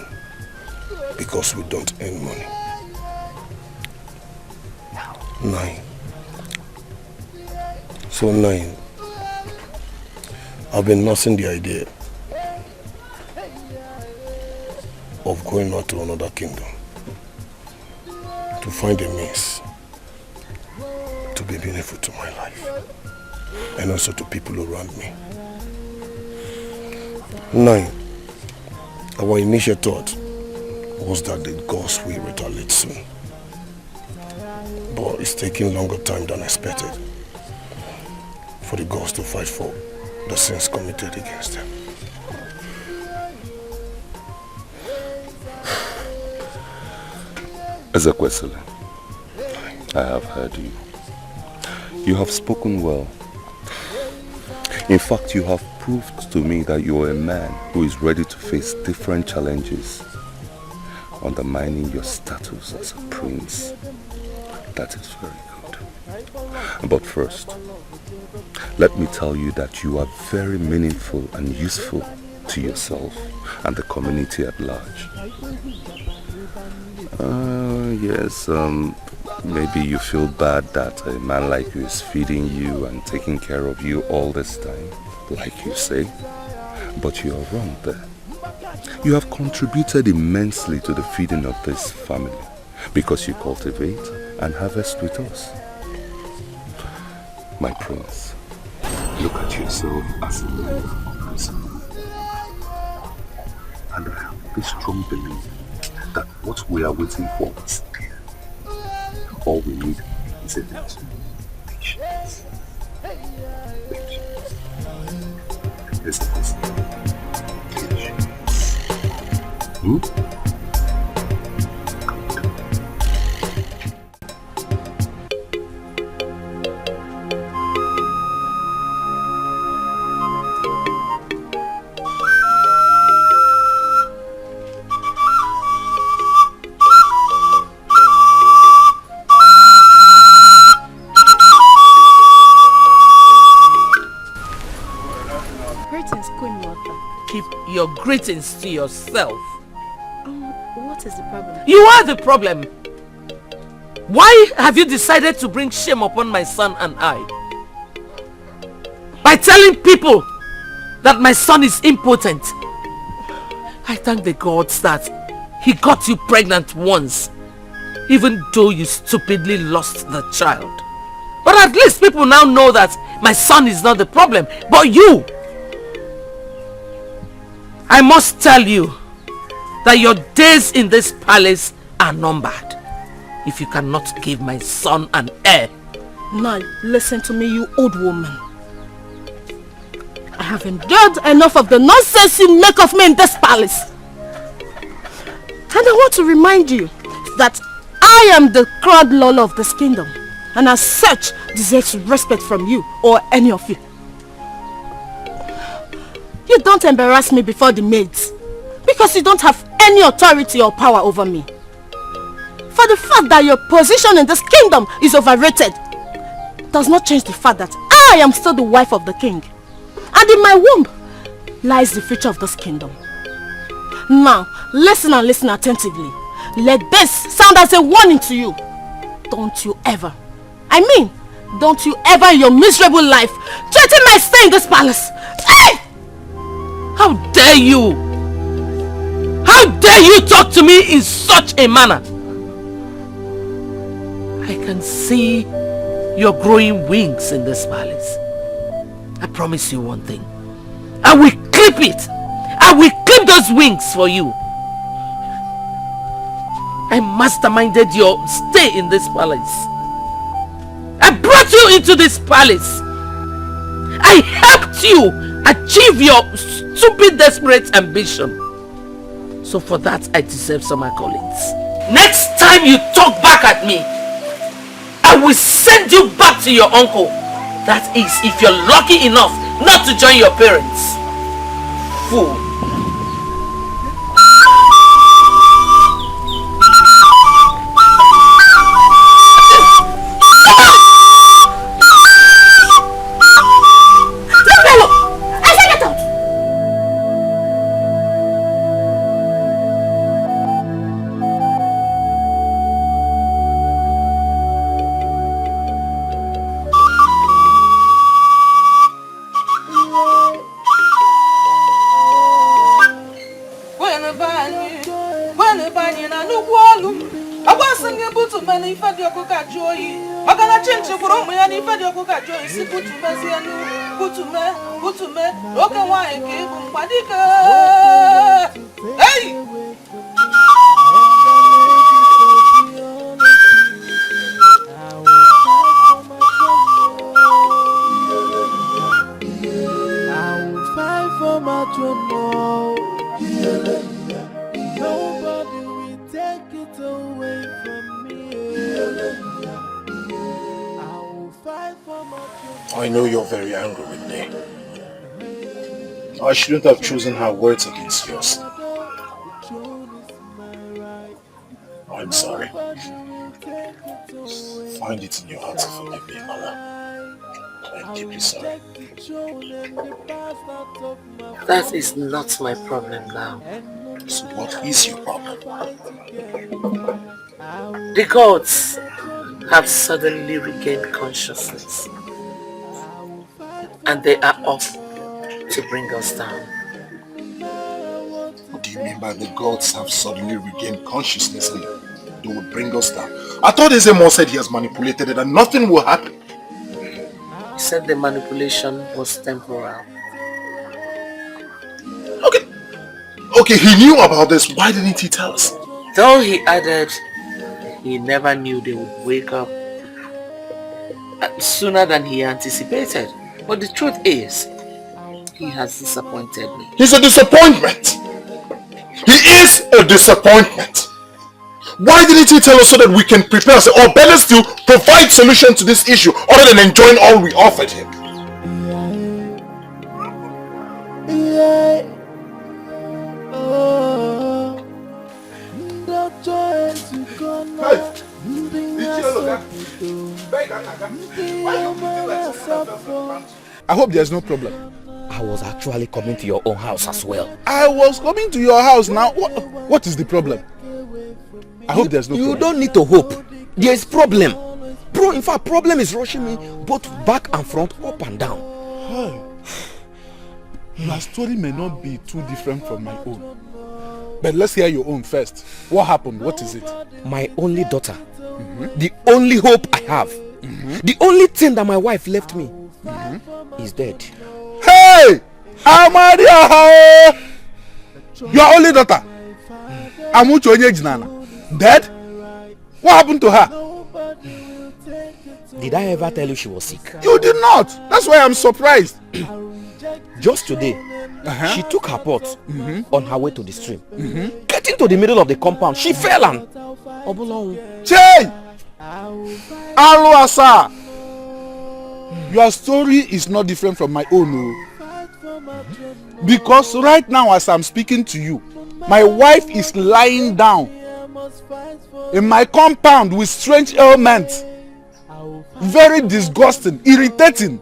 because we don't earn money. 9. So 9, I've been nursing the idea of going out to another kingdom to find a means to be meaningful to my life and also to people around me. 9, our initial thought was that the gods will retaliate soon, but it's taking longer time than expected for the gods to fight for the sins committed against them. Ezekwesili, I have heard you. You have spoken well. In fact, you have proved to me that you are a man who is ready to face different challenges, undermining your status as a prince. That is very good. But first, let me tell you that you are very meaningful and useful to yourself and the community at large. Yes, maybe you feel bad that a man like you is feeding you and taking care of you all this time, like you say. But you are wrong there. You have contributed immensely to the feeding of this family because you cultivate and harvest with us. My prince, look at yourself as a living person. And I have this strong belief that what we are waiting for is here. All we need is a little patience. Patience. Patience. Your greetings to yourself. What is the problem? You are the problem. Why have you decided to bring shame upon my son and I? By telling people that my son is impotent. I thank the gods that he got you pregnant once, even though you stupidly lost the child. But at least people now know that my son is not the problem, but you. I must tell you that your days in this palace are numbered if you cannot give my son an heir. Now, listen to me, you old woman. I have endured enough of the nonsense you make of me in this palace. And I want to remind you that I am the crown lord of this kingdom, and as such deserves respect from you or any of you. You don't embarrass me before the maids, because you don't have any authority or power over me. For the fact that your position in this kingdom is overrated does not change the fact that I am still the wife of the king. And in my womb lies the future of this kingdom. Now, listen and listen attentively. Let this sound as a warning to you. Don't you ever in your miserable life threaten my stay in this palace. Hey! How dare you? How dare you talk to me in such a manner? I can see your growing wings in this palace. I promise you one thing. I will clip it. I will clip those wings for you. I masterminded your stay in this palace. I brought you into this palace. I helped you achieve your stupid, desperate ambition. So for that, I deserve some accolades. Next time you talk back at me, I will send you back to your uncle. That is, if you're lucky enough not to join your parents. Fool. Hey! Nobody will take it away from I know you're very angry with me. I shouldn't have chosen her words against yours. I'm sorry. Find it in your heart to forgive me, Mama. I'm deeply sorry. That is not my problem now. So what is your problem? The gods have suddenly regained consciousness. And they are off to bring us down. What do you mean by the gods have suddenly regained consciousness and they will bring us down? I thought Ezeonu said he has manipulated it and nothing will happen. He said the manipulation was temporal. Okay, he knew about this. Why didn't he tell us? Though he added he never knew they would wake up sooner than he anticipated. But the truth is, he has disappointed me. He's a disappointment. He is a disappointment. Why didn't he tell us so that we can prepare ourselves, or better still, provide solution to this issue other than enjoying all we offered him? I hope there's no problem. I was actually coming to your own house as well. I was coming to your house now. What is the problem? I hope there's no problem. You don't need to hope. There is problem. Bro, in fact, problem is rushing me both back and front, up and down. Your story may not be too different from my own. But let's hear your own first. What happened? What is it? My only daughter. The only hope I have. The only thing that my wife left me is dead. Hey! Amaria! Your only daughter? Amucho Onyejinana. Dead? What happened to her? Did I ever tell you she was sick? You did not. That's why I'm surprised. Just today, she took her pot on her way to the stream. Getting to the middle of the compound, she fell and... Che! Aluasa! Your story is not different from my own. Because right now as I'm speaking to you, my wife is lying down in my compound with strange ailments. Very disgusting, irritating.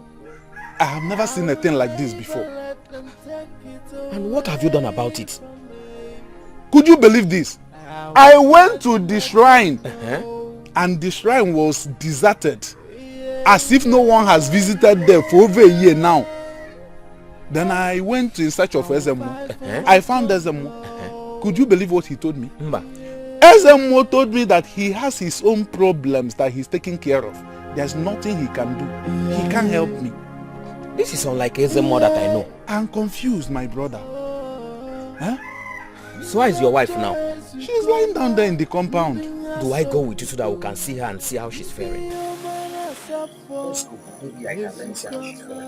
I have never seen a thing like this before. And what have you done about it? Could you believe this? I went to the shrine and the shrine was deserted, as if no one has visited there for over a year now. Then I went in search of Ezeonu. I found Ezeonu. Could you believe what he told me? Ezeonu told me that he has his own problems that he's taking care of. There's nothing he can do. He can't help me. This is unlike Ezeonu that I know. I'm confused, my brother. So where is your wife now? She's lying down there in the compound. Do I go with you so that we can see her and see how she's faring? Maybe I can then see how she's feeling.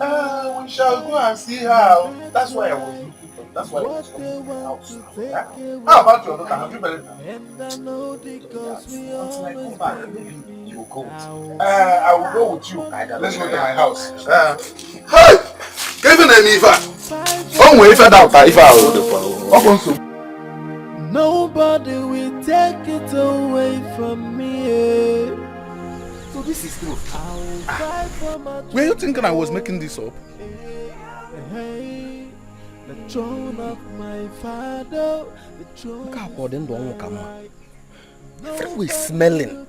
We shall go and see her. That's why I was looking for. That's why I was coming to the house. How about your daughter? Have you buried her? Until I come back, maybe you will go with me. I will go with you. Let's go to my house. Hey! Kevin and Eva. Oh, wait for that. Nobody will take it away from me. So this is true. Were you thinking I was making this up? The throne of my father, the throne We're smelling.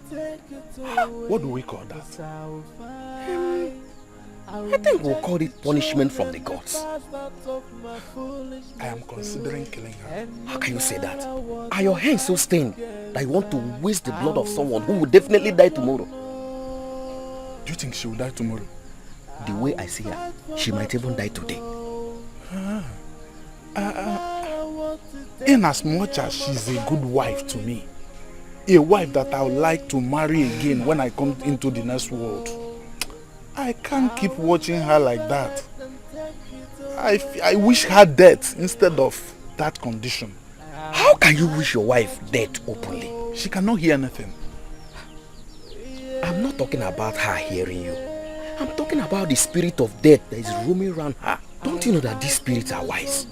What do we call that? I think we'll call it punishment from the gods. I am considering killing her. How can you say that? Are your hands so stained that you want to waste the blood of someone who will definitely die tomorrow? Do you think she will die tomorrow? The way I see her, she might even die today. In as much as she's a good wife to me, a wife that I would like to marry again when I come into the next world, I can't keep watching her like that. I wish her death instead of that condition. How can you wish your wife dead openly? She cannot hear anything. I'm not talking about her hearing you. I'm talking about the spirit of death that is roaming around her. Don't you know that these spirits are wise?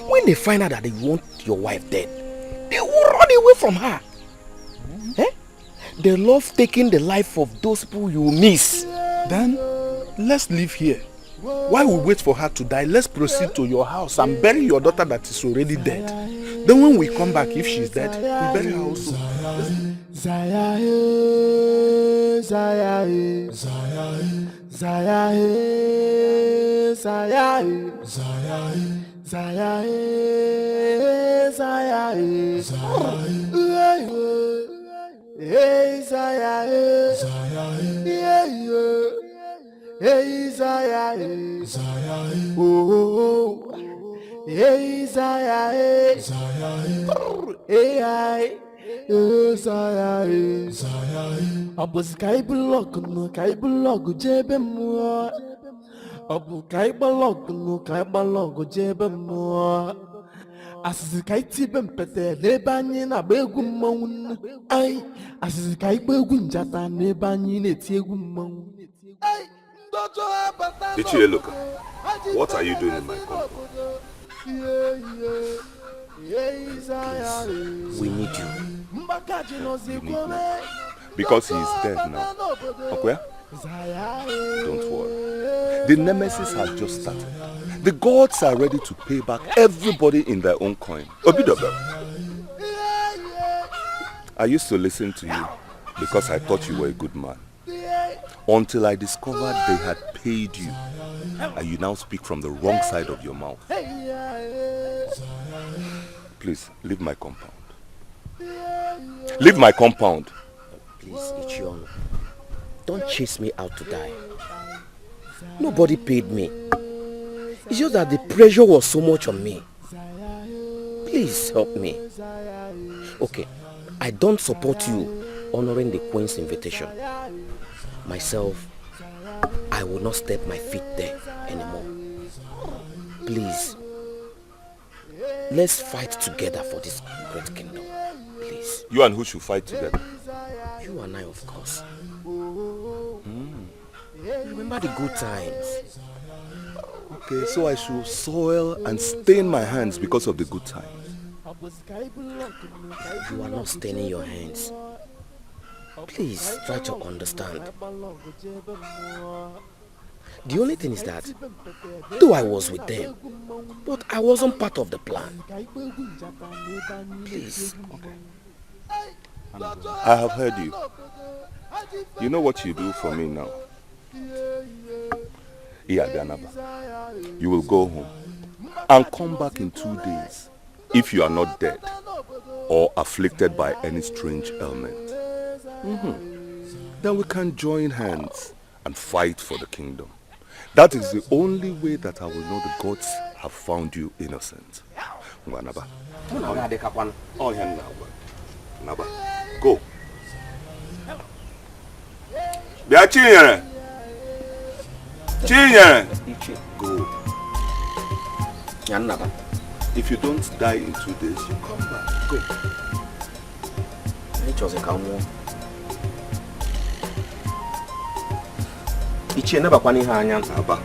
When they find out that they want your wife dead, they will run away from her. They love taking the life of those people you miss. Then, let's leave here. While we wait for her to die, let's proceed to your house and bury your daughter that is already dead. Then when we come back, if she's dead, we bury her also. Zaya, Zaya, Zaya, Zaya, Zaya, Zaya, Zaya, Zaya, hey Zaya, hey Zaya, oh, hey Zaya, hey Zaya, Abu Sky Block, no Kai Block, Jebemo, Abu Kai Block, no Kai Block, Jebemo. Asizikai tibem pete lebanyi na begu moun. Ay, asizikai begu njata lebanyi neti egu moun. Ichie, look, what are you doing in my compound? Please, we need you. You need me. Because he is dead now. Okay? Don't worry. The nemesis has just started. The gods are ready to pay back everybody in their own coin. Obidobe. I used to listen to you because I thought you were a good man. Until I discovered they had paid you. And you now speak from the wrong side of your mouth. Please, leave my compound. Leave my compound. Please, Ichionu. Don't chase me out to die. Nobody paid me. It's just that the pressure was so much on me. Please help me. Okay, I don't support you honoring the Queen's invitation. Myself, I will not step my feet there anymore. Please, let's fight together for this great kingdom. Please. You and who should fight together? You and I, of course. Remember the good times. Okay, so I should soil and stain my hands because of the good times. You are not staining your hands. Please try to understand. The only thing is that, though I was with them, but I wasn't part of the plan. Please. Okay. I have heard you. You know what you do for me now? You will go home and come back in 2 days if you are not dead or afflicted by any strange ailment. Then we can join hands and fight for the kingdom. That is the only way that I will know the gods have found you innocent. Go. Go. If you don't die in 2 days, you come back. Go. Ichie never kwani ha anya aba.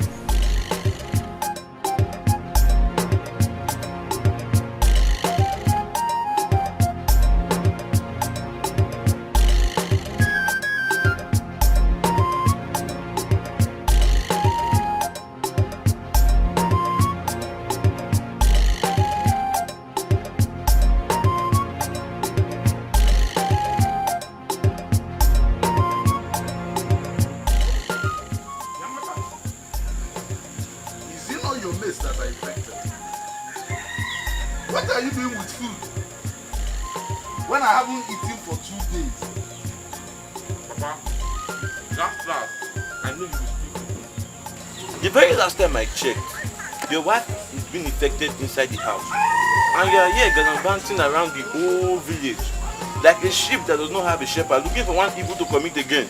I checked, your wife is being infected inside the house, and you are here gallivanting around the whole village like a sheep that does not have a shepherd, looking for one evil to commit again.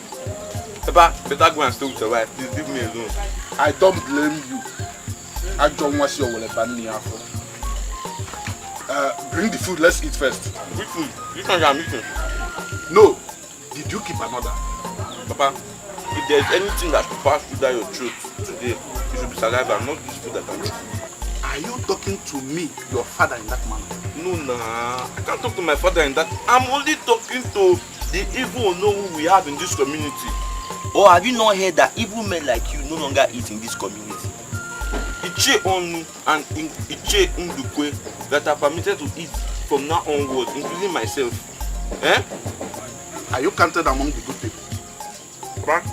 Papa, better go and stay with your wife. Please leave me alone. I don't blame you. I don't want you to bring the food. Let's eat first. Which food? Which one you are meeting? No. Did you keep another? Papa, if there's anything that should pass through that your throat today, it should be saliva, not this food that I'm eating. Are you talking to me, your father, in that manner? No, nah. I can't talk to my father in that. I'm only talking to the evil who we have in this community. Or have you not heard that evil men like you no longer eat in this community? Iche Onu and Iche Ndukwe that are permitted to eat from now onwards, including myself. Eh? Are you counted among the good people? But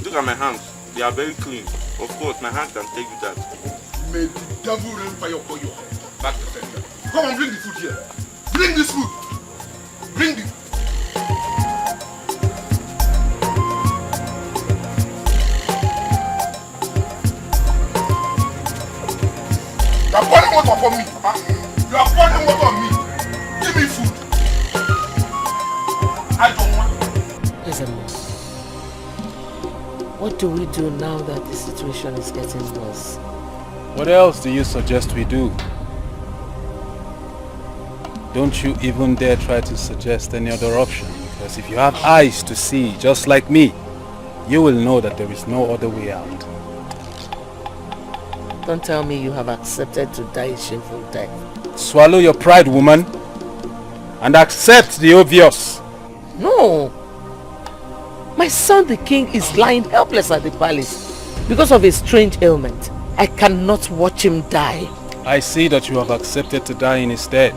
look at my hands. They are very clean. Of course, my hands can tell you that. May the devil rain fire upon your head. Back to center. Come on, bring the food here. Bring this food. Bring the... You are pouring water for me, Papa. You are pouring water on me. Give me food. I don't want. What do we do now that the situation is getting worse? What else do you suggest we do? Don't you even dare try to suggest any other option, because if you have eyes to see, just like me, you will know that there is no other way out. Don't tell me you have accepted to die a shameful death. Swallow your pride, woman, and accept the obvious. No! My son the king is lying helpless at the palace because of a strange ailment. I cannot watch him die. I see that you have accepted to die in his stead.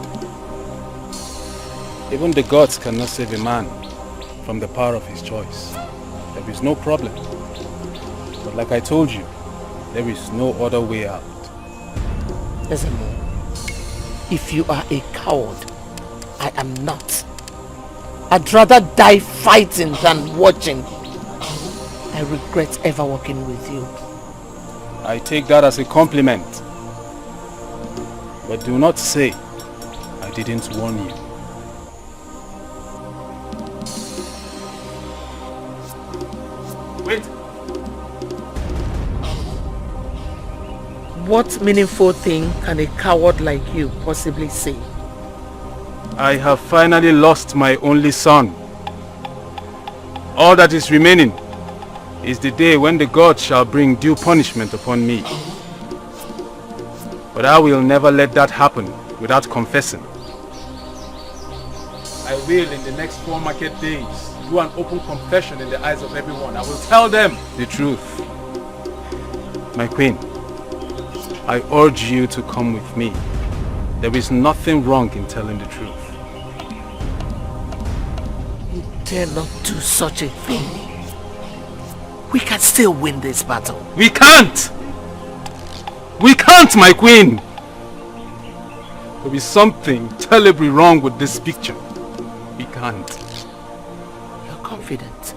Even the gods cannot save a man from the power of his choice. There is no problem. But like I told you, there is no other way out. Ezemo, if you are a coward, I am not. I'd rather die fighting than watching. I regret ever working with you. I take that as a compliment. But do not say I didn't warn you. Wait. What meaningful thing can a coward like you possibly say? I have finally lost my only son. All that is remaining is the day when the gods shall bring due punishment upon me. But I will never let that happen without confessing. I will, in the next 4 market days, do an open confession in the eyes of everyone. I will tell them the truth. My queen, I urge you to come with me. There is nothing wrong in telling the truth. You dare not do such a thing. We can still win this battle. We can't! We can't, my queen! There is something terribly wrong with this picture. We can't. You're confident.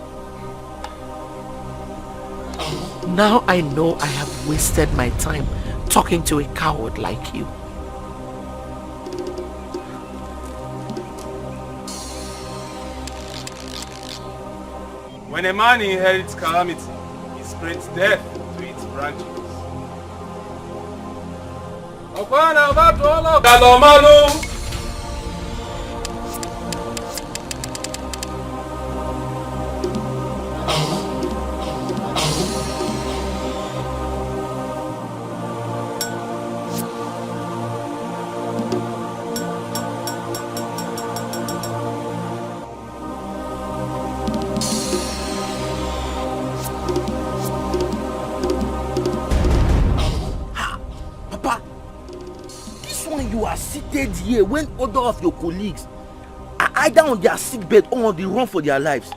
Now I know I have wasted my time talking to a coward like you. When a man inherits calamity, he spreads death to its branches. Seated here when other of your colleagues are either on their sick bed or on the run for their lives.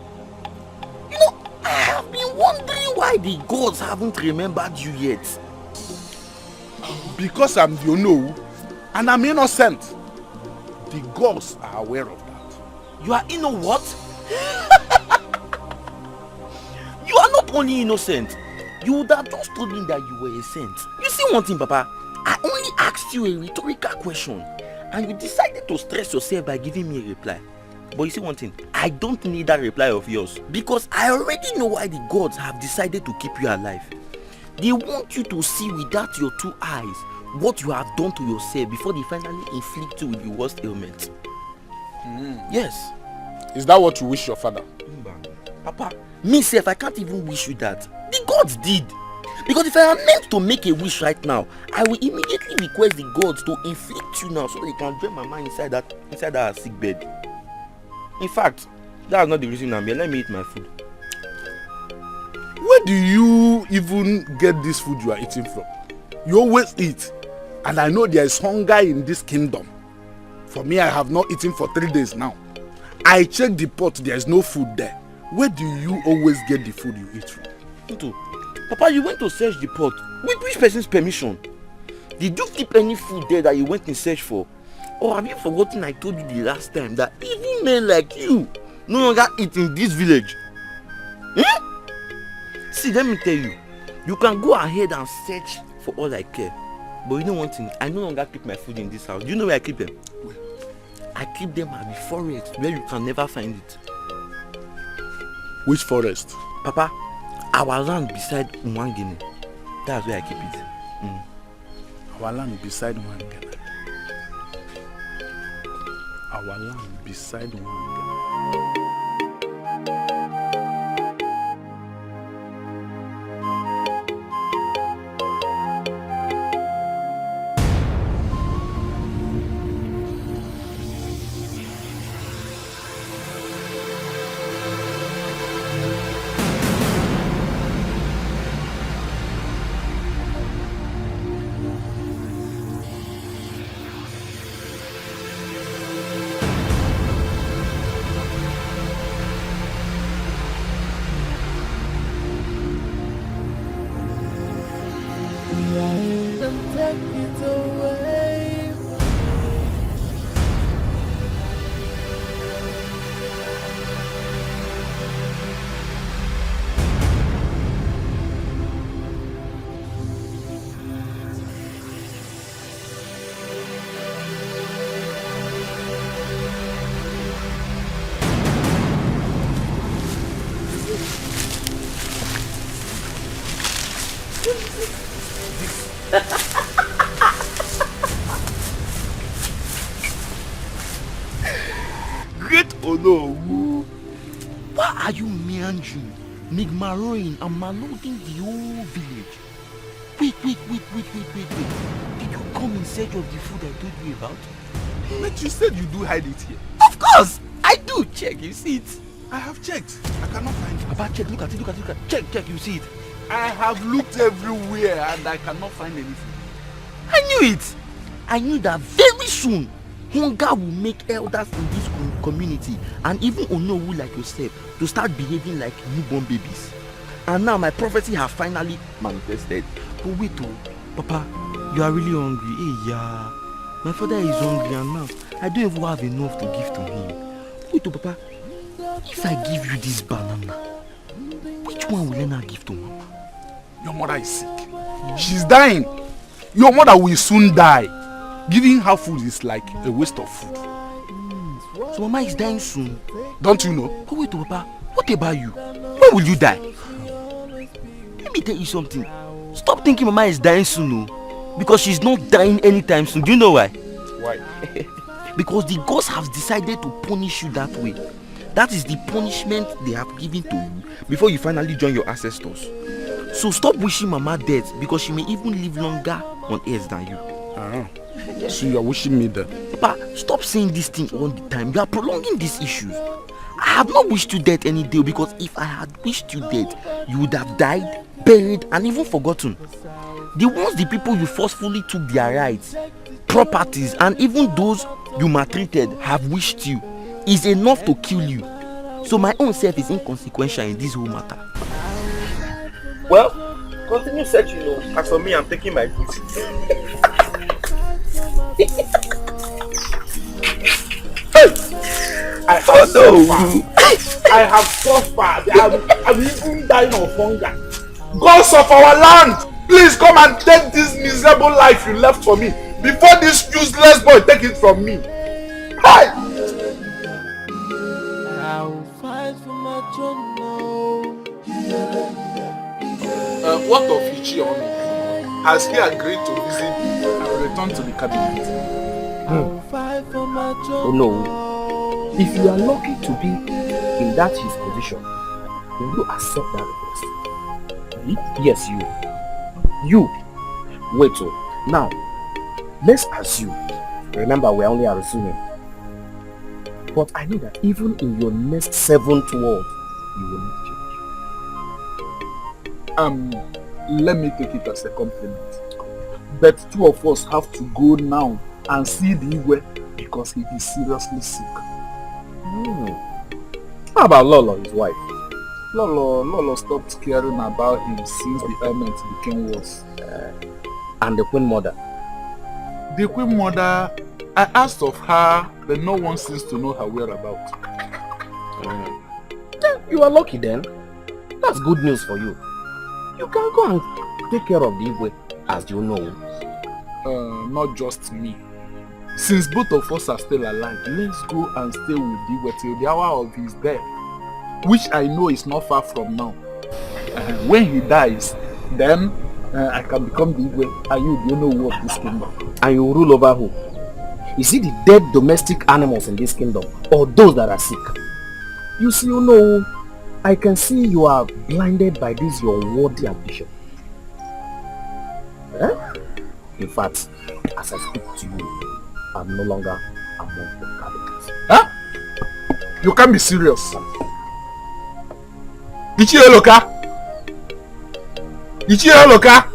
You know, I have been wondering why the gods haven't remembered you yet. Because I'm the Ono and I'm innocent. The gods are aware of that. You are what? You are not only innocent, you would have just told me that you were a saint. You see one thing, Papa? I only asked you a rhetorical question and you decided to stress yourself by giving me a reply. But you see one thing, I don't need that reply of yours because I already know why the gods have decided to keep you alive. They want you to see without your 2 eyes what you have done to yourself before they finally inflict you with the worst ailment. Yes. Is that what you wish your father? Papa, me self, I can't even wish you that. The gods did. Because if I am meant to make a wish right now, I will immediately request the gods to inflict you now so they can drain my mind inside that sick bed. In fact, that's not the reason I'm here. Let me eat my food. Where do you even get this food you are eating from? You always eat. And I know there is hunger in this kingdom. For me, I have not eaten for 3 days now. I checked the pot, there is no food there. Where do you always get the food you eat from? Tonto, Papa, you went to search the pot. With which person's permission? Did you keep any food there that you went in search for? Or have you forgotten I told you the last time that even men like you no longer eat in this village? See, let me tell you, you can go ahead and search for all I care. But you know one thing, I no longer keep my food in this house. Do you know where I keep them? I keep them at the forest where you can never find it. Which forest? Papa, our land beside Mwangene. That's where I keep it. Our land beside Mwangene. Our land beside Mwangene. Great Ono, why are you meandering, migmaroing and maloding the whole village? Wait. Did you come in search of the food I told you about? But you said you do hide it here. Of course! I do! Check, you see it. I have checked. I cannot find it. Papa, check, look at it. Check, you see it. I have looked everywhere and I cannot find anything. I knew it! I knew that very soon hunger will make elders in this community and even Onowu like yourself to start behaving like newborn babies. And now my prophecy has finally manifested. But wait, Papa, you are really hungry. Hey, yeah. My father is hungry and now I don't even have enough to give to him. Wait, Papa, if I give you this banana, which one will I now give to Mama? Your mother is sick. She's dying. Your mother will soon die. Giving her food is like a waste of food. So Mama is dying soon. Don't you know? But wait, Papa, what about you? When will you die? Let me tell you something. Stop thinking Mama is dying soon, no? Because she's not dying anytime soon. Do you know why? Why? Because the gods have decided to punish you that way. That is the punishment they have given to you before you finally join your ancestors. So stop wishing Mama dead because she may even live longer on earth than you. So you are wishing me dead? Papa, stop saying this thing all the time. You are prolonging these issues. I have not wished you dead any day because if I had wished you dead, you would have died, buried, and even forgotten. The people you forcefully took their rights, properties, and even those you maltreated have wished you is enough to kill you. So my own self is inconsequential in this whole matter. Well, continue searching. As for me, I'm taking my food. I have suffered. I'm even dying of hunger. Gods of our land, please come and take this miserable life you left for me before this useless boy take it from me. Hi! I will fight for my throne What of Ichi Onu? Has he agreed to visit and return to the cabinet? Oh no. If you are lucky to be in that his position, Will you accept that request? Yes, you. You. Wait, oh. Now, let's assume. Remember, we're only assuming. But I know that even in your next 7th word, you will not change. Let me take it as a compliment. But 2 of us have to go now and see the Igwe because he is seriously sick. How about Lolo, his wife? Lolo stopped caring about him since the ailment became worse. And the Queen Mother? The Queen Mother, I asked of her, but no one seems to know her whereabouts. You are lucky then. That's good news for you. You can go and take care of the Igwe, as you know. Not just me. Since both of us are still alive, let's go and stay with Igwe till the hour of his death, which I know is not far from now. When he dies, then I can become the Igwe and you know who of this kingdom. And you rule over who? Is it the dead domestic animals in this kingdom or those that are sick? You see, I can see you are blinded by this your worldly ambition. In fact, as I speak to you, I'm no longer among your cabinets. You can't be serious. Ichie Eloka! Ichie Eloka!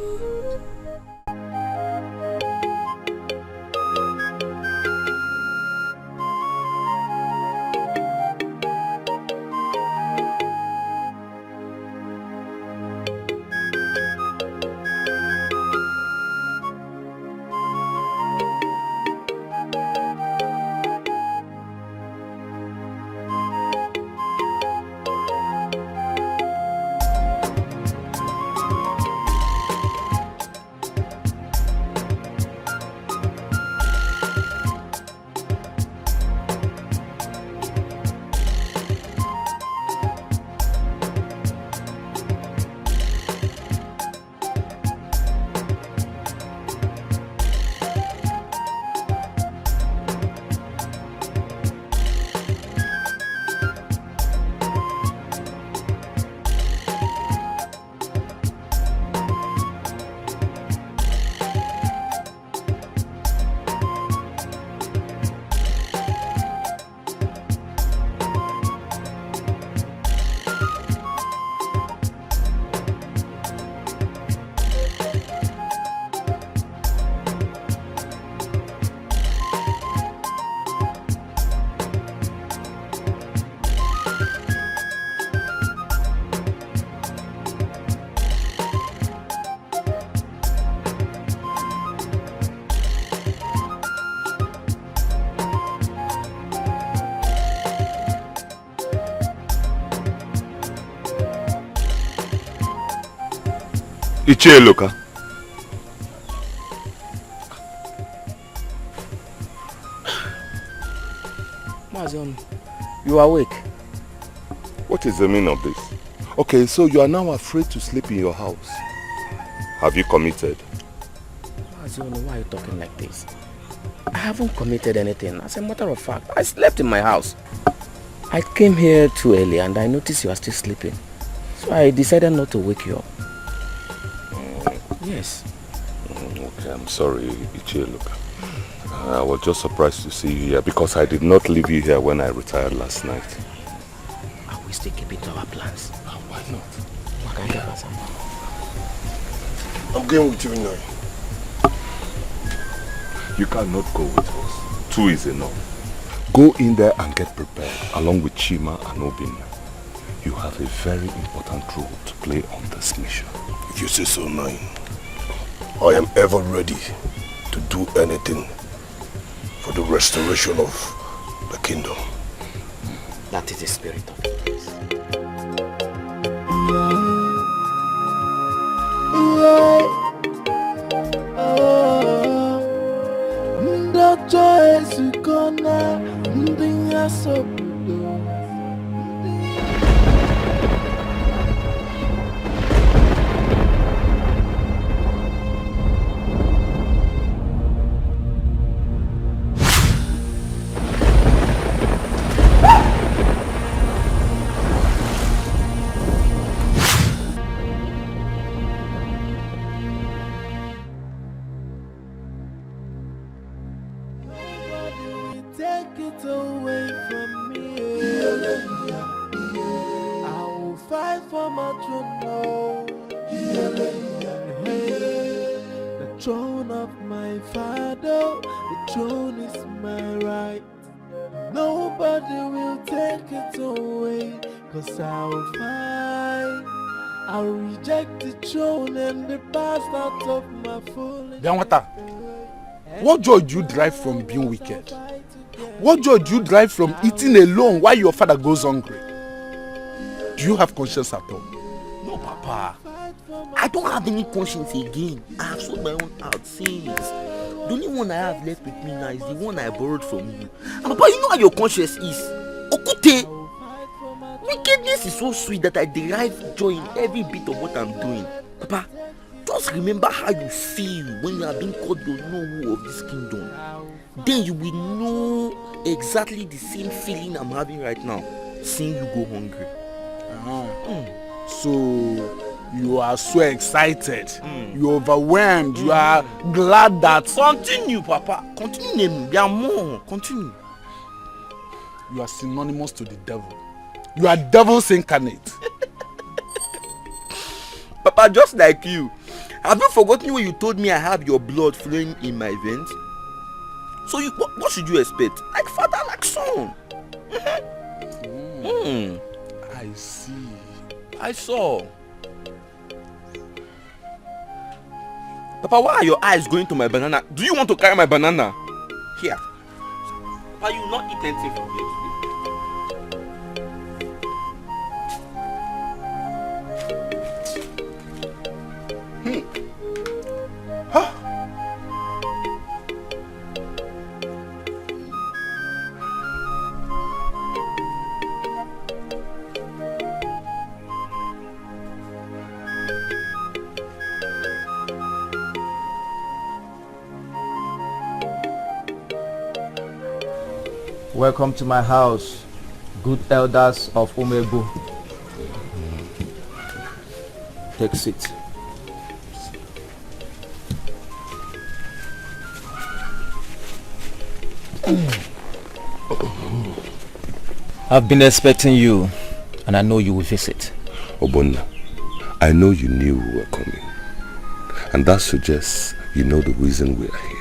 Ichie Eloka. Mazion, you are awake. What is the meaning of this? Okay, so you are now afraid to sleep in your house. Have you committed? Mazion, why are you talking like this? I haven't committed anything. As a matter of fact, I slept in my house. I came here too early and I noticed you are still sleeping. So I decided not to wake you up. Yes. Okay, I'm sorry, Ichie Eloka. I was just surprised to see you here because I did not leave you here when I retired last night. Are we still keeping to our plans? Why not? What kind of answer? I'm going with you now. You cannot go with us. 2 is enough. Go in there and get prepared along with Chima and Obin. You have a very important role to play on this mission. If you say so, Nine. I am ever ready to do anything for the restoration of the kingdom. That is the spirit of the place. fight for my throne, no. The throne of my father, the throne is my right. Nobody will take it away, 'cause I'll fight. I'll reject the throne and the past out of my foolish. Bianwata, what joy do you derive from being wicked? What joy do you derive from eating alone while your father goes hungry? Do you have conscience at all? No, Papa. I don't have any conscience again. I have sold my own out since. The only one I have left with me now is the one I borrowed from you. And Papa, you know how your conscience is. Okute! Wickedness is so sweet that I derive joy in every bit of what I'm doing. Papa, just remember how you feel when you are being called the no of this kingdom. Then you will know exactly the same feeling I'm having right now, seeing you go hungry. So you are so excited, you're overwhelmed, you are glad that... Continue, Papa. Continue. Continue. You are synonymous to the devil. You are devil's incarnate. Papa, just like you. Have you forgotten when you told me I have your blood flowing in my veins? So you, what should you expect? Like father, like son. I see. I saw. Papa, why are your eyes going to my banana? Do you want to carry my banana? Here. Papa, you will not eat anything from here today. Welcome to my house, good elders of Umebo. Take a seat. I've been expecting you, and I know you will visit. Obonna, I know you knew we were coming, and that suggests you know the reason we are here.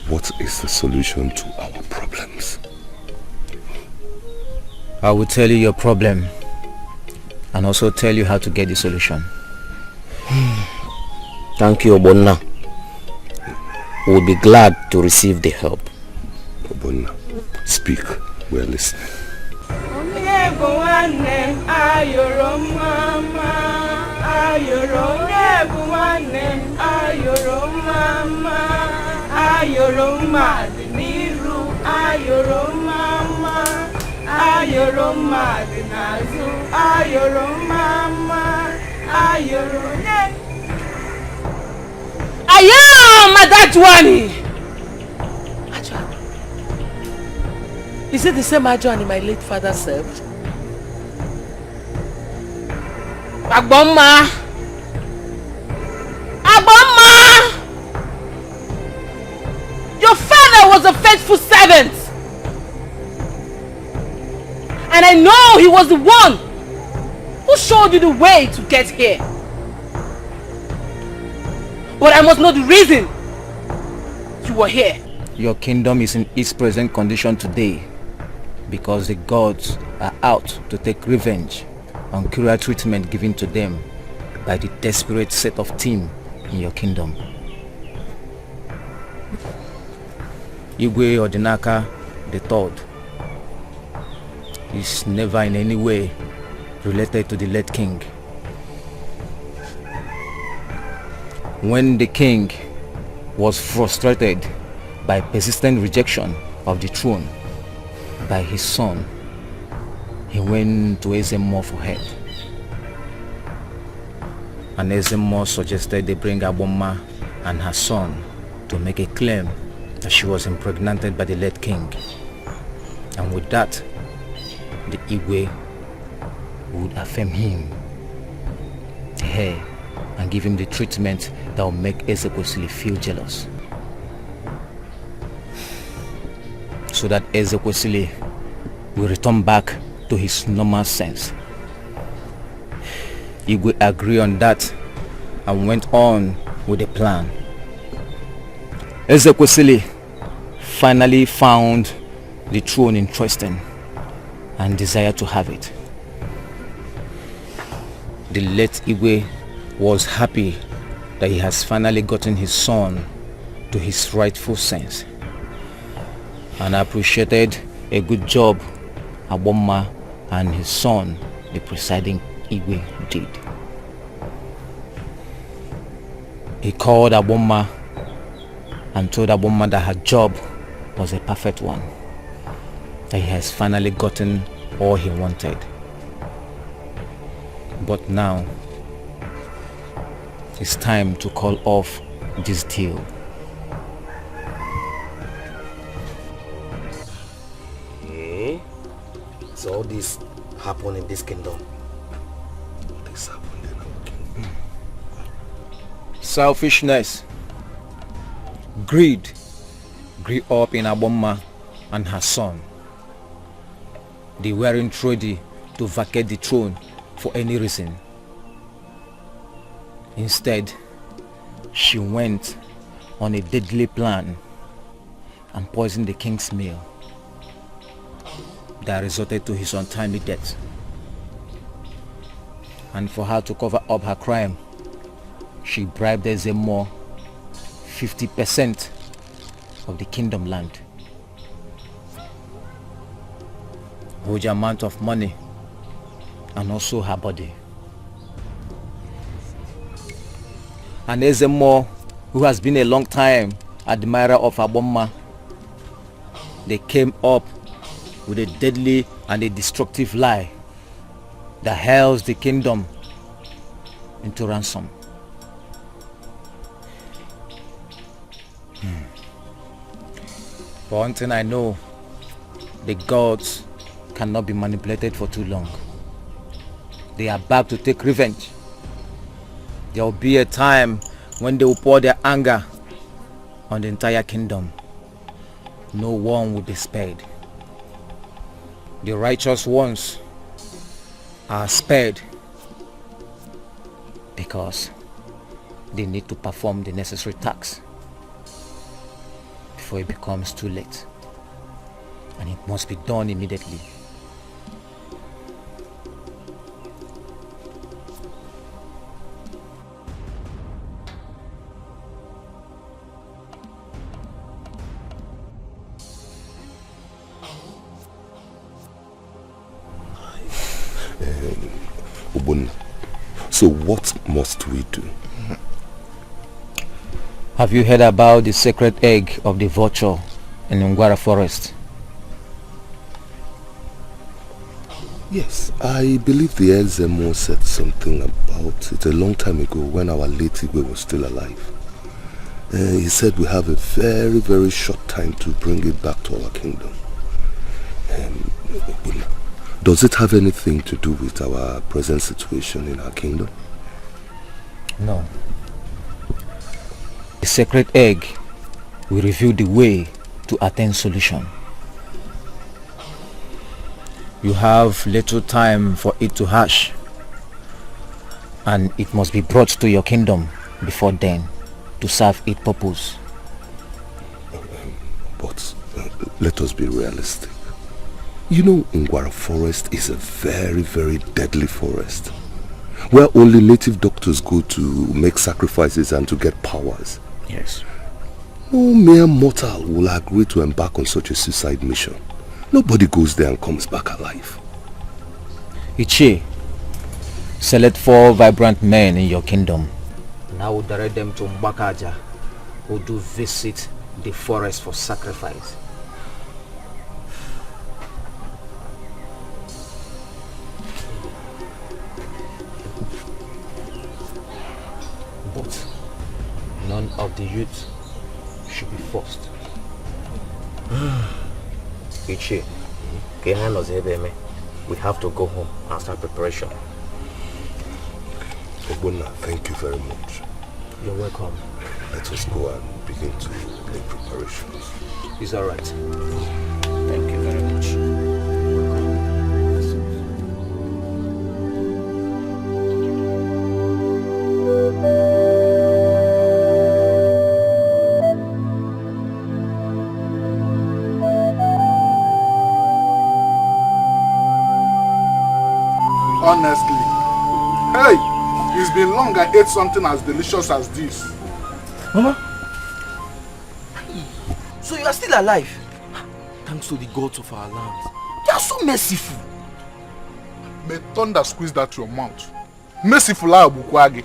What is the solution to our problems? I will tell you your problem, and also tell you how to get the solution. Thank you, Obonna. We'll be glad to receive the help. Obonna, speak. We're listening. Ayoro madiniru, ayoro mama, ayoro madinazu, ayoro mama, ayoro ne. Ayam Adajwani. Ajwani. Is it the same Ajwani my late father served? Agbomma. Your father was a faithful servant. And I know he was the one who showed you the way to get here. But I must know the reason you were here. Your kingdom is in its present condition today because the gods are out to take revenge on cruel treatment given to them by the desperate set of team in your kingdom. Igwe Odinaka III is never in any way related to the late king. When the king was frustrated by persistent rejection of the throne by his son, he went to Ezemo for help. And Ezemo suggested they bring Agbomma and her son to make a claim that she was impregnated by the late king. And with that, the Igwe would affirm him, the heir, and give him the treatment that will make Ezekwesili feel jealous. So that Ezekwesili will return back to his normal sense Igwe agreed on that and went on with the plan. Ezekwesili finally found the throne interesting and desired to have it. The late Igwe was happy that he has finally gotten his son to his rightful sense, and appreciated a good job Aboma and his son, the presiding Igwe, did. He called Aboma and told Aboma that her job was a perfect one, that he has finally gotten all he wanted. But now it's time to call off this deal. So all this happened in this kingdom. This happened in our kingdom. Selfishness, greed grew up in Aboma and her son. They weren't ready to vacate the throne for any reason. Instead, she went on a deadly plan and poisoned the king's meal. That resulted to his untimely death. And for her to cover up her crime, she bribed Ezemo 50% of the kingdom land. Huge amount of money, and also her body. And Ezemo, who has been a long time admirer of Aboma, they came up with a deadly and a destructive lie that held the kingdom into ransom. For one thing I know, the gods cannot be manipulated for too long. They are back to take revenge. There will be a time when they will pour their anger on the entire kingdom. No one will be spared. The righteous ones are spared because they need to perform the necessary tasks before it becomes too late, and it must be done immediately. So what must we do? Have you heard about the sacred egg of the vulture in Ngwara forest? Yes, I believe the Ezemo said something about it a long time ago when our late Igwe was still alive. He said we have a very, very short time to bring it back to our kingdom. Does it have anything to do with our present situation in our kingdom? No. The sacred egg will reveal the way to attain solution. You have little time for it to hatch, and it must be brought to your kingdom before then to serve its purpose. But let us be realistic. You know, Ngwara forest is a very, very deadly forest where only native doctors go to make sacrifices and to get powers. Yes. No mere mortal will agree to embark on such a suicide mission. Nobody goes there and comes back alive. Ichi, select 4 vibrant men in your kingdom, and I will direct them to Mbakaja, who do visit the forest for sacrifice. But none of the youth should be forced. Ichi, we have to go home and start preparation. Obuna, thank you very much. You're welcome. Let us go and begin to make preparations. It's alright. Thank you very much. honestly. Hey, it's been long I ate something as delicious as this. Mama? So you are still alive? Thanks to the gods of our land. They are so merciful. May thunder squeeze that your mouth. Merciful Abukwagi.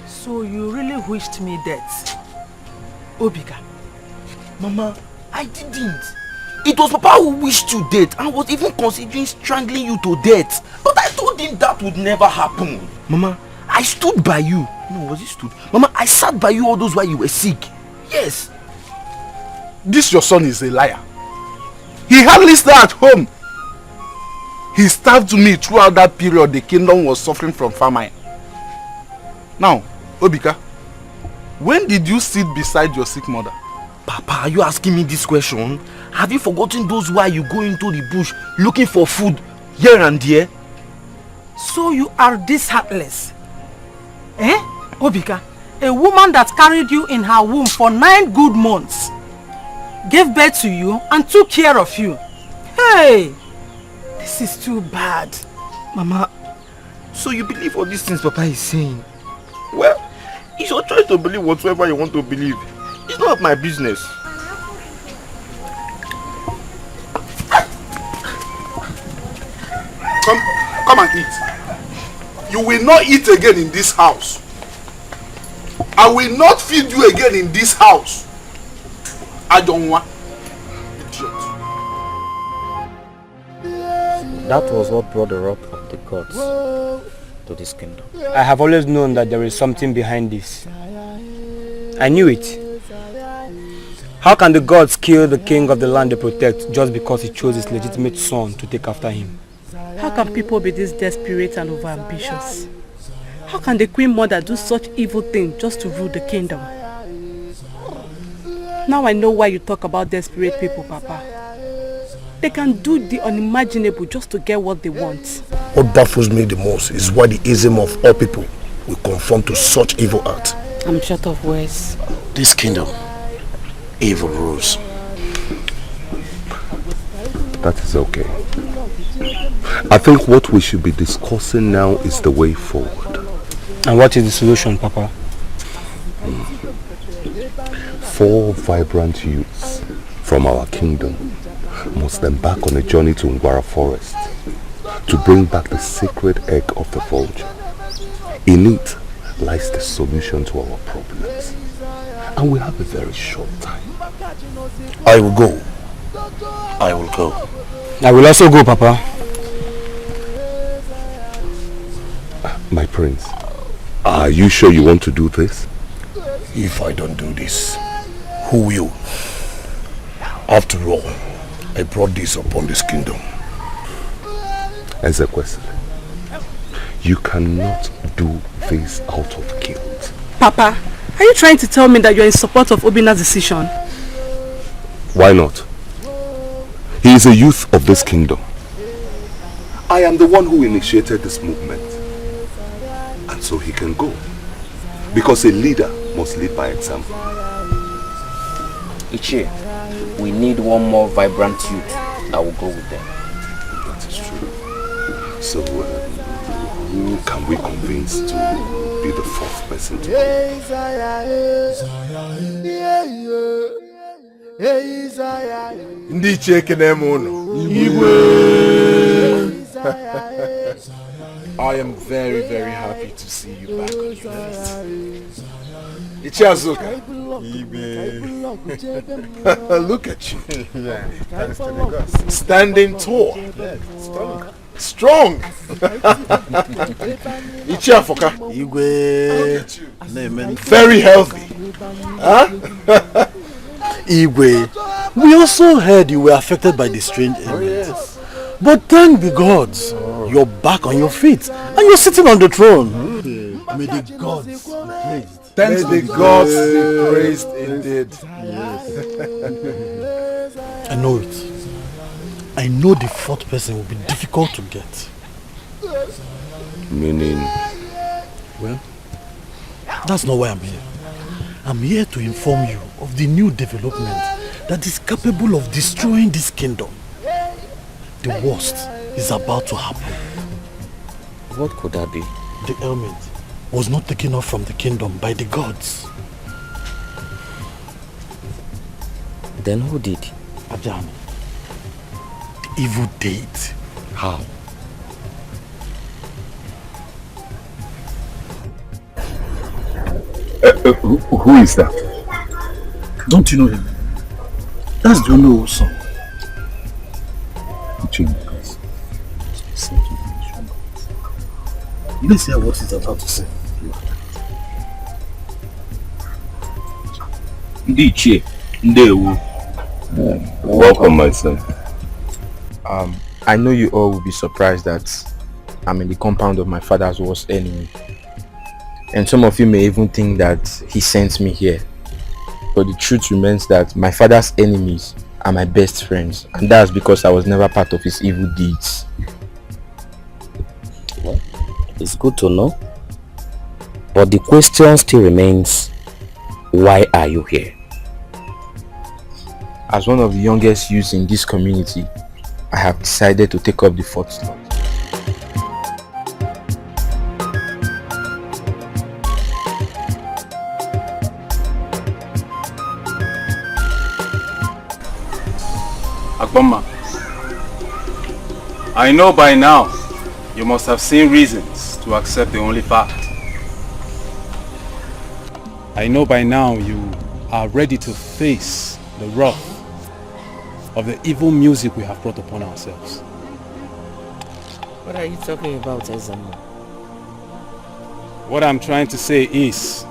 So you really wished me death, Obika? Mama, I didn't. It was Papa who wished you death and was even considering strangling you to death. But I told him that would never happen. Mama, I stood by you. No, was it stood? Mama, I sat by you all those while you were sick. Yes. This your son is a liar. He hardly stayed at home. He starved me throughout that period the kingdom was suffering from famine. Now, Obika, when did you sit beside your sick mother? Papa, are you asking me this question? Have you forgotten those while you go into the bush looking for food here and there? So you are this heartless? Eh, Obika? A woman that carried you in her womb for 9 good months, gave birth to you and took care of you. Hey! This is too bad. Mama, so you believe all these things Papa is saying? Well, it's your choice to believe whatever you want to believe. It's not my business. Come and eat. You will not eat again in this house. I will not feed you again in this house. I don't want. Idiot. That was what brought the wrath of the gods to this kingdom. I have always known that there is something behind this. I knew it. How can the gods kill the king of the land they protect just because he chose his legitimate son to take after him? How can people be this desperate and overambitious? How can the Queen Mother do such evil things just to rule the kingdom? Now I know why you talk about desperate people, Papa. They can do the unimaginable just to get what they want. What baffles me the most is why the ism of all people will conform to such evil acts. I'm short of words. This kingdom, evil rules. That is okay. I think what we should be discussing now is the way forward. And what is the solution, Papa? 4 vibrant youths from our kingdom must embark on a journey to Ngwara Forest to bring back the sacred egg of the vulture. In it lies the solution to our problems. And we have a very short time. I will go. I will go. I will also go, Papa. My prince, are you sure you want to do this? If I don't do this, who will? After all, I brought this upon this kingdom. Ezekwesili, you cannot do this out of guilt. Papa, are you trying to tell me that you're in support of Obina's decision? Why not? He is a youth of this kingdom. I am the one who initiated this movement. And so he can go. Because a leader must lead by example. Ichie, we need one more vibrant youth. I will go with them. That is true. So, who can we convince to be the 4th person to Ndi cheke nemono. I am very, very happy to see you back on your feet. Ichiazuka. Look at you. Yeah, thanks to the gods. Standing tall. Yeah, strong. Ichiafoka. Igwe. Very healthy. Huh? Igwe, we also heard you were affected by the strange element. Oh, yes. But thank the gods, you're back on your feet and you're sitting on the throne. May the gods be praised. Thanks the gods be praised indeed. Yes. I know it. I know the 4th person will be difficult to get. Meaning? Well, that's not why I'm here. I'm here to inform you of the new development that is capable of destroying this kingdom. The worst is about to happen. What could that be? The ailment was not taken off from the kingdom by the gods. Then who did? Ajami. The evil deed. How? Who is that? Don't you know him? That's the only son. Let's hear what he's about to say. Dikeh, welcome, my son. I know you all will be surprised that I'm in the compound of my father's worst enemy. And some of you may even think that he sent me here. But the truth remains that my father's enemies are my best friends. And that's because I was never part of his evil deeds. Well, it's good to know. But the question still remains, why are you here? As one of the youngest youths in this community, I have decided to take up the fourth slot. Agboma, I know by now you must have seen reasons to accept the only fact. I know by now you are ready to face the wrath of the evil music we have brought upon ourselves. What are you talking about, Ezeonu? What I'm trying to say is,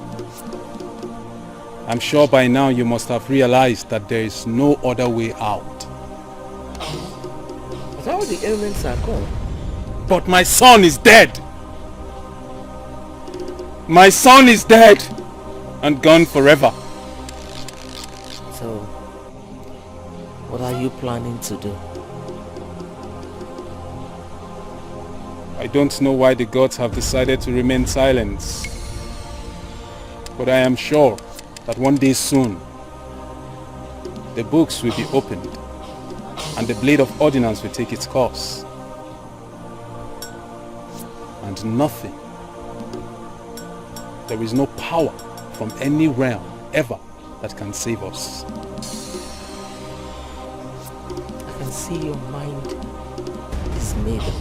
I'm sure by now you must have realized that there is no other way out. But all the ailments are gone. But my son is dead! My son is dead! And gone forever. So, what are you planning to do? I don't know why the gods have decided to remain silent. But I am sure that one day soon, the books will be opened and the blade of ordinance will take its course. And nothing, there is no power from any realm ever that can save us. I can see your mind is made up.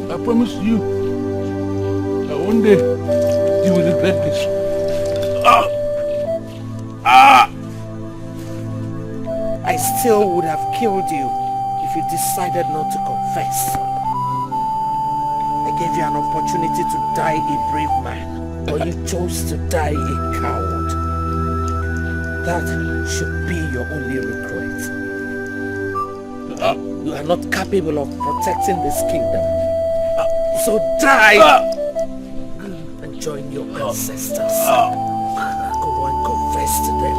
I promise you that one day you will regret this. I still would have killed you if you decided not to confess. I gave you an opportunity to die a brave man, but you chose to die a coward. That should be your only regret. You are not capable of protecting this kingdom. So die and join your ancestors. Go and confess to them.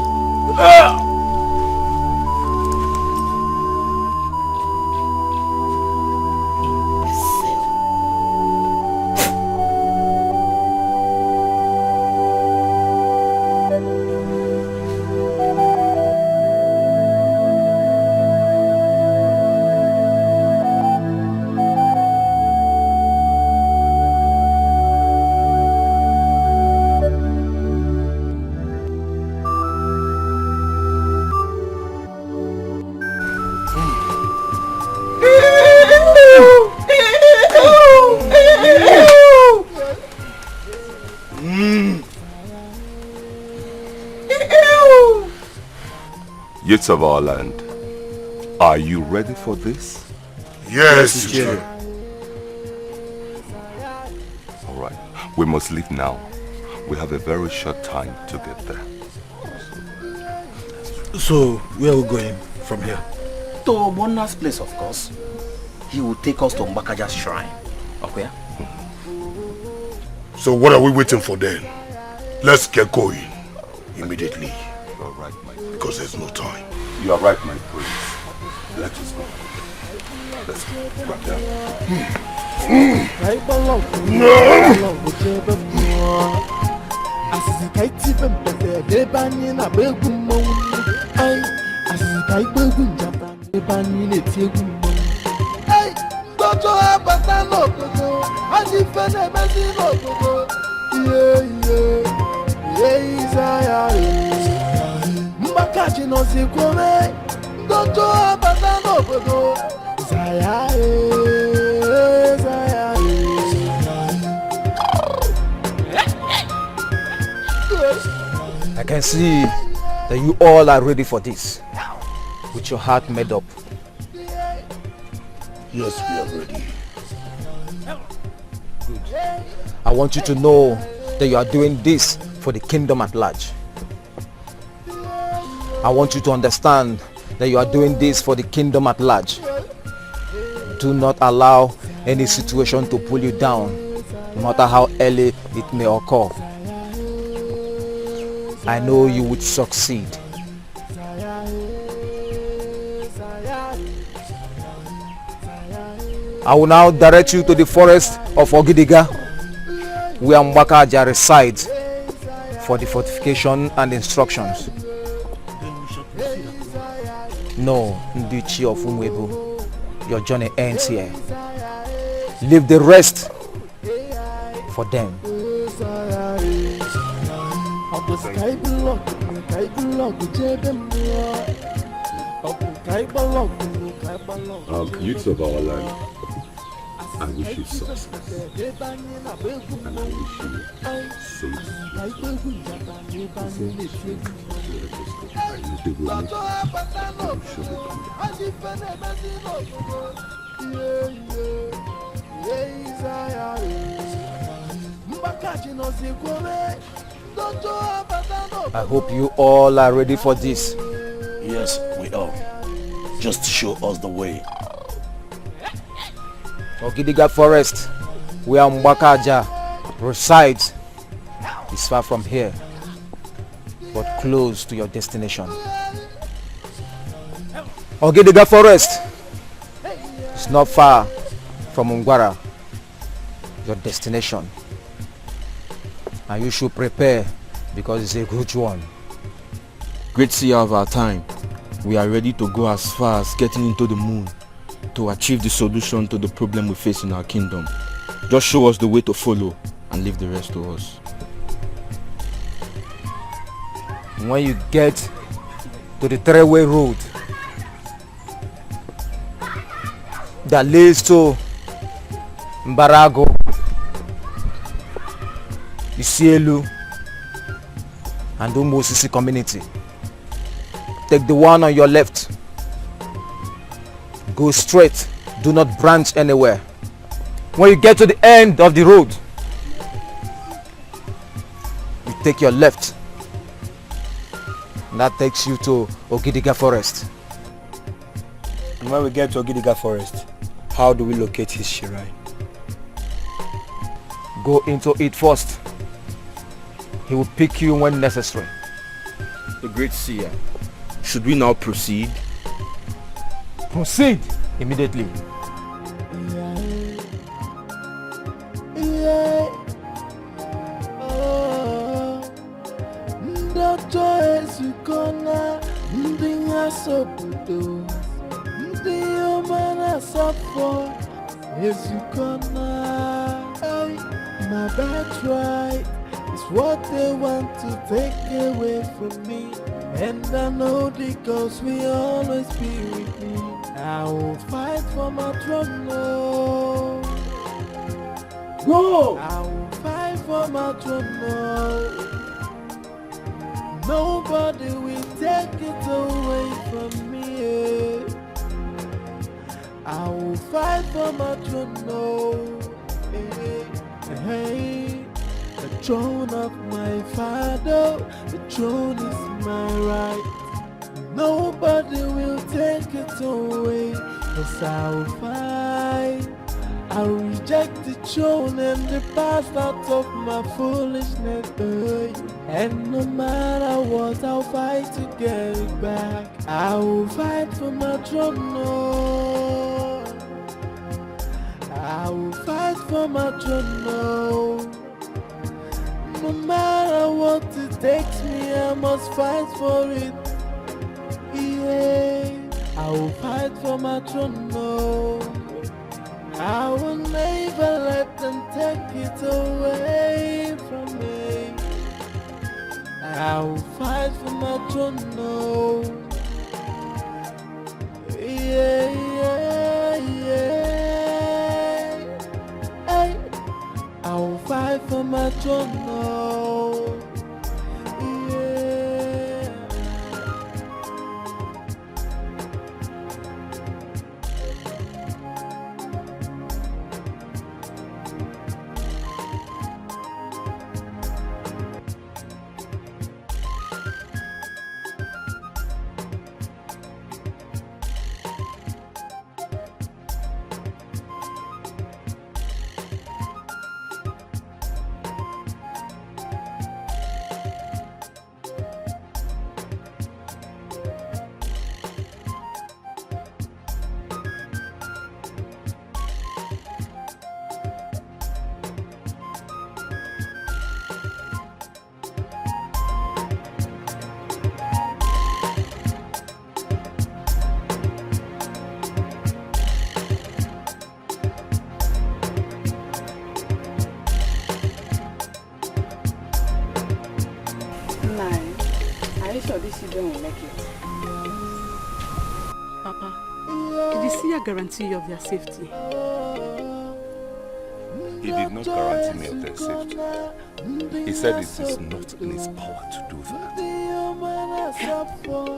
Youths of our land, are you ready for this? Yes, Chair. Alright, we must leave now. We have a very short time to get there. So, where are we going from here? To Mona's place, of course. He will take us to Mbakaja's shrine. Okay? So what are we waiting for then? Let's get going immediately. You're right, my prince. Because there's no time. You are right, my prince. Let us go. Let's go. Right down. I can see that you all are ready for this, with your heart made up. Yes, we are ready. Good. I want you to know that you are doing this for the kingdom at large. I want you to understand that you are doing this for the kingdom at large. Do not allow any situation to pull you down, no matter how early it may occur. I know you would succeed. I will now direct you to the forest of Ogidiga, where Mbaka Aja resides, for the fortification and instructions. No, Ndichi of Umwebu, your journey ends here. Leave the rest for them. Youths of our land, I wish you success, and I wish you I hope you all are ready for this. Yes, we are. Just show us the way. Ogidiga Forest, where Mbaka Aja resides, is far from here, but close to your destination. Ogidiga Forest is not far from Ungwara, your destination. And you should prepare, because it's a good one. Great seer of our time, we are ready to go as far as getting into the moon to achieve the solution to the problem we face in our kingdom. Just show us the way to follow and leave the rest to us. When you get to the three-way road that leads to Mbarago, Isielu, and Umosisi community, take the one on your left. Go straight, do not branch anywhere. When you get to the end of the road, you take your left. And that takes you to Ogidiga Forest. And when we get to Ogidiga Forest, how do we locate his shrine? Go into it first. He will pick you when necessary. The great seer, should we now proceed? Proceed immediately. My birthright is what they want to take away from me, and I know the ghost will always be with me. I will fight for my throne, no. Go! I will fight for my throne, no. Nobody will take it away from me. I will fight for my throne, no. Hey, the throne of my father, the throne is my right. Nobody will take it away, 'cause I will fight. I'll reject the throne and the past out of my foolishness. And no matter what, I'll fight to get it back. I will fight for my throne, no. I I will fight for my throne now. No matter what it takes me, I must fight for it. Yeah, I will fight for my throne now. I will never let them take it away from me. I will fight for my throne now. Yeah, yeah, yeah. Hey, I will fight for my throne now. Yeah. Guarantee you of their safety. He did not guarantee me of their safety. He said it is not in his power to do that.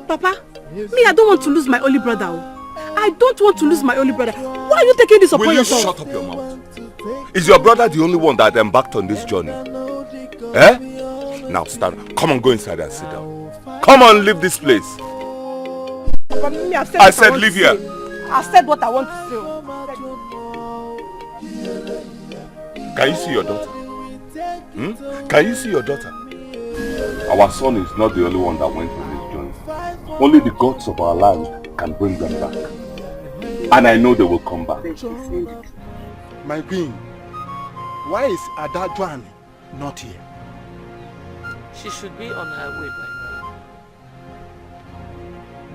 Papa, me, I don't want to lose my only brother. I don't want to lose my only brother. Why are you taking this upon yourself? Will you shut up your mouth? Is your brother the only one that embarked on this journey? Eh? Now stand. Come on, go inside and sit down. Come on, leave this place. Papa, me, I said leave here. I said what I want to say. Can you see your daughter? Can you see your daughter? Our son is not the only one that went on this journey. Only the gods of our land can bring them back. And I know they will come back. My queen, why is Ada Joan not here? She should be on her way by now.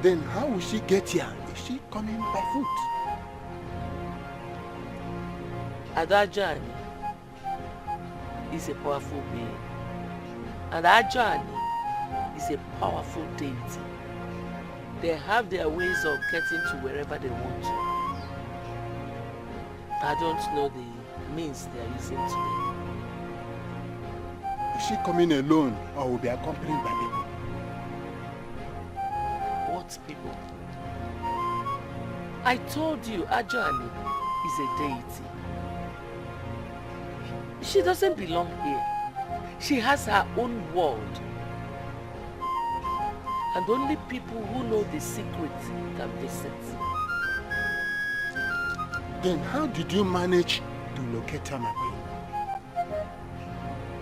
Then how will she get here? Is she coming by foot? Adajani is a powerful being. And Adajani is a powerful deity. They have their ways of getting to wherever they want to. I don't know the means they are using today. Is she coming alone or will be accompanied by people? What people? I told you Ajani is a deity. She doesn't belong here. She has her own world. And only people who know the secret can visit. Then how did you manage to locate her, my queen?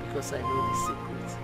Because I know the secret.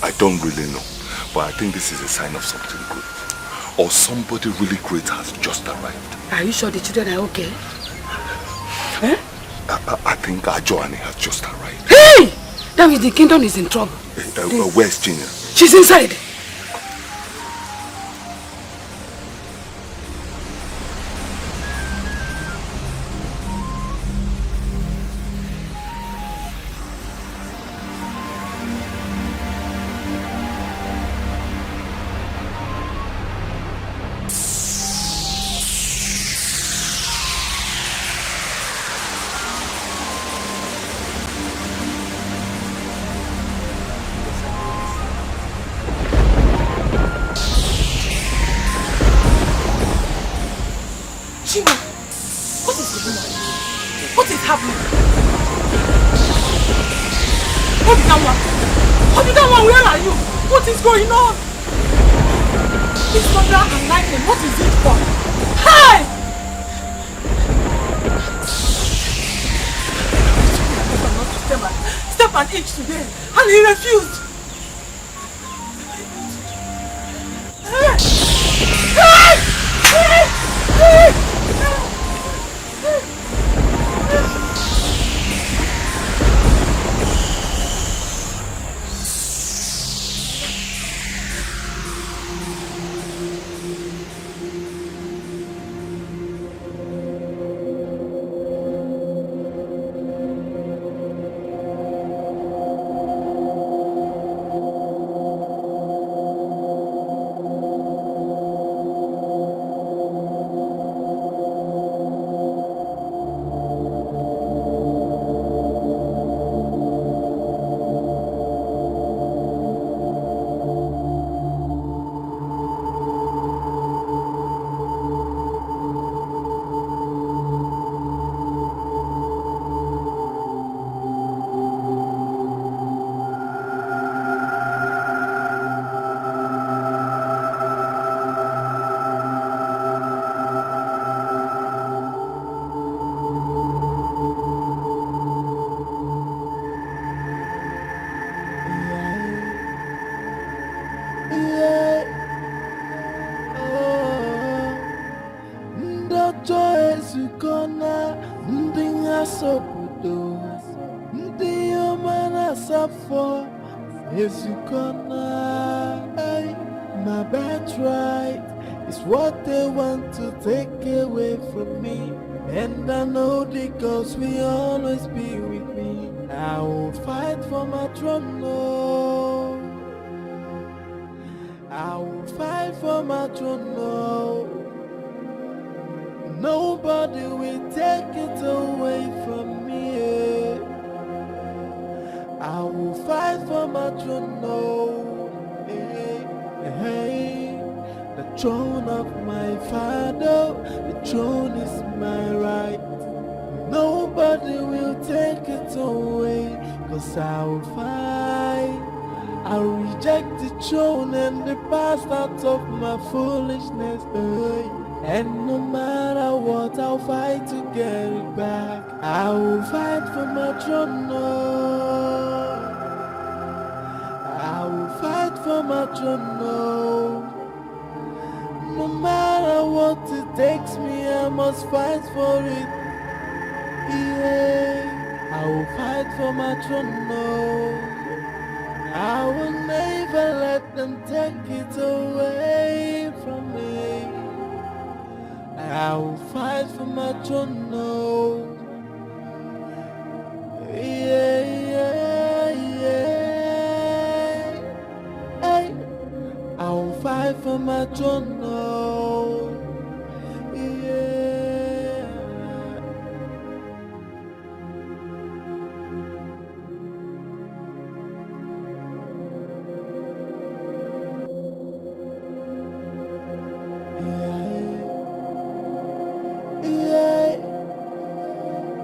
I don't really know, but I think this is a sign of something good. Or somebody really great has just arrived. Are you sure the children are okay? Eh? I think Ajoani has just arrived. Hey! That means the kingdom is in trouble. Where's Chinya? She's inside. Obidanwa, where are you? What is going on? This thunder and lightning, what is it for? Hey! Step and eat today, and he refused. Hey! Hey! Hey! Hey! My birthright is what they want to take away from me, and I know the gods will always be with me. I will fight for my throne, no. I will fight for my throne, no. Nobody will take it away from me. I will fight for my throne, no. Hey, the throne of my father, the throne is my right. Nobody will take it away, 'cause I will fight. I'll reject the throne and the past out of my foolishness. And no matter what, I'll fight to get it back. I will fight for my throne, no. I will fight for my throne, no. No matter what it takes me, I must fight for it. Yeah, I will fight for my throne, no. I will never let them take it away from me. I will fight for my throne, no. Yeah, yeah, yeah. I will fight for my throne, no. Yeah. Yeah.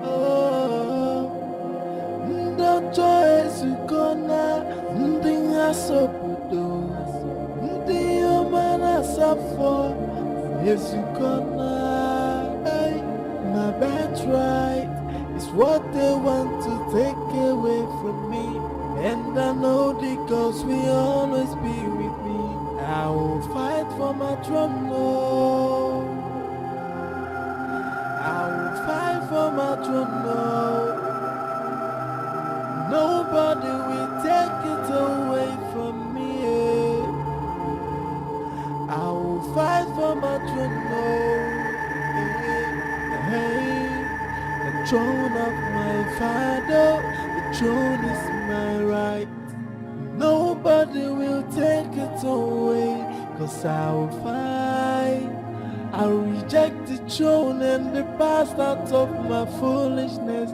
Oh, Ndoto ezukona, ndinga sopudo. For Ezukona, my birthright is what they want to take away from me, and I know the gods will always be with me. I will fight for my throne, no. I will fight for my throne, no. Nobody will take it away from me. I will fight for my throne, no. Hey, the throne of my father, the throne is my right. Nobody will take it away, 'cause I will fight. I'll reject the throne and the past out of my foolishness.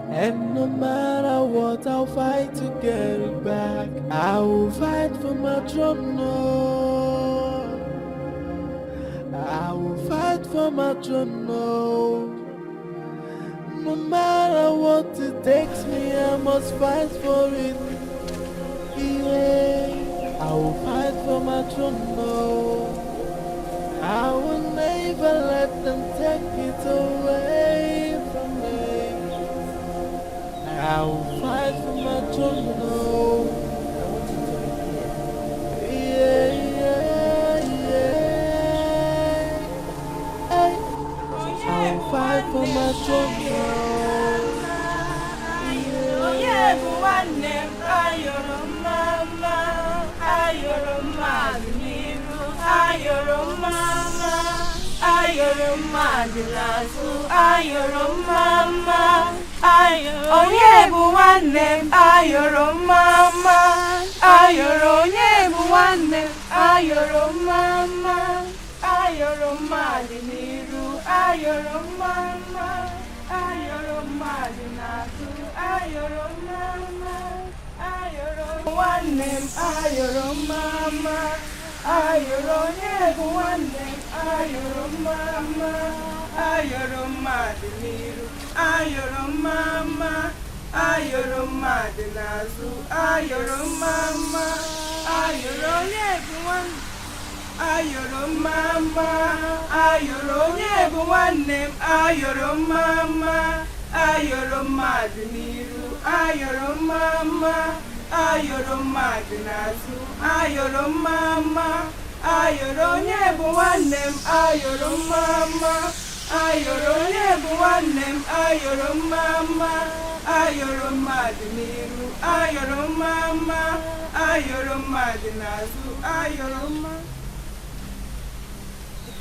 And no matter what, I'll fight to get it back. I will fight for my throne, no. I will fight for my throne, no. No matter what it takes me, I must fight for it. Yeah, I will fight for my throne, no. I will never let them take it away from me. I will fight for my throne, no. Yeah, yeah, yeah. Hey. I will fight for my throne, no.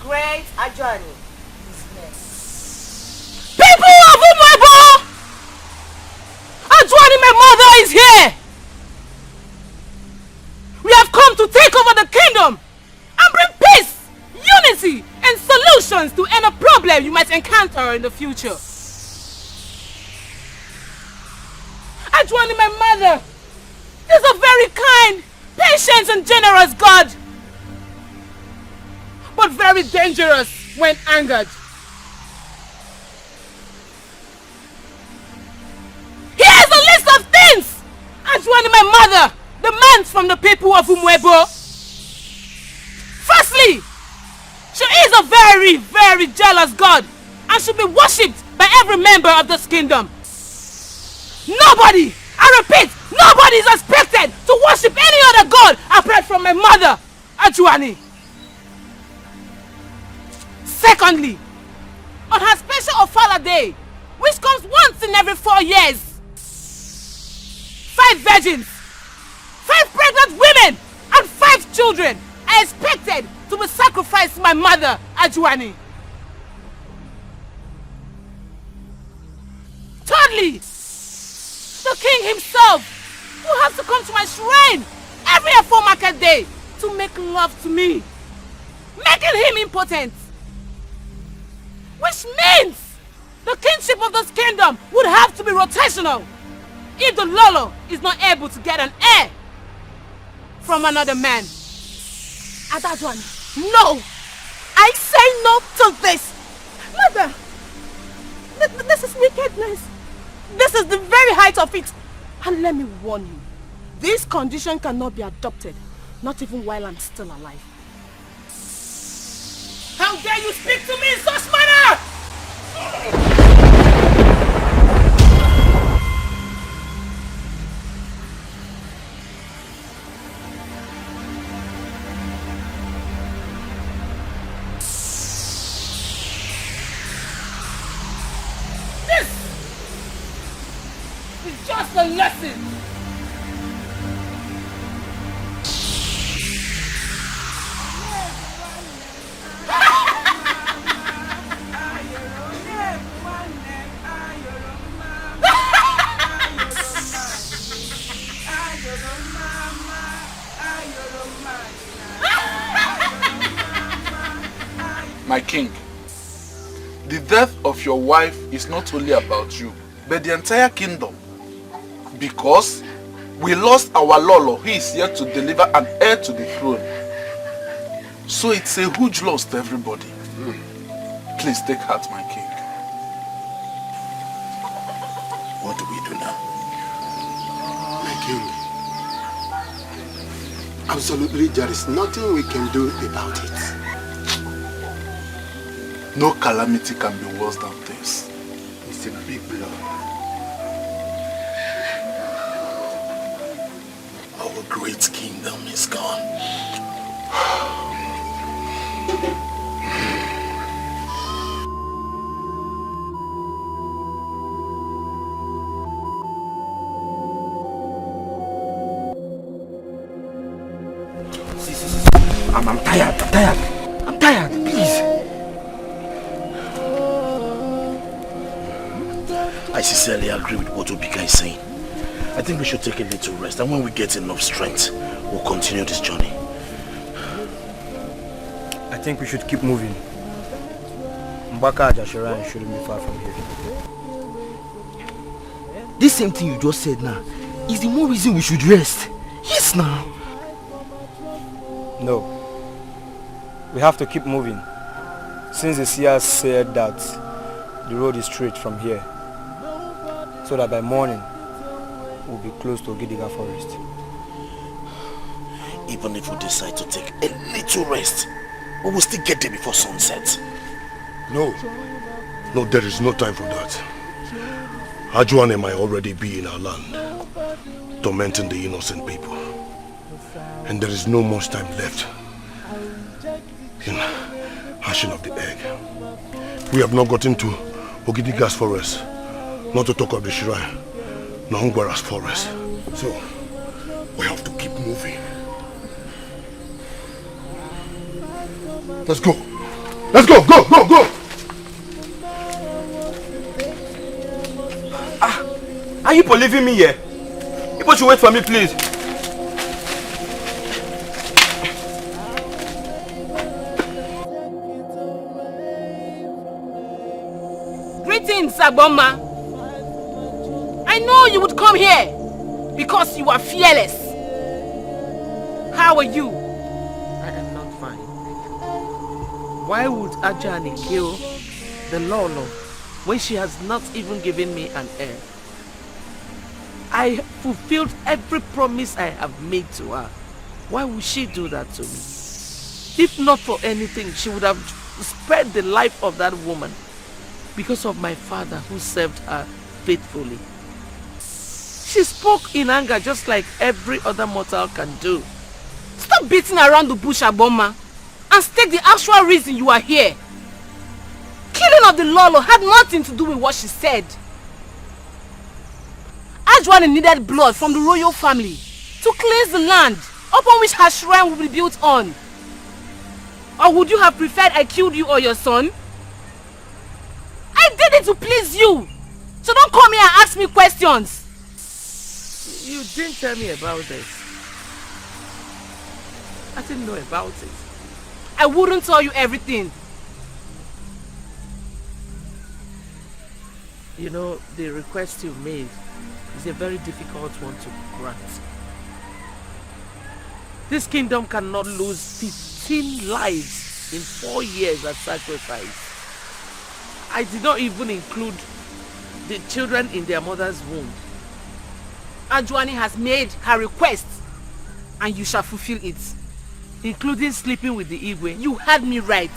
Great Ajani is next. People of Umwebo! Ajani, my mother, is here! We have come to take over the kingdom and bring peace, unity, and solutions to any problem you might encounter in the future. Ajani, my mother, is a very kind, patient, and generous God, but very dangerous when angered. Here is a list of things Ajani, my mother, demands from the people of Umwebo. Firstly, she is a very, very jealous God and should be worshipped by every member of this kingdom. Nobody, I repeat, nobody is expected to worship any other God apart from my mother, Ajani. Secondly, on her special Ofala Day, which comes once in every 4 years, 5 virgins, 5 pregnant women, and 5 children are expected to be sacrificed to my mother, Ajani. Thirdly, the king himself, who has to come to my shrine every Afo market day to make love to me, making him impotent. Which means the kingship of this kingdom would have to be rotational if the Lolo is not able to get an heir from another man. Adajwani, no! I say no to this! Mother! This is wickedness! This is the very height of it! And let me warn you, this condition cannot be adopted, not even while I'm still alive. How dare you speak to me in such manner! This is just a lesson. My king, the death of your wife is not only about you, but the entire kingdom. Because we lost our Lolo who is here to deliver an heir to the throne. So it's a huge loss to everybody. Please take heart, my king. do we do now? My king, absolutely there is nothing we can do about it. No calamity can be worse than this. It's a big blow. Our great kingdom is gone. I'm tired, please. I sincerely agree with what Obika is saying. I think we should take a little rest, and when we get enough strength, we'll continue this journey. I think we should keep moving. Mbaka Ajashiran shouldn't be far from here. This same thing you just said now is the more reason we should rest. Yes, now. No. We have to keep moving. Since the seer said that the road is straight from here, so that by morning we'll be close to Gidiga forest. Even if we decide to take a little rest, we will still get there before sunset. No, there is no time for that. Ajuane might already be in our land, tormenting the innocent people. And there is no much time left in hashing of the egg. We have not gotten to Ogidiga's forest, not to talk of the shrine, Nahungwara's forest. So, we have to keep moving. Let's go! Let's go! Go! Are you leaving me here? You should wait for me, please. Greetings, Agboma. I know you would come here because you are fearless. How are you? I am not fine. Why would Ajani kill the Lolo when she has not even given me an heir? I fulfilled every promise I have made to her. Why would she do that to me? If not for anything, she would have spared the life of that woman because of my father who served her faithfully. She spoke in anger just like every other mortal can do. Stop beating around the bush, Agboma, and state the actual reason you are here. Killing of the Lolo had nothing to do with what she said. Ajwane needed blood from the royal family to cleanse the land upon which her shrine will be built on. Or would you have preferred I killed you or your son? I did it to please you. So don't come here and ask me questions. You didn't tell me about this. I didn't know about it. I wouldn't tell you everything. You know, the request you made is a very difficult one to grant. This kingdom cannot lose 15 lives in 4 years as sacrifice. I did not even include the children in their mother's womb. Ajwane has made her request and you shall fulfill it, including sleeping with the Igwe. You had me right.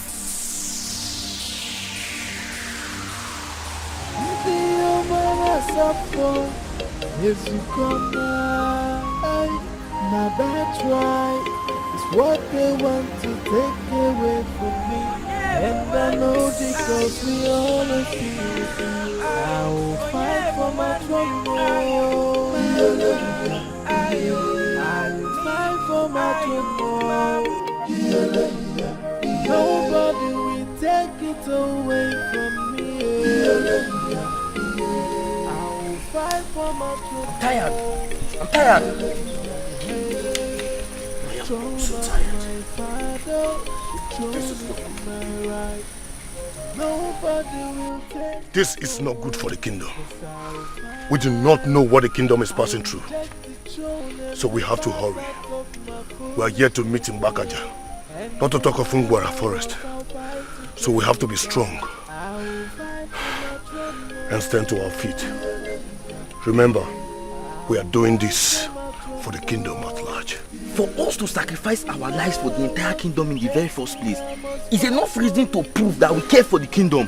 Yes, you come now that's right. It's what they want to take away from me. And I know because we all are here. I will fight for my throne. I will fight for my throne. Nobody will take it away from me. Fight for my throne. I'm tired. I am so tired. This is not good for the kingdom. We do not know what the kingdom is passing through. So we have to hurry. We are here to meet in Bakaja, not to talk of Ngwara forest. So we have to be strong and stand to our feet. Remember, we are doing this for the kingdom at large. For us to sacrifice our lives for the entire kingdom in the very first place is enough reason to prove that we care for the kingdom,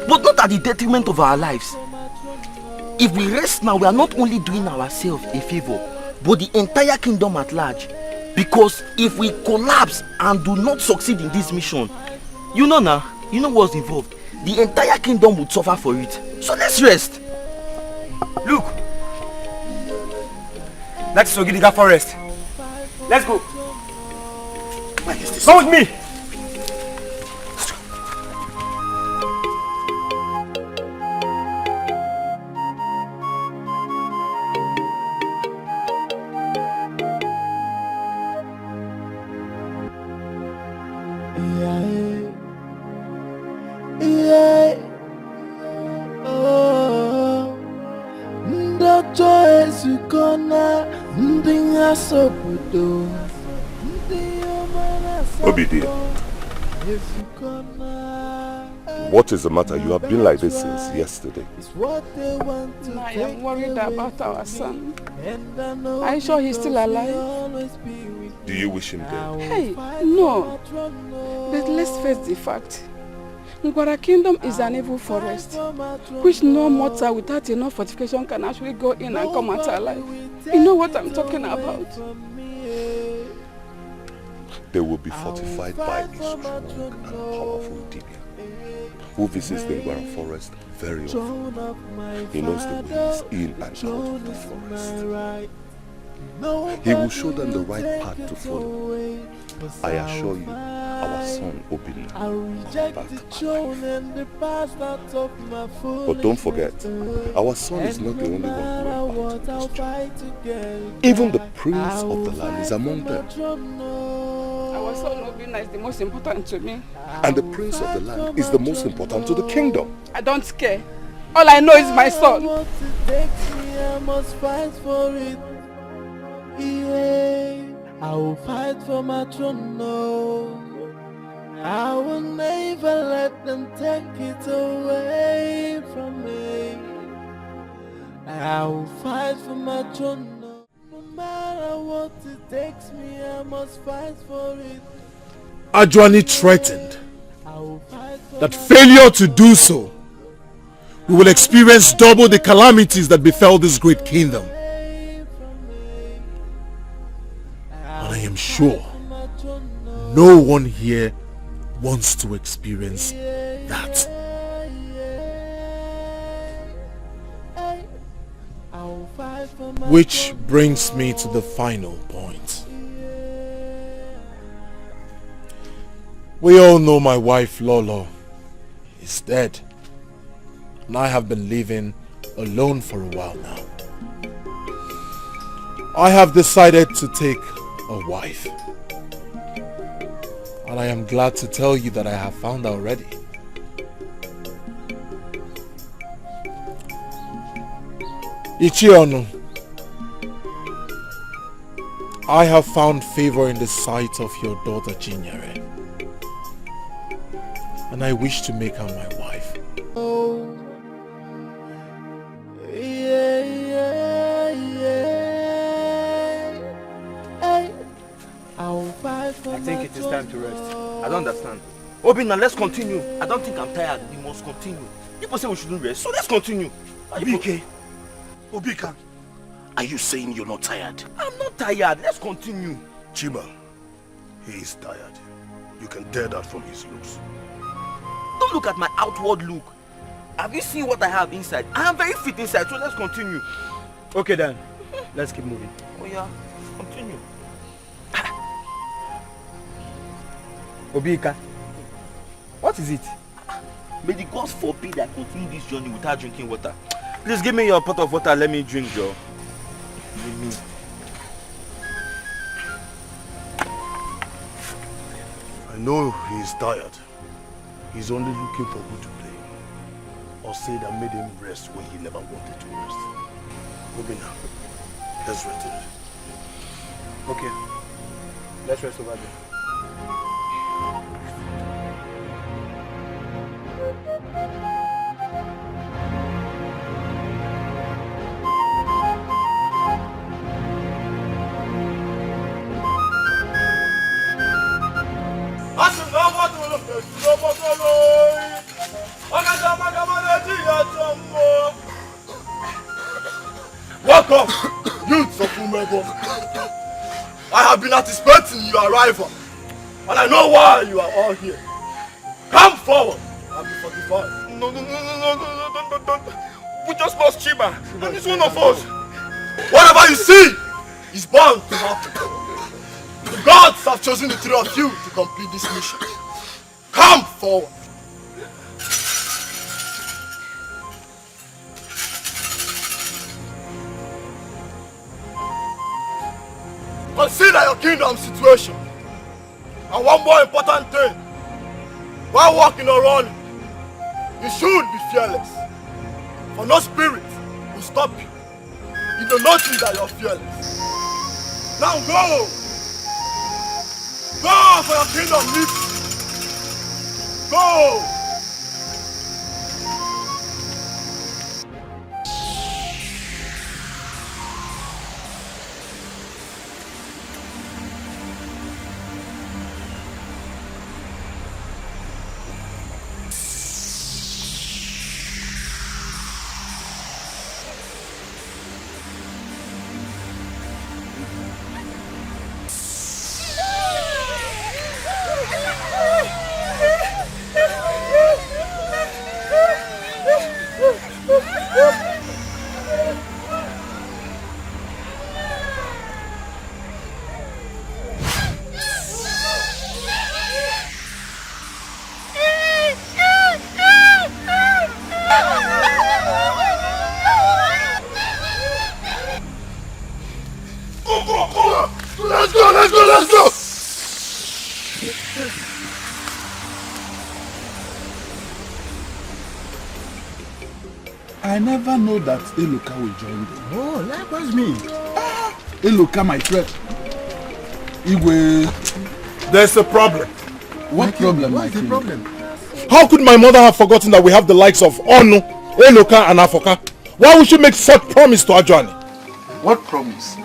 but not at the detriment of our lives. If we rest now, we are not only doing ourselves a favor, but the entire kingdom at large. Because if we collapse and do not succeed in this mission, you know what's involved. The entire kingdom would suffer for it. So let's rest. Look, that's Sogidiga Forest. Let's go. Come with me. Obidi, what is the matter? You have been like this since yesterday. I am worried about our son. Are you sure he's still alive? Do you wish him dead? Hey, no. But let's face the fact. Ngwara Kingdom is an evil forest, which no mortal without enough fortification can actually go in and come out alive. You know what I'm talking about? They will be fortified by a strong and powerful Dikeh, who visits the Ngwara forest very often. He knows the ways in and out of the forest. He will show them the right path to follow. I assure you, our son Obinna will back alive. But don't forget, our son is not the only one who embarked on this journey. Even the prince of the land is among them. Our son Obinna is the most important to me. And the prince of the land is the most important to the kingdom. I don't care. All I know is my son. I must fight for it. Yeah, I will fight for my throne, no. I will never let them take it away from me. I will fight for my throne, no matter what it takes me, I must fight for it. Ajwani threatened that failure to do so, we will experience double the calamities that befell this great kingdom. And I am sure no one here wants to experience that. Which brings me to the final point. We all know my wife Lolo is dead, and I have been living alone for a while now. I have decided to take a wife, and I am glad to tell you that I have found her already. Ichionu, I have found favor in the sight of your daughter Chinyere, and I wish to make her my wife. Oh, I think it is time to rest. I don't understand. Obinna, let's continue. I don't think I'm tired. We must continue. People say we shouldn't rest, so let's continue. Obike, Obika, are you saying you're not tired? I'm not tired. Let's continue. Chima, he is tired. You can tell that from his looks. Don't look at my outward look. Have you seen what I have inside? I am very fit inside, so let's continue. Okay then, let's keep moving. Oh yeah, continue. Obika, what is it? May the gods forbid I continue this journey without drinking water. Please give me your pot of water, let me drink, Joe. Give me. I know he is tired. He's only looking for who to blame, or say that made him rest when he never wanted to rest. Obinna, let's rest it. Okay, let's rest over there. Umebo. I have been anticipating your arrival, and I know why you are all here. Come forward and be fortified. No. We just lost Chiba, and he's one of us. Whatever you see is bound to happen. The gods have chosen the three of you to complete this mission. Come forward. Consider your kingdom's situation. And one more important thing. While walking or running, you should be fearless. For no spirit will stop you. You do not think that you're fearless. Now go! Go for your kingdom lives. Go! Let's go! I never know that Eloka will join them. Oh, likewise me. Eloka, my friend. Igwe. There's a problem. What problem? What's the problem? How could my mother have forgotten that we have the likes of Onu, Eloka and Afoka? Why would she make such promise to Ajani? What promise?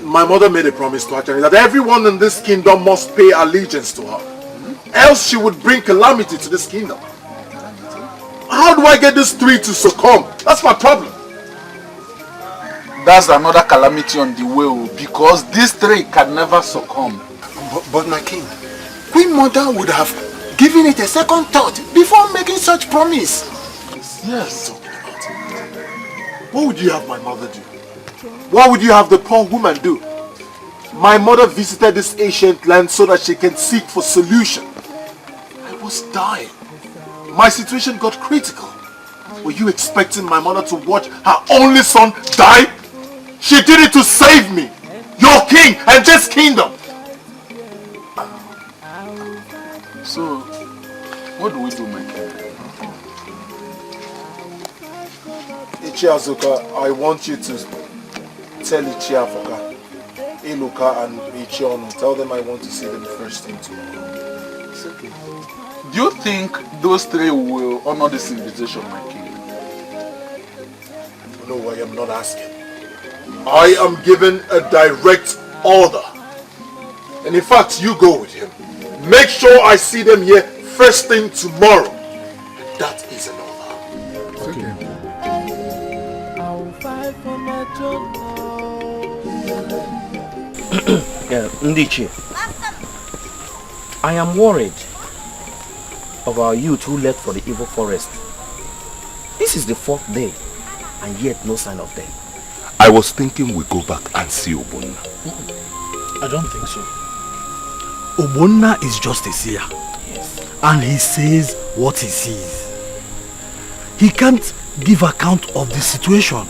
My mother made a promise to Ajani that everyone in this kingdom must pay allegiance to her. Else she would bring calamity to this kingdom. How do I get these three to succumb? That's my problem. That's another calamity on the way, because these three can never succumb. But my king, Queen Mother would have given it a second thought before making such promise. Yes. What would you have my mother do? What would you have the poor woman do? My mother visited this ancient land so that she can seek for solution. I was dying. My situation got critical. Were you expecting my mother to watch her only son die? She did it to save me, your king and this kingdom. So, what do we do, my king? Ichi Azuka, I want you to tell Ichi Afoka, Eloka and Ichi Onu, tell them I want to see them first thing tomorrow. It's okay. Do you think those three will honor this invitation, my king? No, I am not asking. I am giving a direct order. And in fact, you go with him. Make sure I see them here first thing tomorrow. That is an order. Okay. I'll fight for my Ndichi, I am worried of our youth who left for the evil forest. This is the 4th day, and yet no sign of them. I was thinking we go back and see Obonna. I don't think so. Obonna is just a seer. Yes. And he says what he sees. He can't give account of the situation.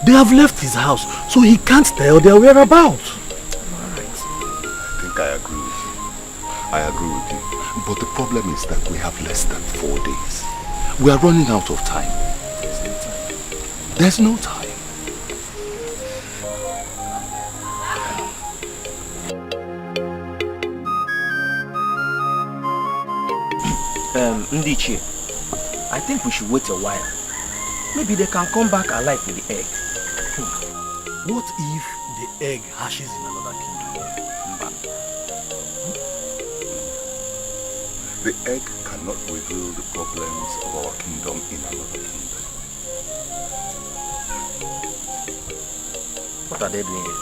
They have left his house, so he can't tell their whereabouts. Alright. I think I agree with you. I agree with you. But the problem is that we have less than 4 days. We are running out of time. There's no time. Ndichi, I think we should wait a while. Maybe they can come back alive with the egg. What if the egg hatches in another kingdom? The egg cannot reveal the problems of our kingdom in another kingdom. What are they doing here?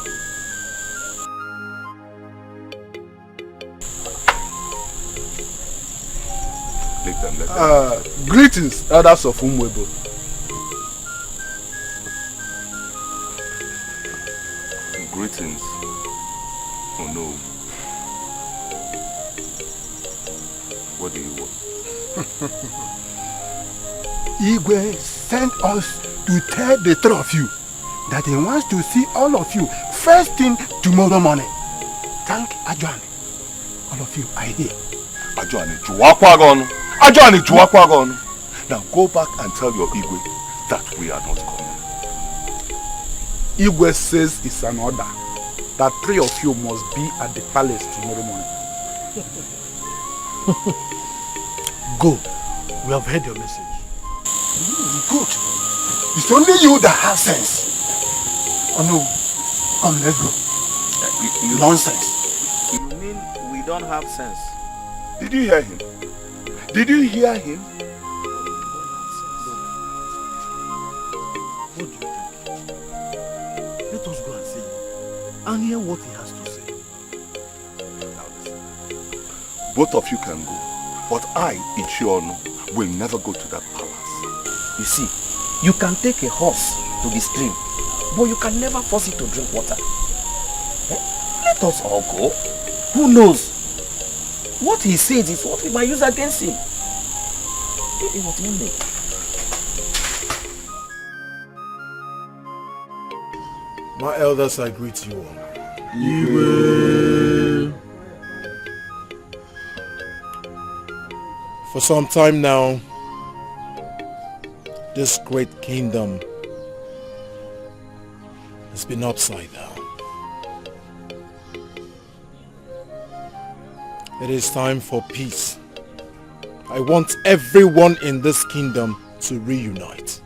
Let them. Greetings, elders of Umwebo. Greetings. Oh no. What do you want? Igwe sent us to tell the three of you that he wants to see all of you first thing tomorrow morning. Thank Ajuani. All of you are here. Ajuani Juwakwagon. Ajuani Juwakwagon. Now go back and tell your Igwe that we are not coming. Igwe says it's an order that three of you must be at the palace tomorrow morning. Go. We have heard your message. Good. It's only you that has sense. Oh no. Come, let's go. Nonsense. You mean we don't have sense? Did you hear him? Did you hear him? What do you think? Let us go and see him and hear what he has to say. Now listen. Both of you can go, but I, Ichiono, will never go to that palace. You see, you can take a horse to the stream, but you can never force it to drink water. Let us all go. Who knows? What he says is what we might use against him. What do you mean? My elders, I greet you all. For some time now, this great kingdom has been upside down. It is time for peace. I want everyone in this kingdom to reunite.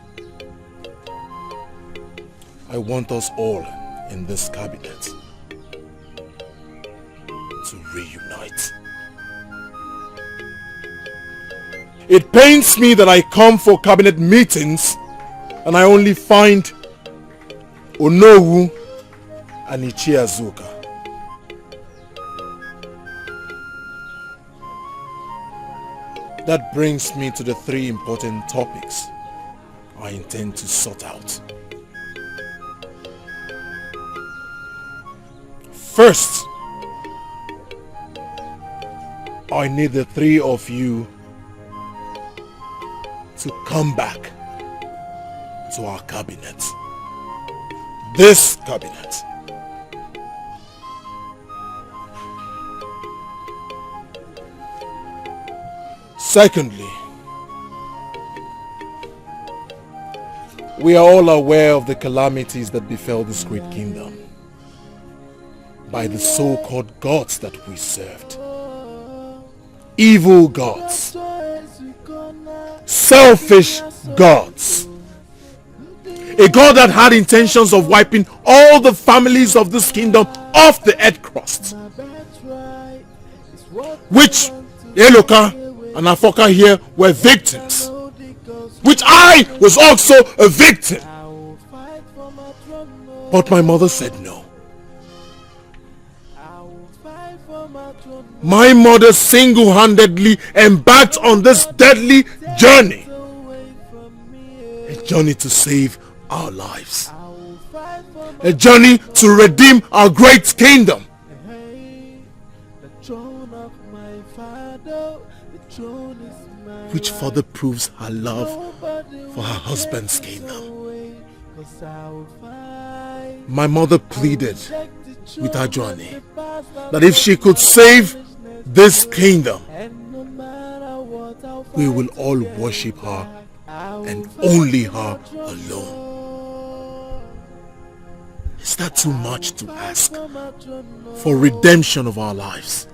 I want us all in this cabinet to reunite. It pains me that I come for cabinet meetings and I only find Onowu and Ichie. That brings me to the three important topics I intend to sort out. First, I need the three of you to come back to our cabinet. This cabinet. Secondly, we are all aware of the calamities that befell this great kingdom by the so-called gods that we served. Evil gods. Selfish gods. A god that had intentions of wiping all the families of this kingdom off the earth crust. Which Eloka and Afoka here were victims. Which I was also a victim. But my mother said no. My mother single-handedly embarked on this deadly journey. A journey to save our lives. A journey to redeem our great kingdom. Which further proves her love for her husband's kingdom. My mother pleaded with Ajuani that if she could save this kingdom, we will all worship her and only her alone. Is that too much to ask for redemption of our lives?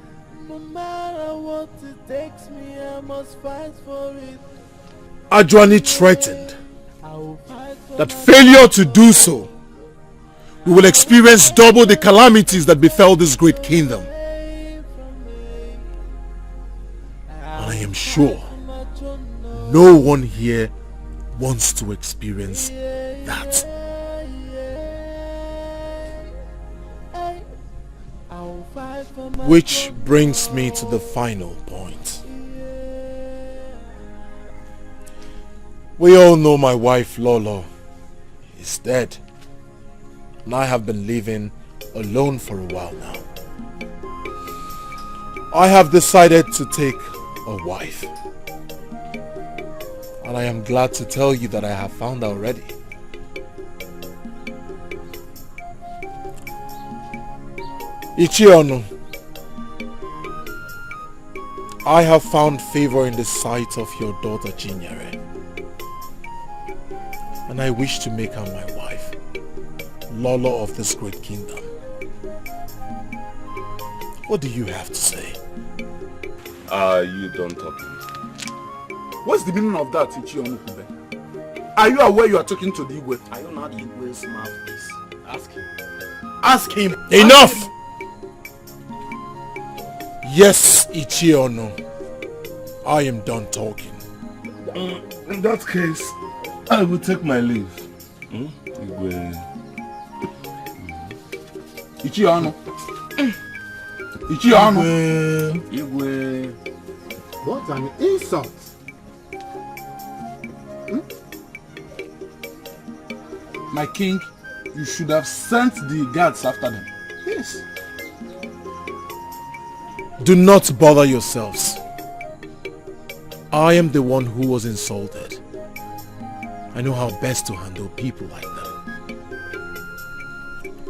Ajuani threatened that failure to do so, we will experience double the calamities that befell this great kingdom. And I am sure no one here wants to experience that. Which brings me to the final point. We all know my wife Lolo is dead, and I have been living alone for a while now. I have decided to take a wife, and I am glad to tell you that I have found her already. Ichiono, I have found favor in the sight of your daughter Chinyere, and I wish to make her my wife, Lolo of this great kingdom. What do you have to say? Are you done talking? What's the meaning of that, Ichiono Kube? Are you aware you are talking to the Igwe? Are you not the Igwe's mouthpiece? Ask him. Ask him. Enough! Yes, Ichiono. I am done talking. In that case, I will take my leave. Igwe. Ichiono. Ichiono. Igwe. What an insult. My king, you should have sent the guards after them. Yes. Do not bother yourselves. I am the one who was insulted. I know how best to handle people like them.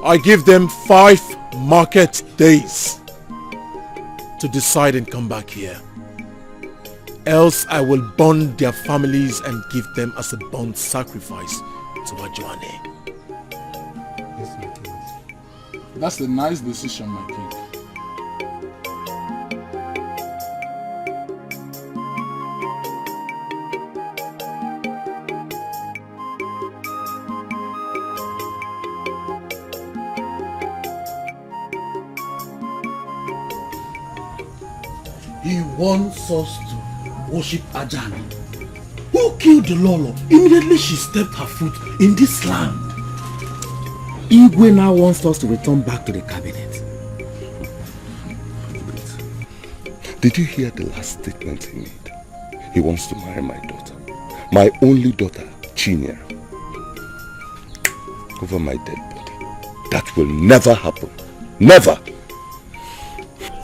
I give them 5 market days to decide and come back here. Else I will burn their families and give them as a burnt sacrifice to Ajuane. Yes, my king. That's a nice decision, my king. He wants us to worship Ajani, who killed the Lolo immediately she stepped her foot in this land. Igwe now wants us to return back to the cabinet. Did you hear the last statement he made? He wants to marry my daughter. My only daughter, Chinya. Over my dead body. That will never happen. Never!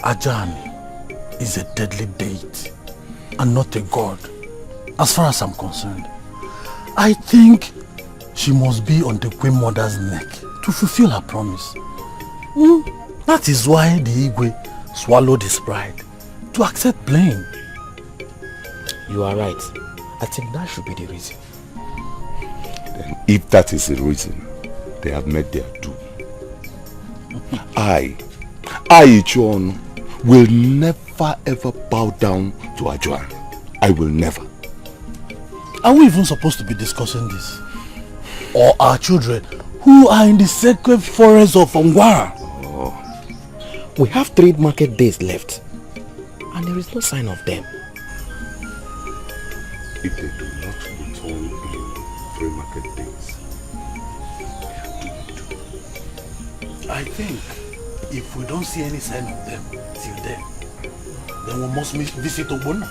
Ajani is a deadly deity and not a god, as far as I'm concerned. I think she must be on the Queen Mother's neck to fulfill her promise. That is why the Igwe swallowed his pride to accept blame. You are right. I think that should be the reason. Then if that is the reason, they have met their doom. I, Ichiono, will never ever bow down to Ajuan. I will never. Are we even supposed to be discussing this? Or our children who are in the sacred forest of Ongwara? Oh. We have 3 market days left, and there is no sign of them. If they do not return in 3 market days, I think if we don't see any sign of them till then we must visit Ogbonna.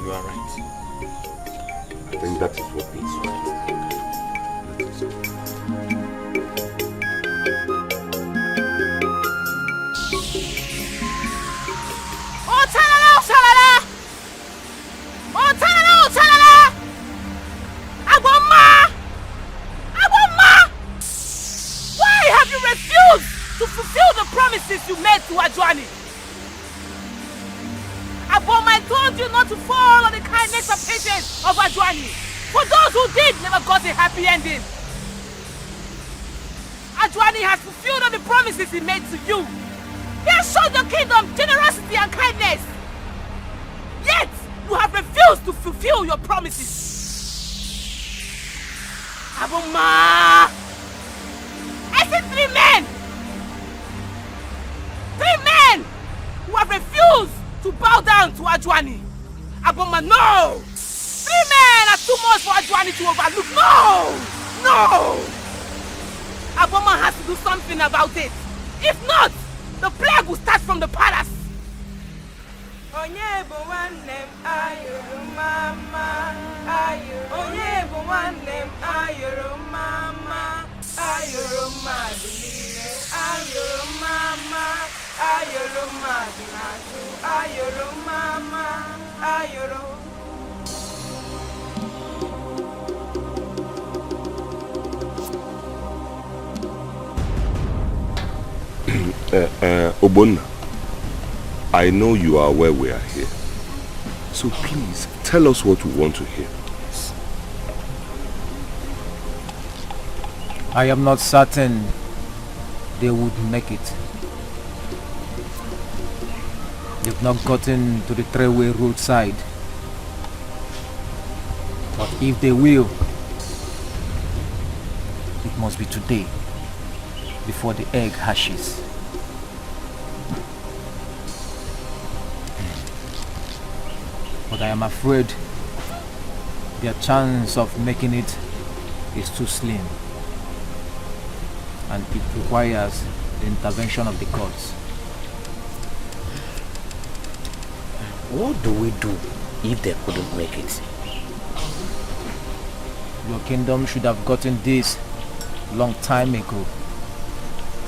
You are right. I think that is what is right. Oh, talala, oh, talala! Oh, talala, oh, talala! Agboma! Agboma! Why have you refused to fulfill the promises you made to Ajuani? Agboma, I told you not to fall on the kindness and patience of Ajuani. For those who did never got a happy ending. Ajuani has fulfilled all the promises he made to you. He has shown your kingdom generosity and kindness. Yet, you have refused to fulfill your promises. Agboma! I see 3 men! 3 men who have refused to bow down to Ajuani. Agboma, no! 3 men are too much for Ajuani to overlook. No! No! Agboma has to do something about it. If not, the plague will start from the palace. Obonna, I know you are aware we are here. So please, tell us what we want to hear. I am not certain they would make it. They've not gotten to the three-way roadside. But if they will, it must be today, before the egg hatches. But I am afraid their chance of making it is too slim, and it requires the intervention of the gods. What do we do if they couldn't make it? Your kingdom should have gotten this long time ago,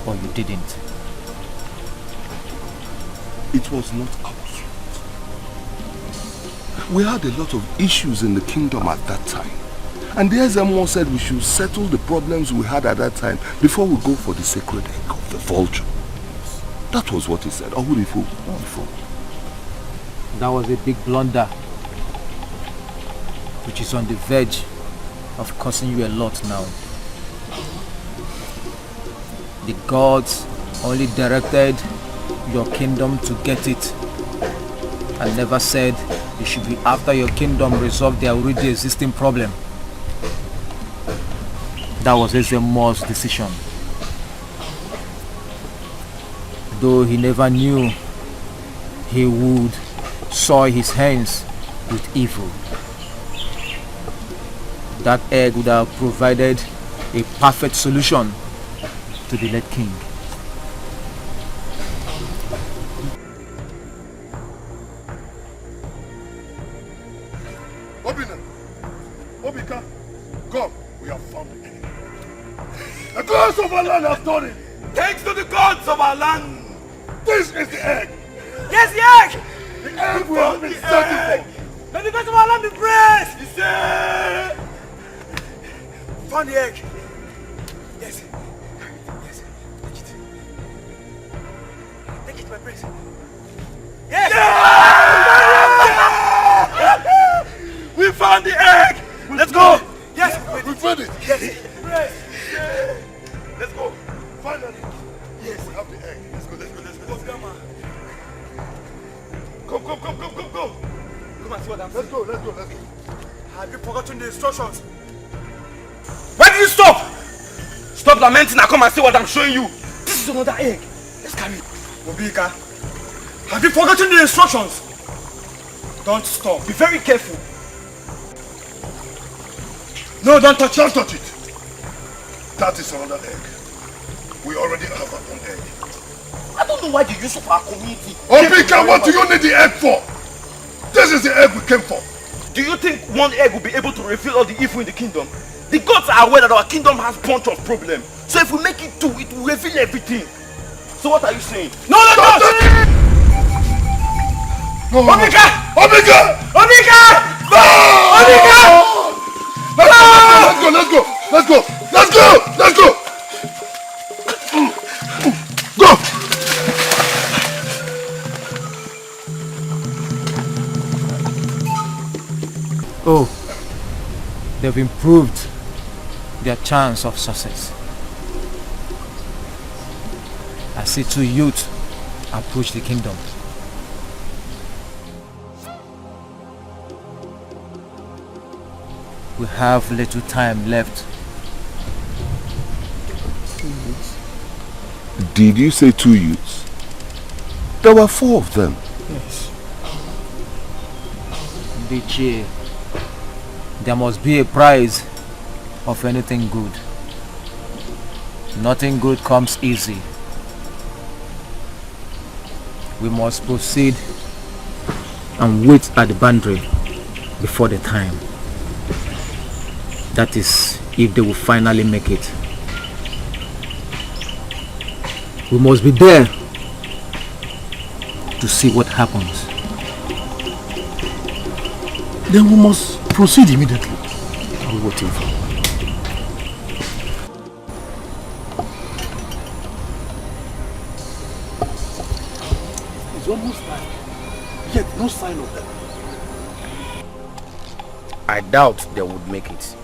but you didn't. It was not our fault. We had a lot of issues in the kingdom at that time. And the Ezemo said we should settle the problems we had at that time before we go for the sacred egg of the vulture. That was what he said. Oh, beautiful. That was a big blunder, which is on the verge of costing you a lot now. The gods only directed your kingdom to get it, and never said you should be after your kingdom resolve their already existing problem. That was Ezemo's decision. Though he never knew he would soil his hands with evil. That egg would have provided a perfect solution to the late king. Obika, come, we have found the egg. The gods of our land have done it. Thanks to the gods of our land. This is the egg. Yes, the egg! The egg we have been searching for. Let the gods of our land be praised! He said, found the egg. Yes. Yes. Take it, my prince. Yes! Yeah! We found the egg! Let's go! Yes! We found it! Yes! Let's go! Finally! Yes! We have the egg. Let's go. Come. Come and see what I'm saying. Let's go. Have you forgotten the instructions? Why did you stop? Stop lamenting and come and see what I'm showing you. This is another egg. Let's carry it. Obika, have you forgotten the instructions? Don't stop. Be very careful. No, don't touch it. That is another egg. We already have our own egg. I don't know why the use of our community. Obika, what do you need the egg for? This is the egg we came for. Do you think one egg will be able to reveal all the evil in the kingdom? The gods are aware that our kingdom has a bunch of problems. So if we make it two, it will reveal everything. So what are you saying? No! Obika! No! Obika! Let's go! Go! Oh, they've improved their chance of success. I see two youths approach the kingdom. We have little time left. Did you say two youths? There were 4 of them. Yes. Dikeh, there must be a prize of anything good. Nothing good comes easy. We must proceed and wait at the boundary before the time. That is, if they will finally make it. We must be there to see what happens. Then we must proceed immediately. I'm waiting for. It's almost time. Yet no sign of them. I doubt they would make it.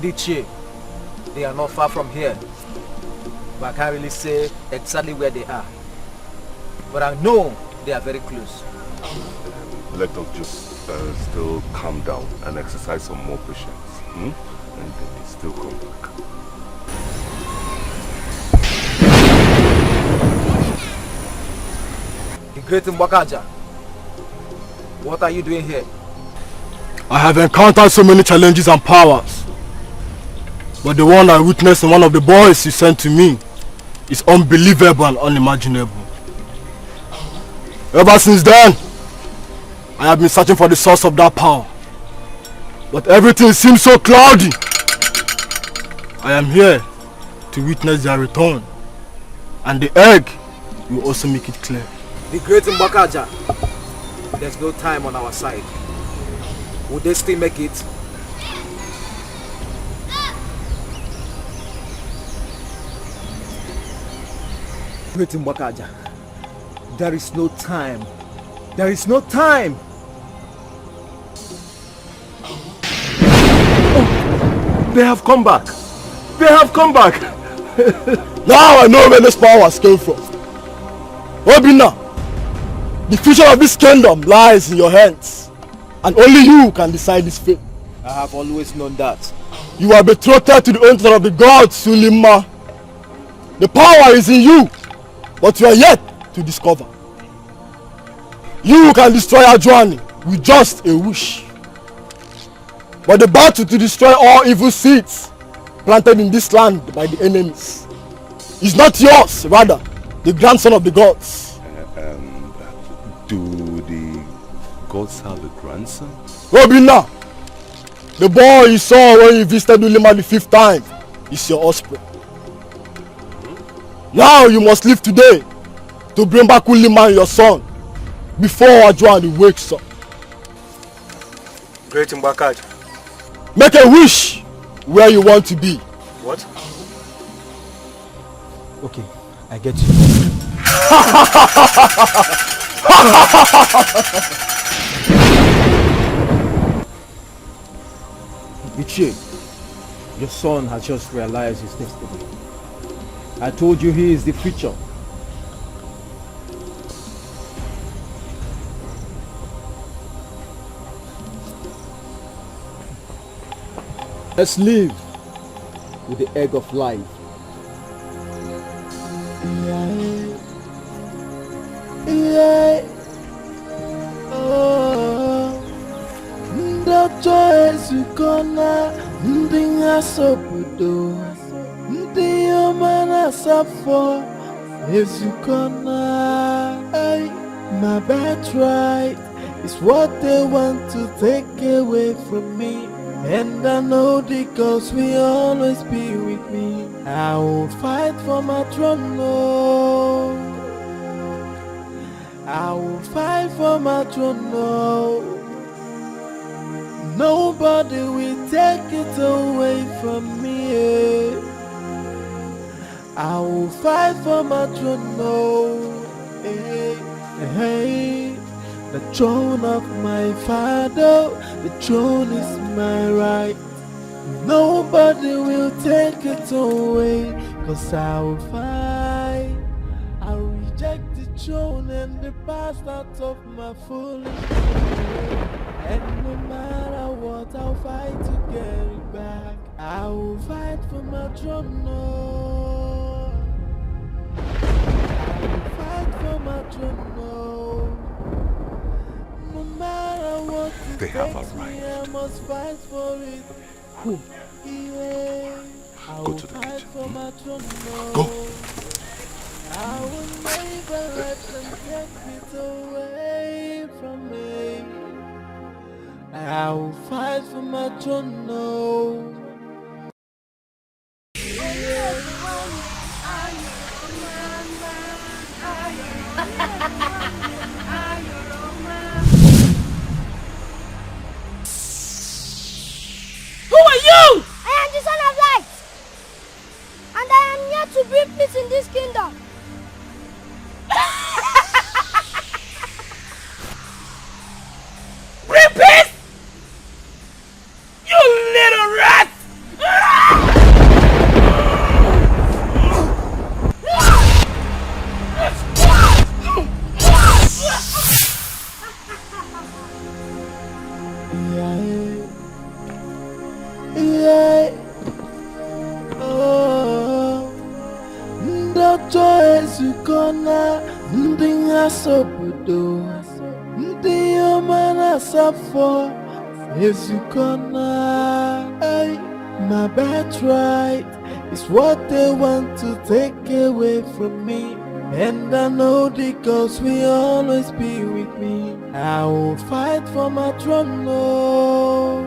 Dikeh, they are not far from here. But I can't really say exactly where they are. But I know they are very close. Let us just still calm down and exercise some more patience. And then they still come back. The great Mbakaja, what are you doing here? I have encountered so many challenges and powers. But the one I witnessed in one of the boys you sent to me is unbelievable and unimaginable. Ever since then, I have been searching for the source of that power. But everything seems so cloudy. I am here to witness their return. And the egg will also make it clear. The great Mbakaja, there's no time on our side. Would they still make it? Great Mbakaja, there is no time. There is no time. Oh, they have come back. They have come back. Now I know where this powers came from. Obina, the future of this kingdom lies in your hands. And only you can decide this fate. I have always known that. You are betrothed to the altar of the gods, Sulima. The power is in you, but you are yet to discover. You can destroy Ajuani with just a wish. But the battle to destroy all evil seeds planted in this land by the enemies is not yours, rather the grandson of the gods. Do the gods have a grandson? Robina, the boy you saw when you visited Ulima the 5th time is your offspring. Now you must live today to bring back Ulima and your son before Ajuani wakes up. Great Mbakaja. Make a wish where you want to be. What? Okay, I get you. Dikeh, your son has just realized his destiny. I told you he is the future. Let's live with the egg of life. Ndoto ezukona ndị asobodo ndị ọma na-asafo ezukona. My birthright is what they want to take away from me. And I know the gods will always be with me. I will fight for my throne, no. I will fight for my throne, no. Nobody will take it away from me. I will fight for my throne, no. Hey, hey. The throne of my father, the throne is my right. Nobody will take it away, 'cause I will fight. I reject the throne and the past out of my foolish way. And no matter what, I'll fight to get it back. I will fight for my throne, no. I will fight for my throne, no. No matter what they have arrived. I must fight for it. Who? Yeah. Go to the kitchen. For my throne, no. Go. I will never let them take it away from me. I will fight for my throne, no. Who are you? I am the Son of Light, and I am here to bring peace in this kingdom. Bring peace? You little rat! Ndoto ezukona ndị asobodo ndị omana safo ezukona. My birthright is what they want to take away from me, and I know the gods will always be with me. I will fight for my throne, no.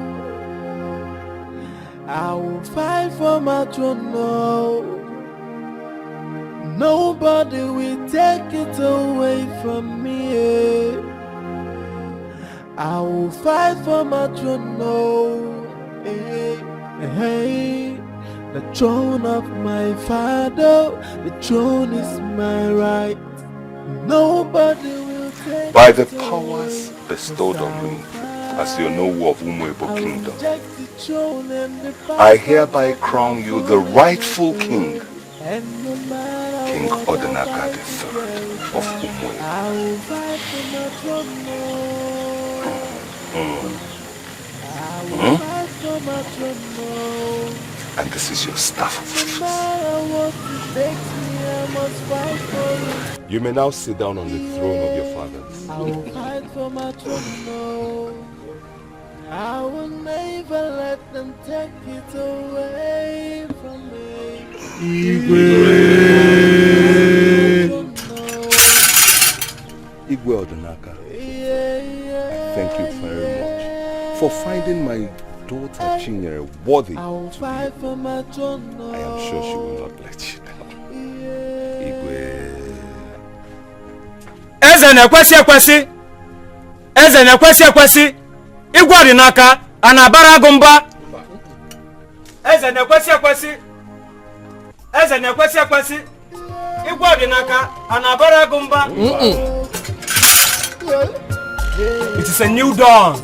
I will fight for my throne, no. Nobody will take it away from me. I will fight for my throne, no. Hey, the throne of my father, the throne is my right. Nobody will take By the it powers away. bestowed on me as the Onowu of Umuebo Kingdom, Take the throne and the I hereby crown you the rightful king, and no matter King what Odenaka III of Umuebo. I will fight for my throne, no. I will fight for my throne, no. And this is your staff of No matter what it takes me, I must fight for it. You may now sit down on the throne of your fathers. I will fight for my throne, no. I will never let them take it away from me. Igwe Odenaka, thank you very much for finding my daughter Chinyere worthy. I will fight for my throne, no. I am sure she will not let you down. Igwe. Eze na-ekwesị ekwesị. Eze na-ekwesị ekwesị. Igwe Ọdịnaka a na-abara agụ mba. Eze na-ekwesị ekwesị. Eze na-ekwesị ekwesị. Igwe Ọdịnaka a na-abara agụ mba. It is a new dawn.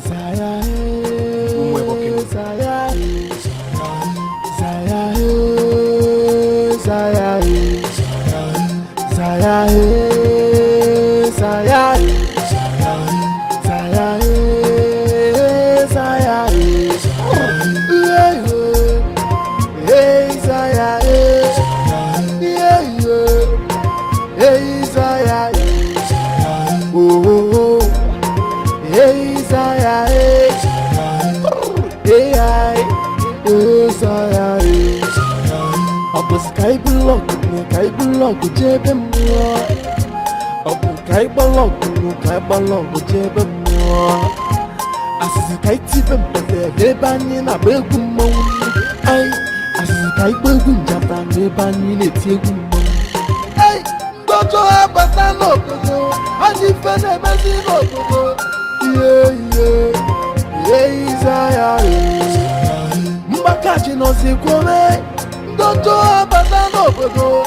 Mbakaji no si kwome, ndoto abata no bodo.